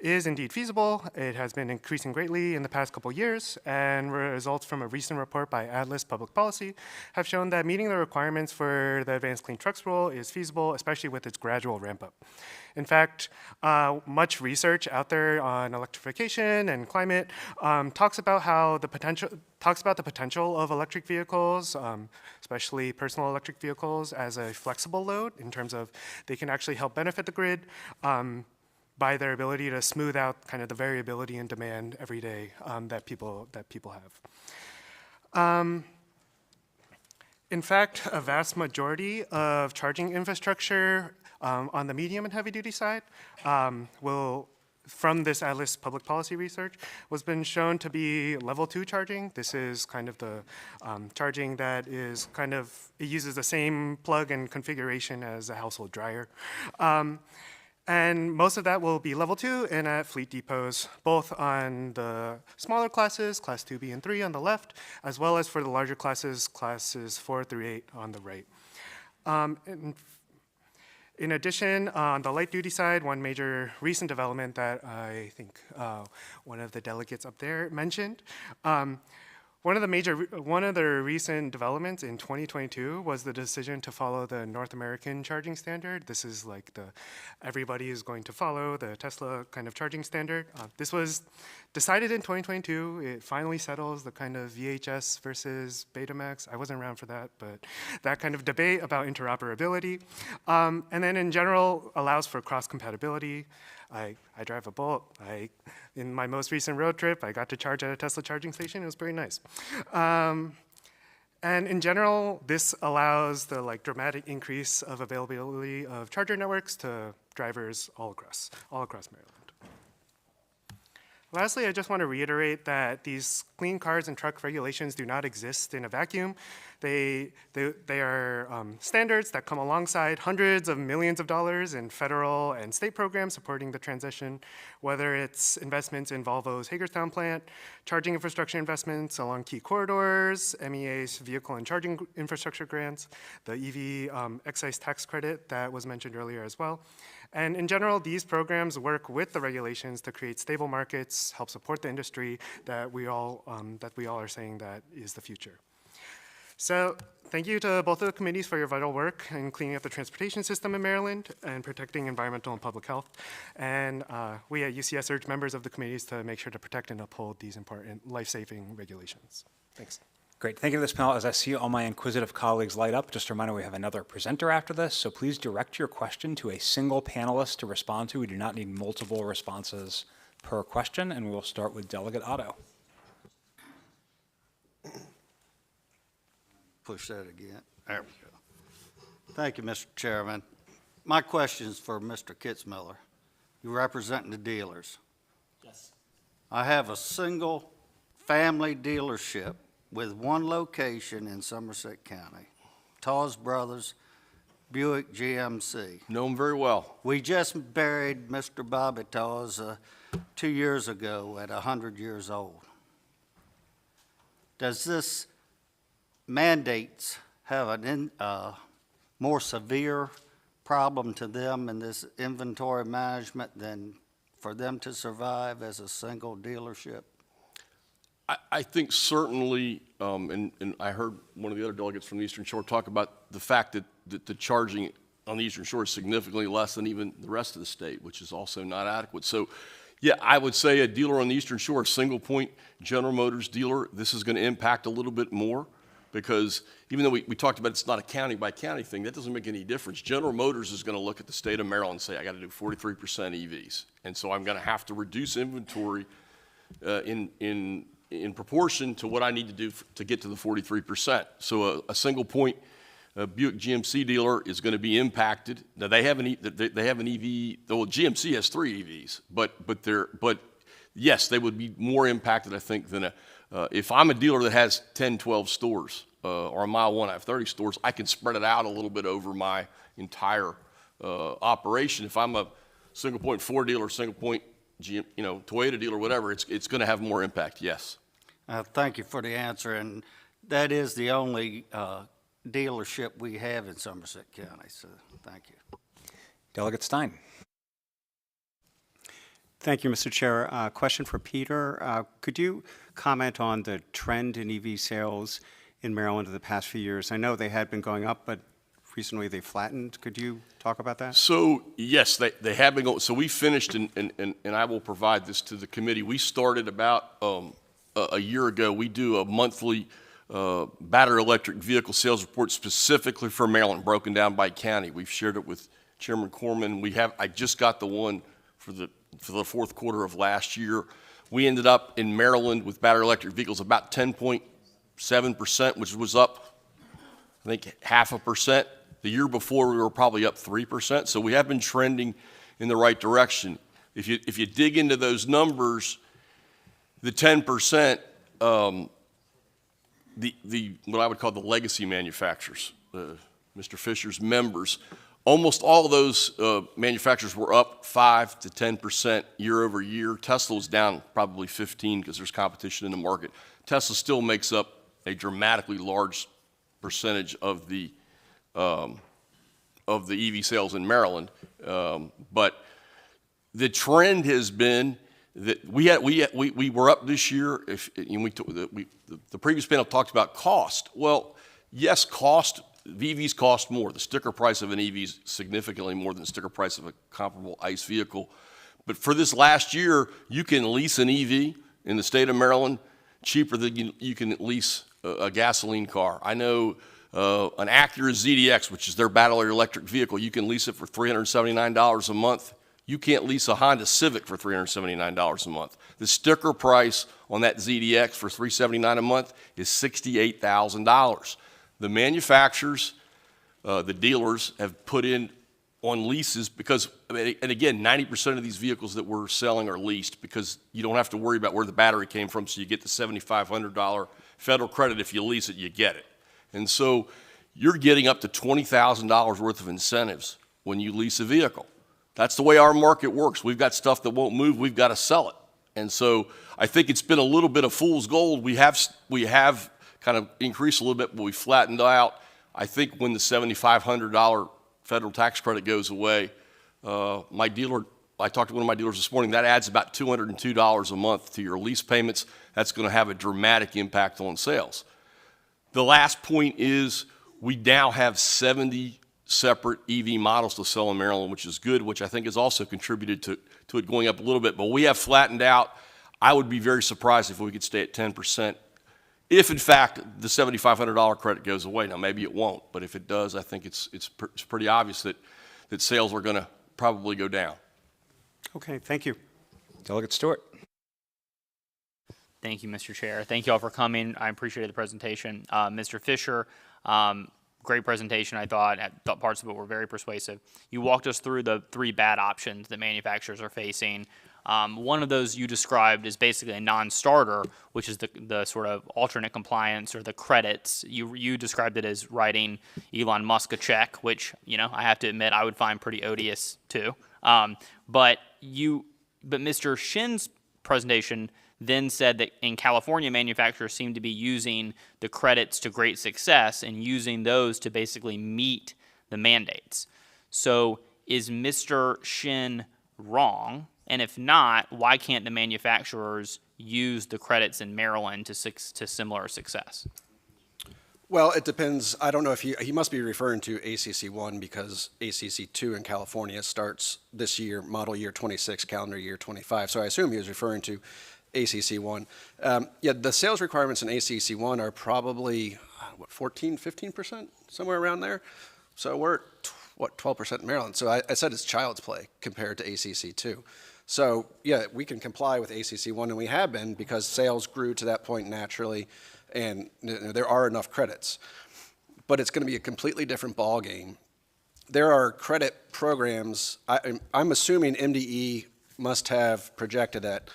is indeed feasible. It has been increasing greatly in the past couple years, and results from a recent report by Atlas Public Policy have shown that meeting the requirements for the Advanced Clean Trucks Rule is feasible, especially with its gradual ramp up. In fact, much research out there on electrification and climate talks about the potential of electric vehicles, especially personal electric vehicles, as a flexible load in terms of they can actually help benefit the grid by their ability to smooth out kind of the variability in demand every day that people have. In fact, a vast majority of charging infrastructure on the medium and heavy duty side from this Atlas public policy research, was been shown to be level 2 charging. This is kind of the charging that is it uses the same plug and configuration as a household dryer. And most of that will be level 2 and at fleet depots, both on the smaller classes, class 2B and 3 on the left, as well as for the larger classes, classes 4 through 8 on the right. In addition, on the light duty side, one major recent development that I think one of the delegates up there mentioned, one of the recent developments in 2022 was the decision to follow the North American charging standard. This is like everybody is going to follow the Tesla kind of charging standard. This was decided in 2022. It finally settles the kind of VHS versus Betamax. I wasn't around for that, but that kind of debate about interoperability. And then in general, allows for cross-compatibility. I drive a Bolt. In my most recent road trip, I got to charge at a Tesla charging station. It was pretty nice. And in general, this allows the dramatic increase of availability of charger networks to drivers all across Maryland. Lastly, I just want to reiterate that these clean cars and truck regulations do not exist in a vacuum. They are standards that come alongside hundreds of millions of dollars in federal and state programs supporting the transition, whether it's investments in Volvo's Hagerstown plant, charging infrastructure investments along key corridors, MEA's vehicle and charging infrastructure grants, the EV excise tax credit that was mentioned earlier as well. And in general, these programs work with the regulations to create stable markets, help support the industry that we all are saying that is the future. So thank you to both of the committees for your vital work in cleaning up the transportation system in Maryland and protecting environmental and public health. And we at UCS urge members of the committees to make sure to protect and uphold these important life-saving regulations. Thanks. Great. Thank you to this panel. As I see all my inquisitive colleagues light up, just a reminder, we have another presenter after this, so please direct your question to a single panelist to respond to. We do not need multiple responses per question, and we'll start with Delegate Otto. Push that again. There we go. Thank you, Mr. Chairman. My question is for Mr. Kitzmiller. You're representing the dealers. Yes. I have a single family dealership with one location in Somerset County, Tawes Brothers, Buick GMC. Know them very well. We just buried Mr. Bobby Tawes 2 years ago at 100 years old. Does this mandates have a more severe problem to them in this inventory management than for them to survive as a single dealership? I think certainly, and I heard one of the other delegates from the Eastern Shore talk about the fact that the charging on the Eastern Shore is significantly less than even the rest of the state, which is also not adequate. So, yeah, I would say a dealer on the Eastern Shore, a single point General Motors dealer, this is going to impact a little bit more because even though we talked about it's not a county by county thing, that doesn't make any difference. General Motors is going to look at the state of Maryland and say, I got to do 43% EVs. And so I'm going to have to reduce inventory in proportion to what I need to do to get to the 43%. So a single point Buick GMC dealer is going to be impacted. Now they have an EV. Well, GMC has 3 EVs, but yes, they would be more impacted, I think, than if I'm a dealer that has 10, 12 stores, or on mile one I have 30 stores. I can spread it out a little bit over my entire operation. If I'm a single point Ford dealer, single point Toyota dealer, whatever, it's going to have more impact. Yes. Thank you for the answer, and that is the only dealership we have in Somerset County, so thank you. Delegate Stein. Thank you, Mr. Chair. Question for Peter. Could you comment on the trend in EV sales in Maryland in the past few years? I know they had been going up, but recently they flattened. Could you talk about that? So, yes, they have been going. So we finished, and I will provide this to the committee. We started about a year ago. We do a monthly battery electric vehicle sales report specifically for Maryland, broken down by county. We've shared it with Chairman Corman. I just got the one for the fourth quarter of last year. We ended up in Maryland with battery electric vehicles about 10.7%, which was up, I think, 0.5%. The year before, we were probably up 3%. So we have been trending in the right direction. If you dig into those numbers, the 10%, what I would call the legacy manufacturers, Mr. Fisher's members, almost all of those manufacturers were up 5 to 10% year over year. Tesla was down probably 15 because there's competition in the market. Tesla still makes up a dramatically large percentage of the EV sales in Maryland. But the trend has been that we were up this year. The previous panel talked about cost. Well, yes, cost. EVs cost more. The sticker price of an EV is significantly more than the sticker price of a comparable ICE vehicle. But for this last year, you can lease an EV in the state of Maryland cheaper than you can lease a gasoline car. I know an Acura ZDX, which is their battery electric vehicle, you can lease it for $379 a month. You can't lease a Honda Civic for $379 a month. The sticker price on that ZDX for $379 a month is $68,000. The manufacturers, the dealers have put in on leases because, and again, 90% of these vehicles that we're selling are leased because you don't have to worry about where the battery came from, so you get the $7,500 federal credit. If you lease it, you get it. And so you're getting up to $20,000 worth of incentives when you lease a vehicle. That's the way our market works. We've got stuff that won't move. We've got to sell it. And so I think it's been a little bit of fool's gold. We have kind of increased a little bit, but we flattened out. I think when the $7,500 federal tax credit goes away, I talked to one of my dealers this morning, that adds about $202 a month to your lease payments. That's going to have a dramatic impact on sales. The last point is we now have 70 separate EV models to sell in Maryland, which is good, which I think has also contributed to it going up a little bit. But we have flattened out. I would be very surprised if we could stay at 10%. If, in fact, the $7,500 credit goes away. Now, maybe it won't, but if it does, I think it's pretty obvious that sales are going to probably go down. Okay, thank you. Delegate Stewart. Thank you, Mr. Chair. Thank you all for coming. I appreciated the presentation. Mr. Fisher, great presentation, I thought. Parts of it were very persuasive. You walked us through the 3 bad options that manufacturers are facing. One of those you described is basically a non-starter, which is the sort of alternate compliance or the credits. You described it as writing Elon Musk a check, which, I have to admit I would find pretty odious too. But Mr. Shin's presentation then said that in California, manufacturers seem to be using the credits to great success and using those to basically meet the mandates. So is Mr. Shin wrong? And if not, why can't the manufacturers use the credits in Maryland to similar success? Well, it depends. I don't know if he must be referring to ACC1 because ACC2 in California starts this year, model year 26, calendar year 25. So I assume he was referring to ACC1. The sales requirements in ACC1 are probably, 14, 15%, somewhere around there. So we're at, 12% in Maryland. So I said it's child's play compared to ACC2. So yeah, we can comply with ACC1, and we have been because sales grew to that point naturally, and there are enough credits. But it's going to be a completely different ballgame. There are credit programs. I'm assuming MDE must have projected that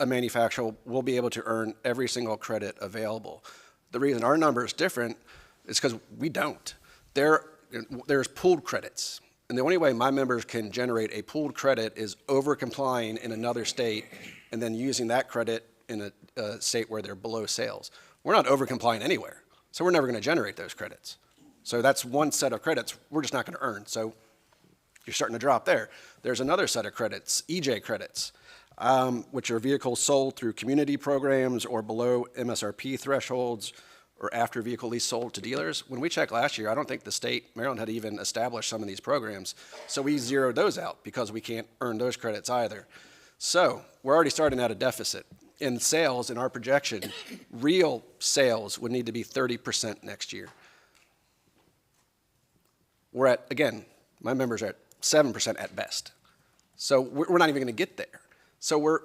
a manufacturer will be able to earn every single credit available. The reason our number is different is because we don't. There's pooled credits. And the only way my members can generate a pooled credit is over complying in another state and then using that credit in a state where they're below sales. We're not over complying anywhere, so we're never going to generate those credits. So that's one set of credits we're just not going to earn. So you're starting to drop there. There's another set of credits, EJ credits, which are vehicles sold through community programs or below MSRP thresholds or after vehicle lease sold to dealers. When we checked last year, I don't think the state, Maryland, had even established some of these programs. So we zeroed those out because we can't earn those credits either. So we're already starting at a deficit. In sales, in our projection, real sales would need to be 30% next year. We're at, again, my members are at 7% at best. So we're not even going to get there. So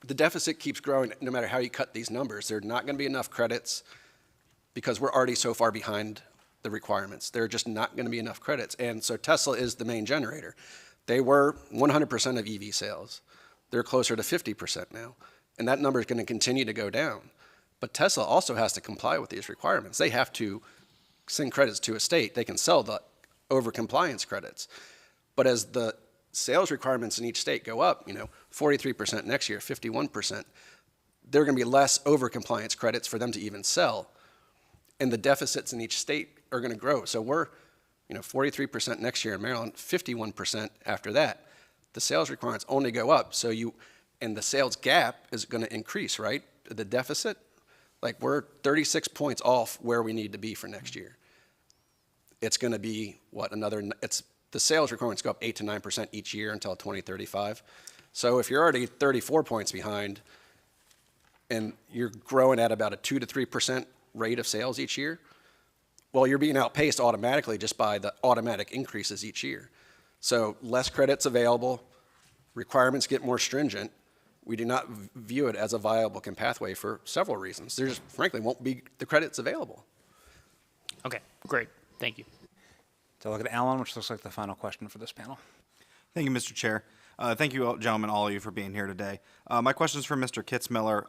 the deficit keeps growing no matter how you cut these numbers. There are not going to be enough credits because we're already so far behind the requirements. There are just not going to be enough credits. And so Tesla is the main generator. They were 100% of EV sales. They're closer to 50% now. And that number is going to continue to go down. But Tesla also has to comply with these requirements. They have to send credits to a state. They can sell the over-compliance credits. But as the sales requirements in each state go up, 43% next year, 51%, there are going to be less over-compliance credits for them to even sell. And the deficits in each state are going to grow. So we're 43% next year in Maryland, 51% after that. The sales requirements only go up. And the sales gap is going to increase, right? The deficit, like we're 36 points off where we need to be for next year. It's going to be the sales requirements go up 8 to 9% each year until 2035. So if you're already 34 points behind and you're growing at about a 2 to 3% rate of sales each year, well, you're being outpaced automatically just by the automatic increases each year. So less credits available, requirements get more stringent. We do not view it as a viable pathway for several reasons. There just frankly won't be the credits available. Okay, great. Thank you. So look at Alan, which looks like the final question for this panel. Thank you, Mr. Chair. Thank you, gentlemen, all of you, for being here today. My question is for Mr. Kitzmiller.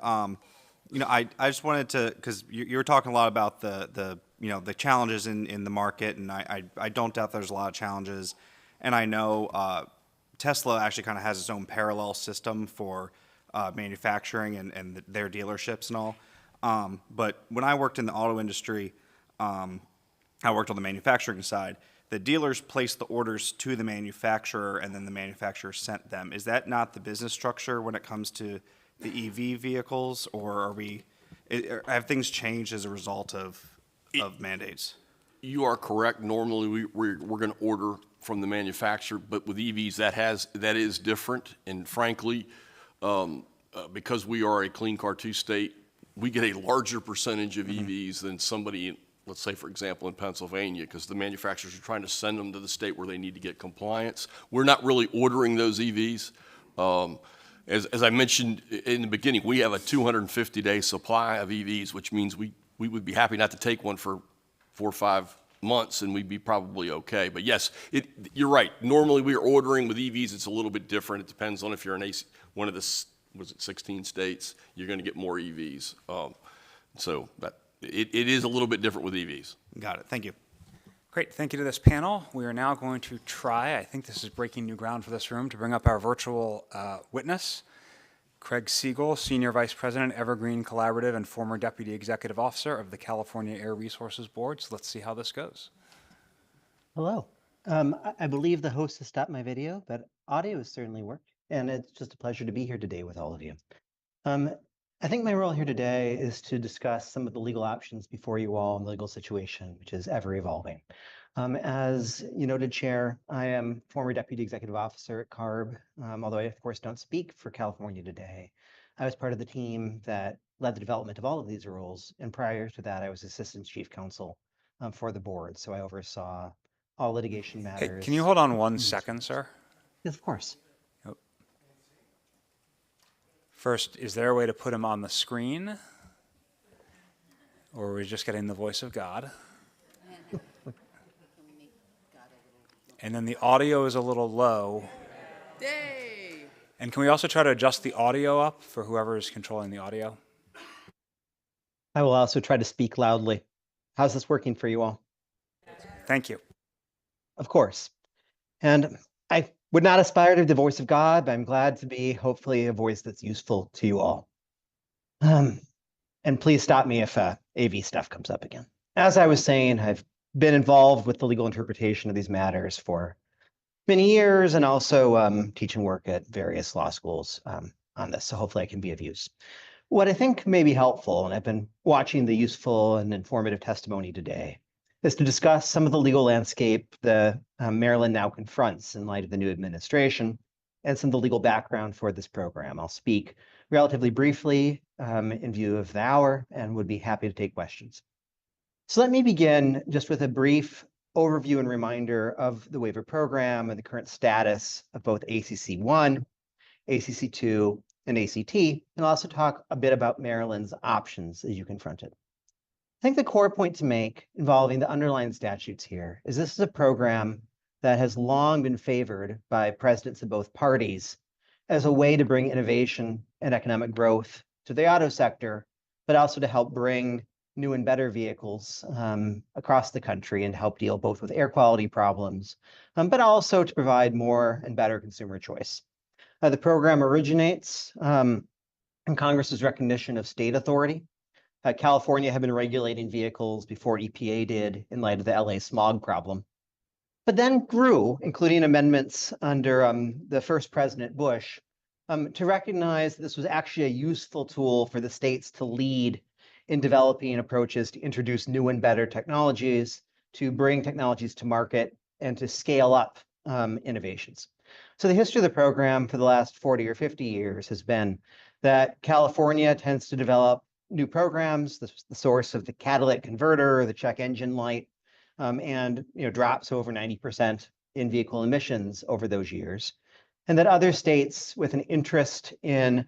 I just wanted to, because you were talking a lot about the challenges in the market, and I don't doubt there's a lot of challenges. And I know Tesla actually kind of has its own parallel system for manufacturing and their dealerships and all. But when I worked in the auto industry, I worked on the manufacturing side. The dealers placed the orders to the manufacturer, and then the manufacturer sent them. Is that not the business structure when it comes to the EV vehicles, or have things changed as a result of mandates? You are correct. Normally, we're going to order from the manufacturer, but with EVs, that is different. And frankly, because we are a Clean Car 2 state, we get a larger percentage of EVs than somebody, let's say, for example, in Pennsylvania, because the manufacturers are trying to send them to the state where they need to get compliance. We're not really ordering those EVs. As I mentioned in the beginning, we have a 250-day supply of EVs, which means we would be happy not to take one for 4 or 5 months, and we'd be probably okay. But yes, you're right. Normally, we are ordering with EVs. It's a little bit different. It depends on if you're in one of the 16 states. You're going to get more EVs. It is a little bit different with EVs. Got it. Thank you. Great. Thank you to this panel. We are now going to try, I think this is breaking new ground for this room, to bring up our virtual witness, Craig Siegel, Senior Vice President, Evergreen Collaborative, and former Deputy Executive Officer of the California Air Resources Board. So let's see how this goes. Hello. I believe the host has stopped my video, but audio has certainly worked, and it's just a pleasure to be here today with all of you. I think my role here today is to discuss some of the legal options before you all in the legal situation, which is ever evolving. As you noted, Chair, I am former Deputy Executive Officer at CARB, although I, of course, don't speak for California today. I was part of the team that led the development of all of these rules, and prior to that, I was Assistant Chief Counsel for the board, so I oversaw all litigation matters. Hey, can you hold on 1 second, sir? Yes, of course. First, is there a way to put him on the screen? Or are we just getting the voice of God? And then the audio is a little low. And can we also try to adjust the audio up for whoever is controlling the audio? I will also try to speak loudly. How's this working for you all? Thank you. Of course. And I would not aspire to be the voice of God, but I'm glad to be hopefully a voice that's useful to you all. And please stop me if AV stuff comes up again. As I was saying, I've been involved with the legal interpretation of these matters for many years and also teach and work at various law schools on this. So hopefully I can be of use. What I think may be helpful, and I've been watching the useful and informative testimony today, is to discuss some of the legal landscape that Maryland now confronts in light of the new administration and some of the legal background for this program. I'll speak relatively briefly in view of the hour and would be happy to take questions. So let me begin just with a brief overview and reminder of the waiver program and the current status of both ACC1, ACC2, and ACT, and I'll also talk a bit about Maryland's options as you confront it. I think the core point to make involving the underlying statutes here is this is a program that has long been favored by presidents of both parties as a way to bring innovation and economic growth to the auto sector, but also to help bring new and better vehicles across the country and help deal both with air quality problems, but also to provide more and better consumer choice. The program originates in Congress's recognition of state authority. California had been regulating vehicles before EPA did in light of the LA smog problem, but then grew, including amendments under the first President Bush, to recognize that this was actually a useful tool for the states to lead in developing approaches to introduce new and better technologies, to bring technologies to market, and to scale up innovations. So the history of the program for the last 40 or 50 years has been that California tends to develop new programs, the source of the catalytic converter, the check engine light, and drops over 90% in vehicle emissions over those years. And that other states with an interest in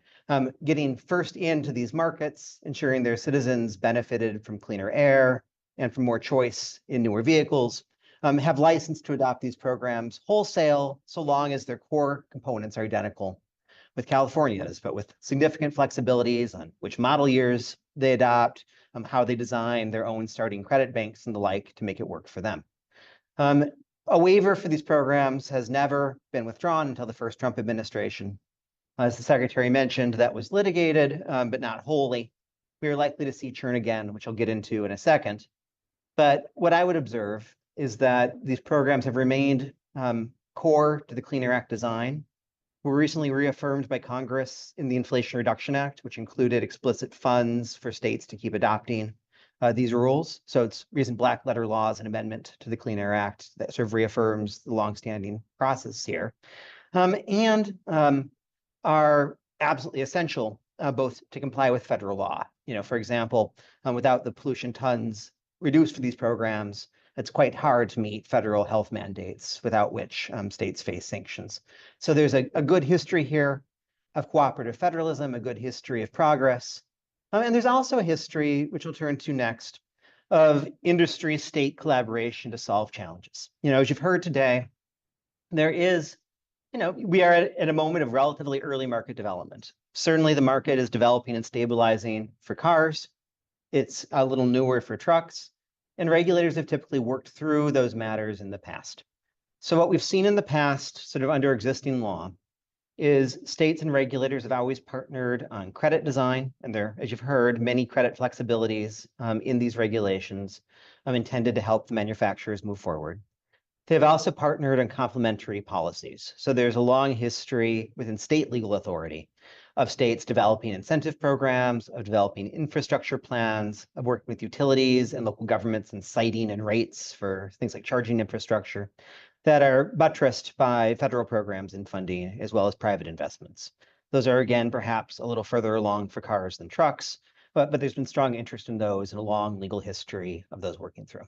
getting first into these markets, ensuring their citizens benefited from cleaner air and from more choice in newer vehicles, have licensed to adopt these programs wholesale, so long as their core components are identical with California's, but with significant flexibilities on which model years they adopt, how they design their own starting credit banks and the like to make it work for them. A waiver for these programs has never been withdrawn until the first Trump administration. As the Secretary mentioned, that was litigated, but not wholly. We are likely to see churn again, which I'll get into in a second. But what I would observe is that these programs have remained core to the Clean Air Act design, were recently reaffirmed by Congress in the Inflation Reduction Act, which included explicit funds for states to keep adopting these rules. So it's recent black letter law is an amendment to the Clean Air Act that sort of reaffirms the longstanding process here, and are absolutely essential both to comply with federal law. For example, without the pollution tons reduced for these programs, it's quite hard to meet federal health mandates, without which states face sanctions. So there's a good history here of cooperative federalism, a good history of progress. And there's also a history, which we'll turn to next, of industry-state collaboration to solve challenges. As you've heard today, there is, we are at a moment of relatively early market development. Certainly the market is developing and stabilizing for cars. It's a little newer for trucks. And regulators have typically worked through those matters in the past. So what we've seen in the past, sort of under existing law, is states and regulators have always partnered on credit design, and there, as you've heard, many credit flexibilities in these regulations intended to help the manufacturers move forward. They've also partnered on complementary policies. So there's a long history within state legal authority of states developing incentive programs, of developing infrastructure plans, of working with utilities and local governments and siting and rates for things like charging infrastructure that are buttressed by federal programs and funding, as well as private investments. Those are, again, perhaps a little further along for cars than trucks, but there's been strong interest in those and a long legal history of those working through.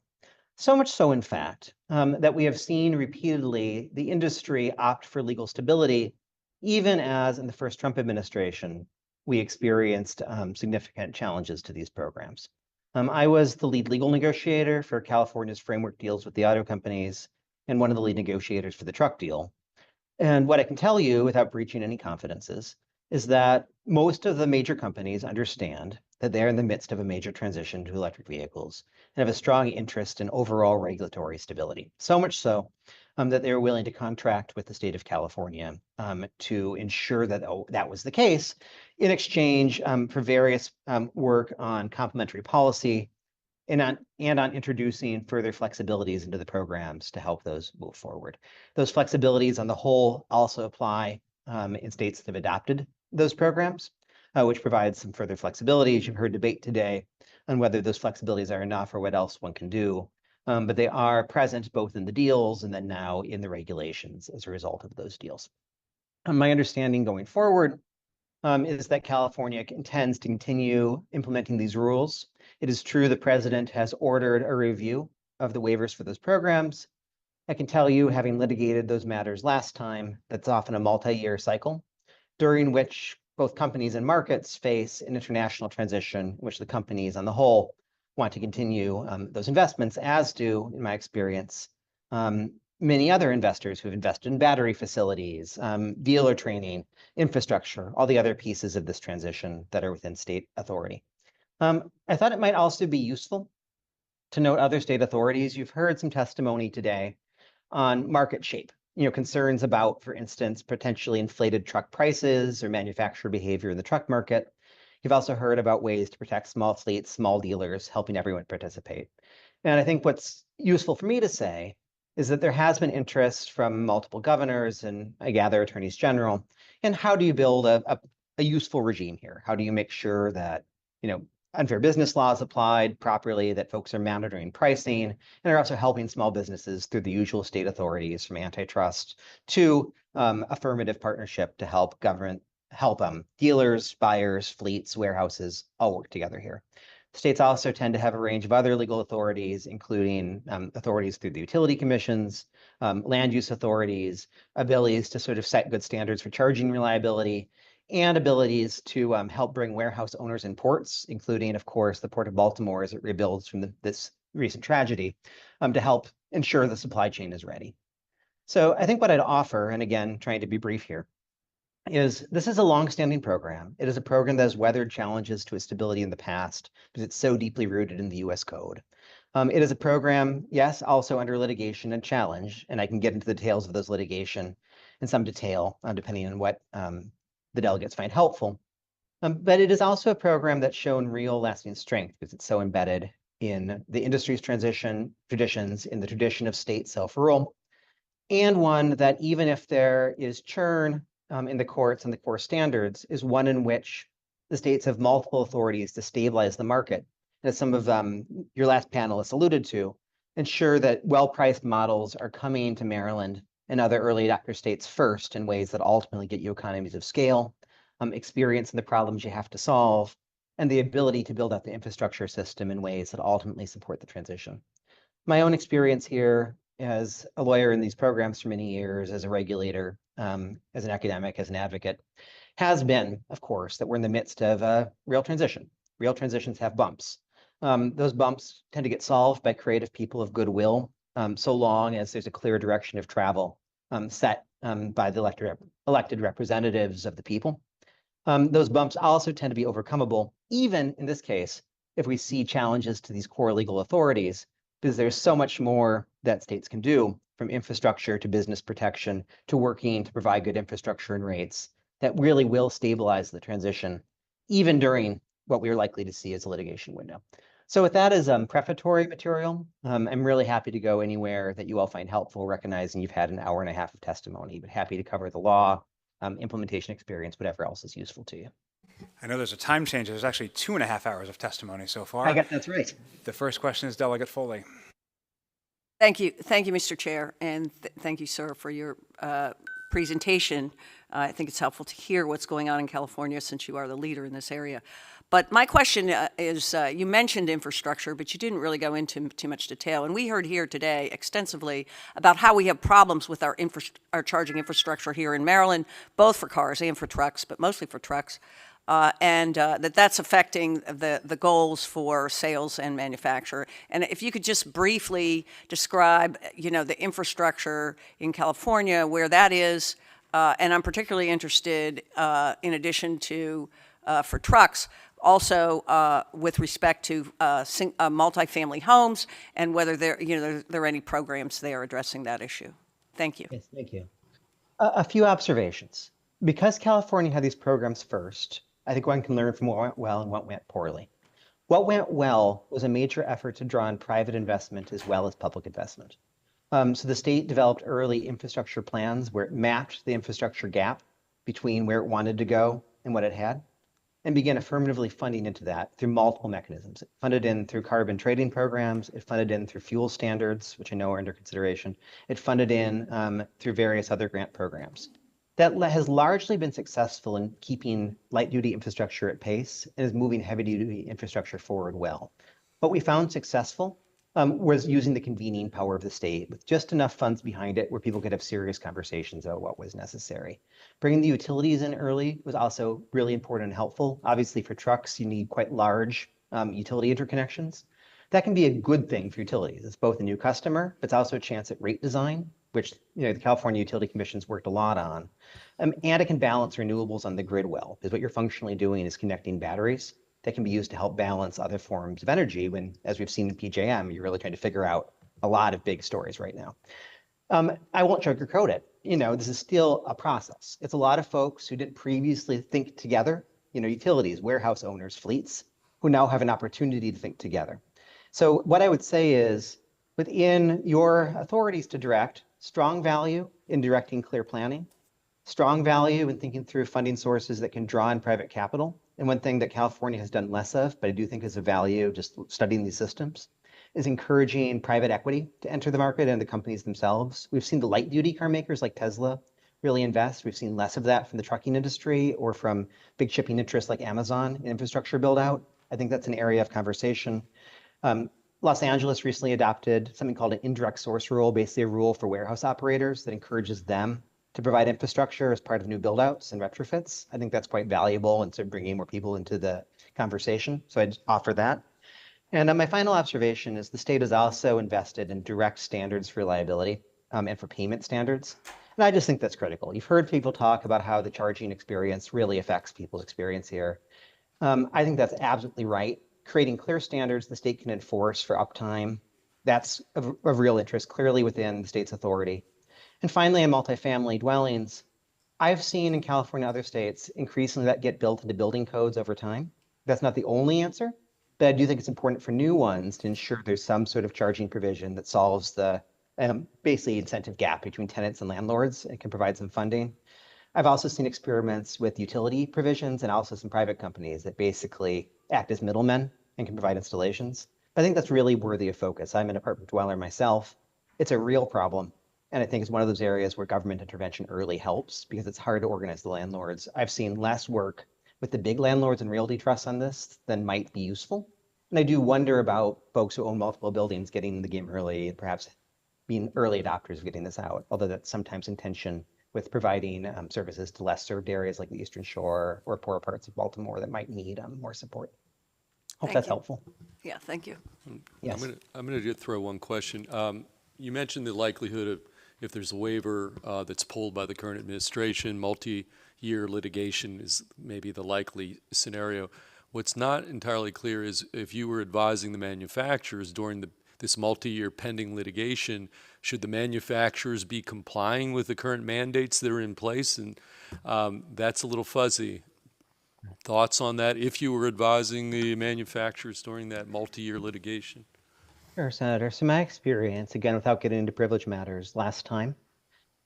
So much so, in fact, that we have seen repeatedly the industry opt for legal stability, even as in the first Trump administration, we experienced significant challenges to these programs. I was the lead legal negotiator for California's framework deals with the auto companies and one of the lead negotiators for the truck deal. And what I can tell you without breaching any confidences is that most of the major companies understand that they're in the midst of a major transition to electric vehicles and have a strong interest in overall regulatory stability. So much so that they were willing to contract with the state of California to ensure that that was the case in exchange for various work on complementary policy, and on introducing further flexibilities into the programs to help those move forward. Those flexibilities on the whole also apply in states that have adopted those programs, which provides some further flexibility, as you've heard debate today, on whether those flexibilities are enough or what else one can do. But they are present both in the deals and then now in the regulations as a result of those deals. My understanding going forward is that California intends to continue implementing these rules. It is true the president has ordered a review of the waivers for those programs. I can tell you, having litigated those matters last time, that's often a multi-year cycle during which both companies and markets face an international transition in which the companies on the whole want to continue those investments, as do, in my experience, many other investors who have invested in battery facilities, dealer training, infrastructure, all the other pieces of this transition that are within state authority. I thought it might also be useful to note other state authorities. You've heard some testimony today on market shape, concerns about, for instance, potentially inflated truck prices or manufacturer behavior in the truck market. You've also heard about ways to protect small fleets, small dealers, helping everyone participate. And I think what's useful for me to say is that there has been interest from multiple governors and, I gather, attorneys general in how do you build a useful regime here? How do you make sure that, unfair business laws applied properly, that folks are monitoring pricing, and are also helping small businesses through the usual state authorities, from antitrust to affirmative partnership to help dealers, buyers, fleets, warehouses all work together here. States also tend to have a range of other legal authorities, including authorities through the utility commissions, land use authorities, abilities to sort of set good standards for charging reliability, and abilities to help bring warehouse owners in ports, including, of course, the Port of Baltimore as it rebuilds from this recent tragedy, to help ensure the supply chain is ready. So I think what I'd offer, and again, trying to be brief here, is this is a longstanding program. It is a program that has weathered challenges to its stability in the past because it's so deeply rooted in the US code. It is a program, yes, also under litigation and challenge, and I can get into the details of those litigation in some detail, depending on what the delegates find helpful. But it is also a program that's shown real lasting strength because it's so embedded in the industry's traditions, in the tradition of state self-rule, and one that even if there is churn in the courts and the core standards, is one in which the states have multiple authorities to stabilize the market. And as some of your last panelists alluded to, ensure that well-priced models are coming to Maryland and other early adopter states first in ways that ultimately get you economies of scale, experience in the problems you have to solve, and the ability to build out the infrastructure system in ways that ultimately support the transition. My own experience here as a lawyer in these programs for many years, as a regulator, as an academic, as an advocate, has been, of course, that we're in the midst of a real transition. Real transitions have bumps. Those bumps tend to get solved by creative people of goodwill, so long as there's a clear direction of travel set by the elected representatives of the people. Those bumps also tend to be overcomable, even in this case, if we see challenges to these core legal authorities, because there's so much more that states can do, from infrastructure to business protection to working to provide good infrastructure and rates, that really will stabilize the transition, even during what we are likely to see as a litigation window. So with that as prefatory material, I'm really happy to go anywhere that you all find helpful, recognizing you've had an hour and a half of testimony, but happy to cover the law, implementation experience, whatever else is useful to you. I know there's a time change. There's actually 2.5 hours of testimony so far. I guess that's right. The first question is Delegate Foley. Thank you, Mr. Chair, and thank you, sir, for your presentation. I think it's helpful to hear what's going on in California since you are the leader in this area. But my question is, you mentioned infrastructure, but you didn't really go into too much detail. And we heard here today extensively about how we have problems with our charging infrastructure here in Maryland, both for cars and for trucks, but mostly for trucks. And that's affecting the goals for sales and manufacture. And if you could just briefly describe, the infrastructure in California, where that is, and I'm particularly interested, in addition to for trucks, also with respect to multifamily homes, and whether there are any programs there addressing that issue. Thank you. Yes, thank you. A few observations. Because California had these programs first, I think one can learn from what went well and what went poorly. What went well was a major effort to draw in private investment as well as public investment. So the state developed early infrastructure plans where it mapped the infrastructure gap between where it wanted to go and what it had, and began affirmatively funding into that through multiple mechanisms. It funded in through carbon trading programs, it funded in through fuel standards, which I know are under consideration. It funded in through various other grant programs. That has largely been successful in keeping light duty infrastructure at pace and is moving heavy duty infrastructure forward well. What we found successful was using the convening power of the state with just enough funds behind it where people could have serious conversations about what was necessary. Bringing the utilities in early was also really important and helpful. Obviously, for trucks, you need quite large utility interconnections. That can be a good thing for utilities. It's both a new customer, but it's also a chance at rate design, which the California Utility Commission's worked a lot on. And it can balance renewables on the grid well, because what you're functionally doing is connecting batteries that can be used to help balance other forms of energy when, as we've seen in PJM, you're really trying to figure out a lot of big stories right now. I won't sugarcoat it. This is still a process. It's a lot of folks who didn't previously think together, utilities, warehouse owners, fleets, who now have an opportunity to think together. So what I would say is, within your authorities to direct, strong value in directing clear planning, strong value in thinking through funding sources that can draw in private capital. And one thing that California has done less of, but I do think is a value just studying these systems, is encouraging private equity to enter the market and the companies themselves. We've seen the light duty car makers like Tesla really invest. We've seen less of that from the trucking industry or from big shipping interests like Amazon in infrastructure build out. I think that's an area of conversation. Los Angeles recently adopted something called an indirect source rule, basically a rule for warehouse operators that encourages them to provide infrastructure as part of new build-outs and retrofits. I think that's quite valuable and sort of bringing more people into the conversation. So I'd offer that. And my final observation is the state has also invested in direct standards for reliability and for payment standards. And I just think that's critical. You've heard people talk about how the charging experience really affects people's experience here. I think that's absolutely right. Creating clear standards the state can enforce for uptime, that's of real interest, clearly within the state's authority. And finally, in multifamily dwellings, I've seen in California and other states increasingly that get built into building codes over time. That's not the only answer, but I do think it's important for new ones to ensure there's some sort of charging provision that solves the basically incentive gap between tenants and landlords and can provide some funding. I've also seen experiments with utility provisions and also some private companies that basically act as middlemen and can provide installations. But I think that's really worthy of focus. I'm an apartment dweller myself. It's a real problem. And I think it's one of those areas where government intervention early helps because it's hard to organize the landlords. I've seen less work with the big landlords and realty trusts on this than might be useful. And I do wonder about folks who own multiple buildings getting in the game early, perhaps being early adopters of getting this out, although that's sometimes in tension with providing services to less served areas like the Eastern Shore or poorer parts of Baltimore that might need more support. Hope that's helpful. Yeah, thank you. Yes. I'm going to throw one question. You mentioned the likelihood of if there's a waiver that's pulled by the current administration, multi-year litigation is maybe the likely scenario. What's not entirely clear is if you were advising the manufacturers during this multi-year pending litigation, should the manufacturers be complying with the current mandates that are in place? And that's a little fuzzy. Thoughts on that if you were advising the manufacturers during that multi-year litigation? Sure, Senator. So my experience, again, without getting into privilege matters, last time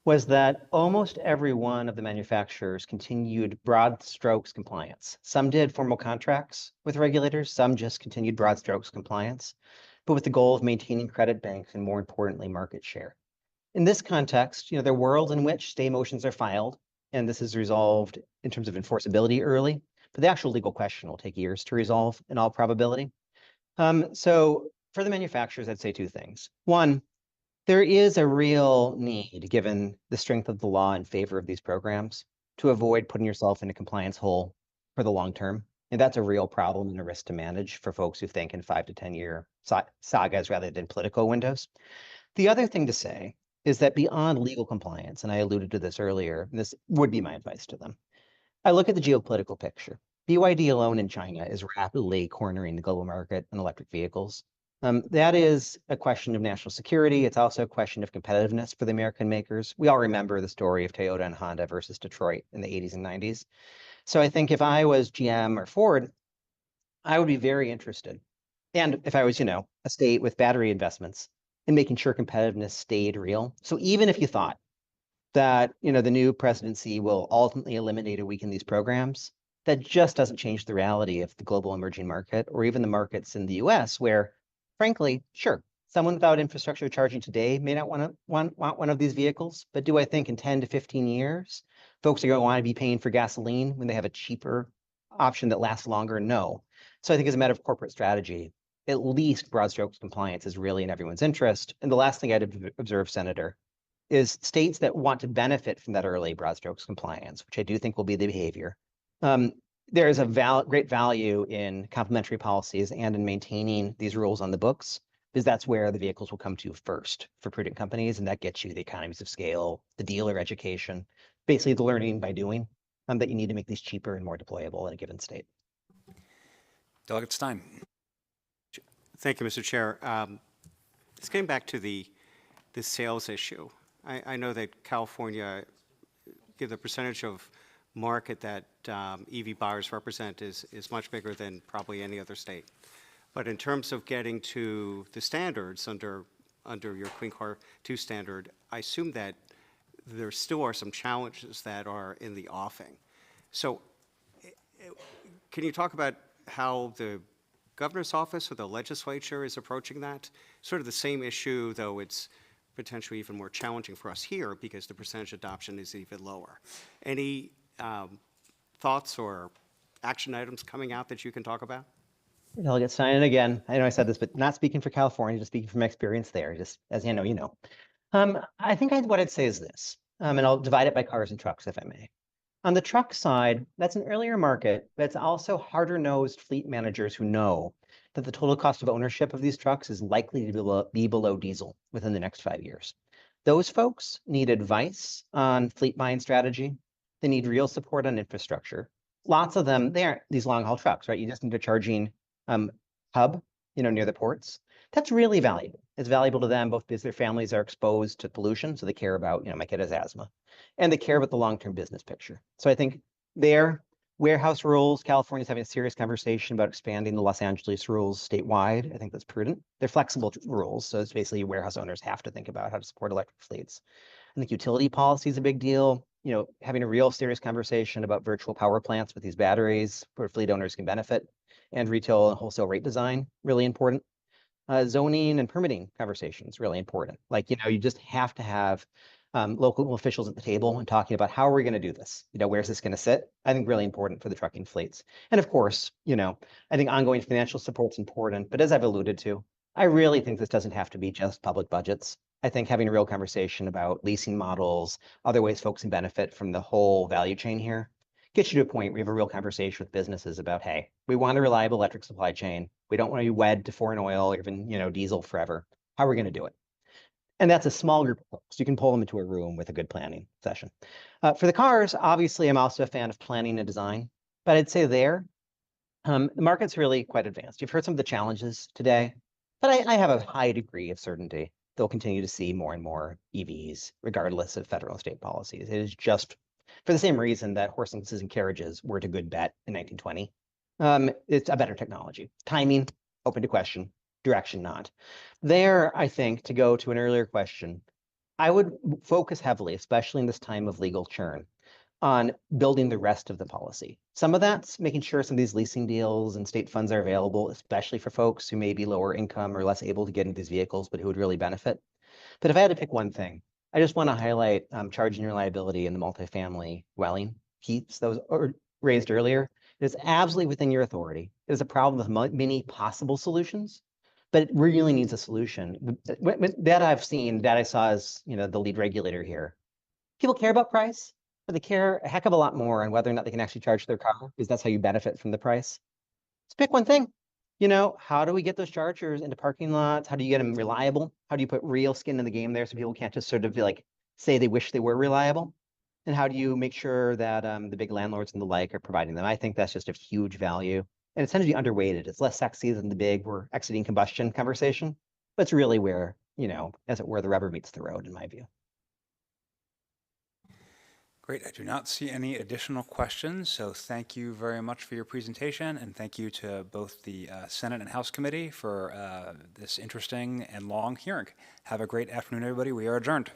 was that almost every one of the manufacturers continued broad strokes compliance. Some did formal contracts with regulators, some just continued broad strokes compliance, but with the goal of maintaining credit banks and, more importantly, market share. In this context, there are worlds in which stay motions are filed, and this is resolved in terms of enforceability early, but the actual legal question will take years to resolve in all probability. So for the manufacturers, I'd say two things. One, there is a real need, given the strength of the law in favor of these programs, to avoid putting yourself in a compliance hole for the long term. And that's a real problem and a risk to manage for folks who think in 5 to 10 year sagas rather than political windows. The other thing to say is that beyond legal compliance, and I alluded to this earlier, and this would be my advice to them, I look at the geopolitical picture. BYD alone in China is rapidly cornering the global market in electric vehicles. That is a question of national security. It's also a question of competitiveness for the American makers. We all remember the story of Toyota and Honda versus Detroit in the 80s and 90s. So I think if I was GM or Ford, I would be very interested. And if I was, a state with battery investments in making sure competitiveness stayed real. So even if you thought that, the new presidency will ultimately eliminate or weaken these programs, that just doesn't change the reality of the global emerging market or even the markets in the US where, frankly, sure, someone without infrastructure charging today may not want one of these vehicles, but do I think in 10 to 15 years, folks are going to want to be paying for gasoline when they have a cheaper option that lasts longer? No. So I think as a matter of corporate strategy, at least broad strokes compliance is really in everyone's interest. And the last thing I'd observe, Senator, is states that want to benefit from that early broad strokes compliance, which I do think will be the behavior. There is a great value in complementary policies and in maintaining these rules on the books, because that's where the vehicles will come to first for prudent companies, and that gets you the economies of scale, the dealer education, basically the learning by doing, that you need to make these cheaper and more deployable in a given state. Delegate Stein. Thank you, Mr. Chair. Just getting back to the sales issue. I know that California, give the percentage of market that EV buyers represent is much bigger than probably any other state. But in terms of getting to the standards under your Clean Car 2 standard, I assume that there still are some challenges that are in the offing. So can you talk about how the governor's office or the legislature is approaching that? Sort of the same issue, though it's potentially even more challenging for us here because the percentage adoption is even lower. Any thoughts or action items coming out that you can talk about? Delegate Stein, and again, I know I said this, but not speaking for California, just speaking from experience there, just as you know. I think what I'd say is this, and I'll divide it by cars and trucks, if I may. On the truck side, that's an earlier market, but it's also harder-nosed fleet managers who know that the total cost of ownership of these trucks is likely to be below diesel within the next 5 years. Those folks need advice on fleet buying strategy. They need real support on infrastructure. Lots of them, they aren't these long-haul trucks, right? You just need a charging hub, near the ports. That's really valuable. It's valuable to them both because their families are exposed to pollution, so they care about, my kid has asthma, and they care about the long-term business picture. So I think their warehouse rules, California's having a serious conversation about expanding the Los Angeles rules statewide. I think that's prudent. They're flexible rules, so it's basically warehouse owners have to think about how to support electric fleets. I think utility policy is a big deal. Having a real serious conversation about virtual power plants with these batteries where fleet owners can benefit, and retail and wholesale rate design, really important. Zoning and permitting conversations, really important. Like, you just have to have local officials at the table and talking about how are we going to do this? Where's this going to sit? I think really important for the trucking fleets. And of course, I think ongoing financial support is important. But as I've alluded to, I really think this doesn't have to be just public budgets. I think having a real conversation about leasing models, other ways folks can benefit from the whole value chain here, gets you to a point where you have a real conversation with businesses about, hey, we want a reliable electric supply chain. We don't want to be wed to foreign oil or even, diesel forever. How are we going to do it? And that's a small group of folks. You can pull them into a room with a good planning session. For the cars, obviously, I'm also a fan of planning and design. But I'd say the market's really quite advanced. You've heard some of the challenges today, but I have a high degree of certainty they'll continue to see more and more EVs, regardless of federal and state policies. It is just for the same reason that horses and carriages were a good bet in 1920. It's a better technology. Timing, open to question. Direction, not. There, I think, to go to an earlier question, I would focus heavily, especially in this time of legal churn, on building the rest of the policy. Some of that's making sure some of these leasing deals and state funds are available, especially for folks who may be lower income or less able to get into these vehicles, but who would really benefit. But if I had to pick one thing, I just want to highlight charging reliability in the multifamily dwelling piece that was raised earlier. It is absolutely within your authority. It is a problem with many possible solutions, but it really needs a solution. That I've seen, that I saw as the lead regulator here. People care about price, but they care a heck of a lot more on whether or not they can actually charge their car, because that's how you benefit from the price. Let's pick one thing. How do we get those chargers into parking lots? How do you get them reliable? How do you put real skin in the game there so people can't just sort of say they wish they were reliable? And how do you make sure that the big landlords and the like are providing them? I think that's just a huge value. And it tends to be underweighted. It's less sexy than the big we're exiting combustion conversation, but it's really where, as it were, the rubber meets the road, in my view. Great. I do not see any additional questions, so thank you very much for your presentation, and thank you to both the Senate and House Committee for this interesting and long hearing. Have a great afternoon, everybody. We are adjourned.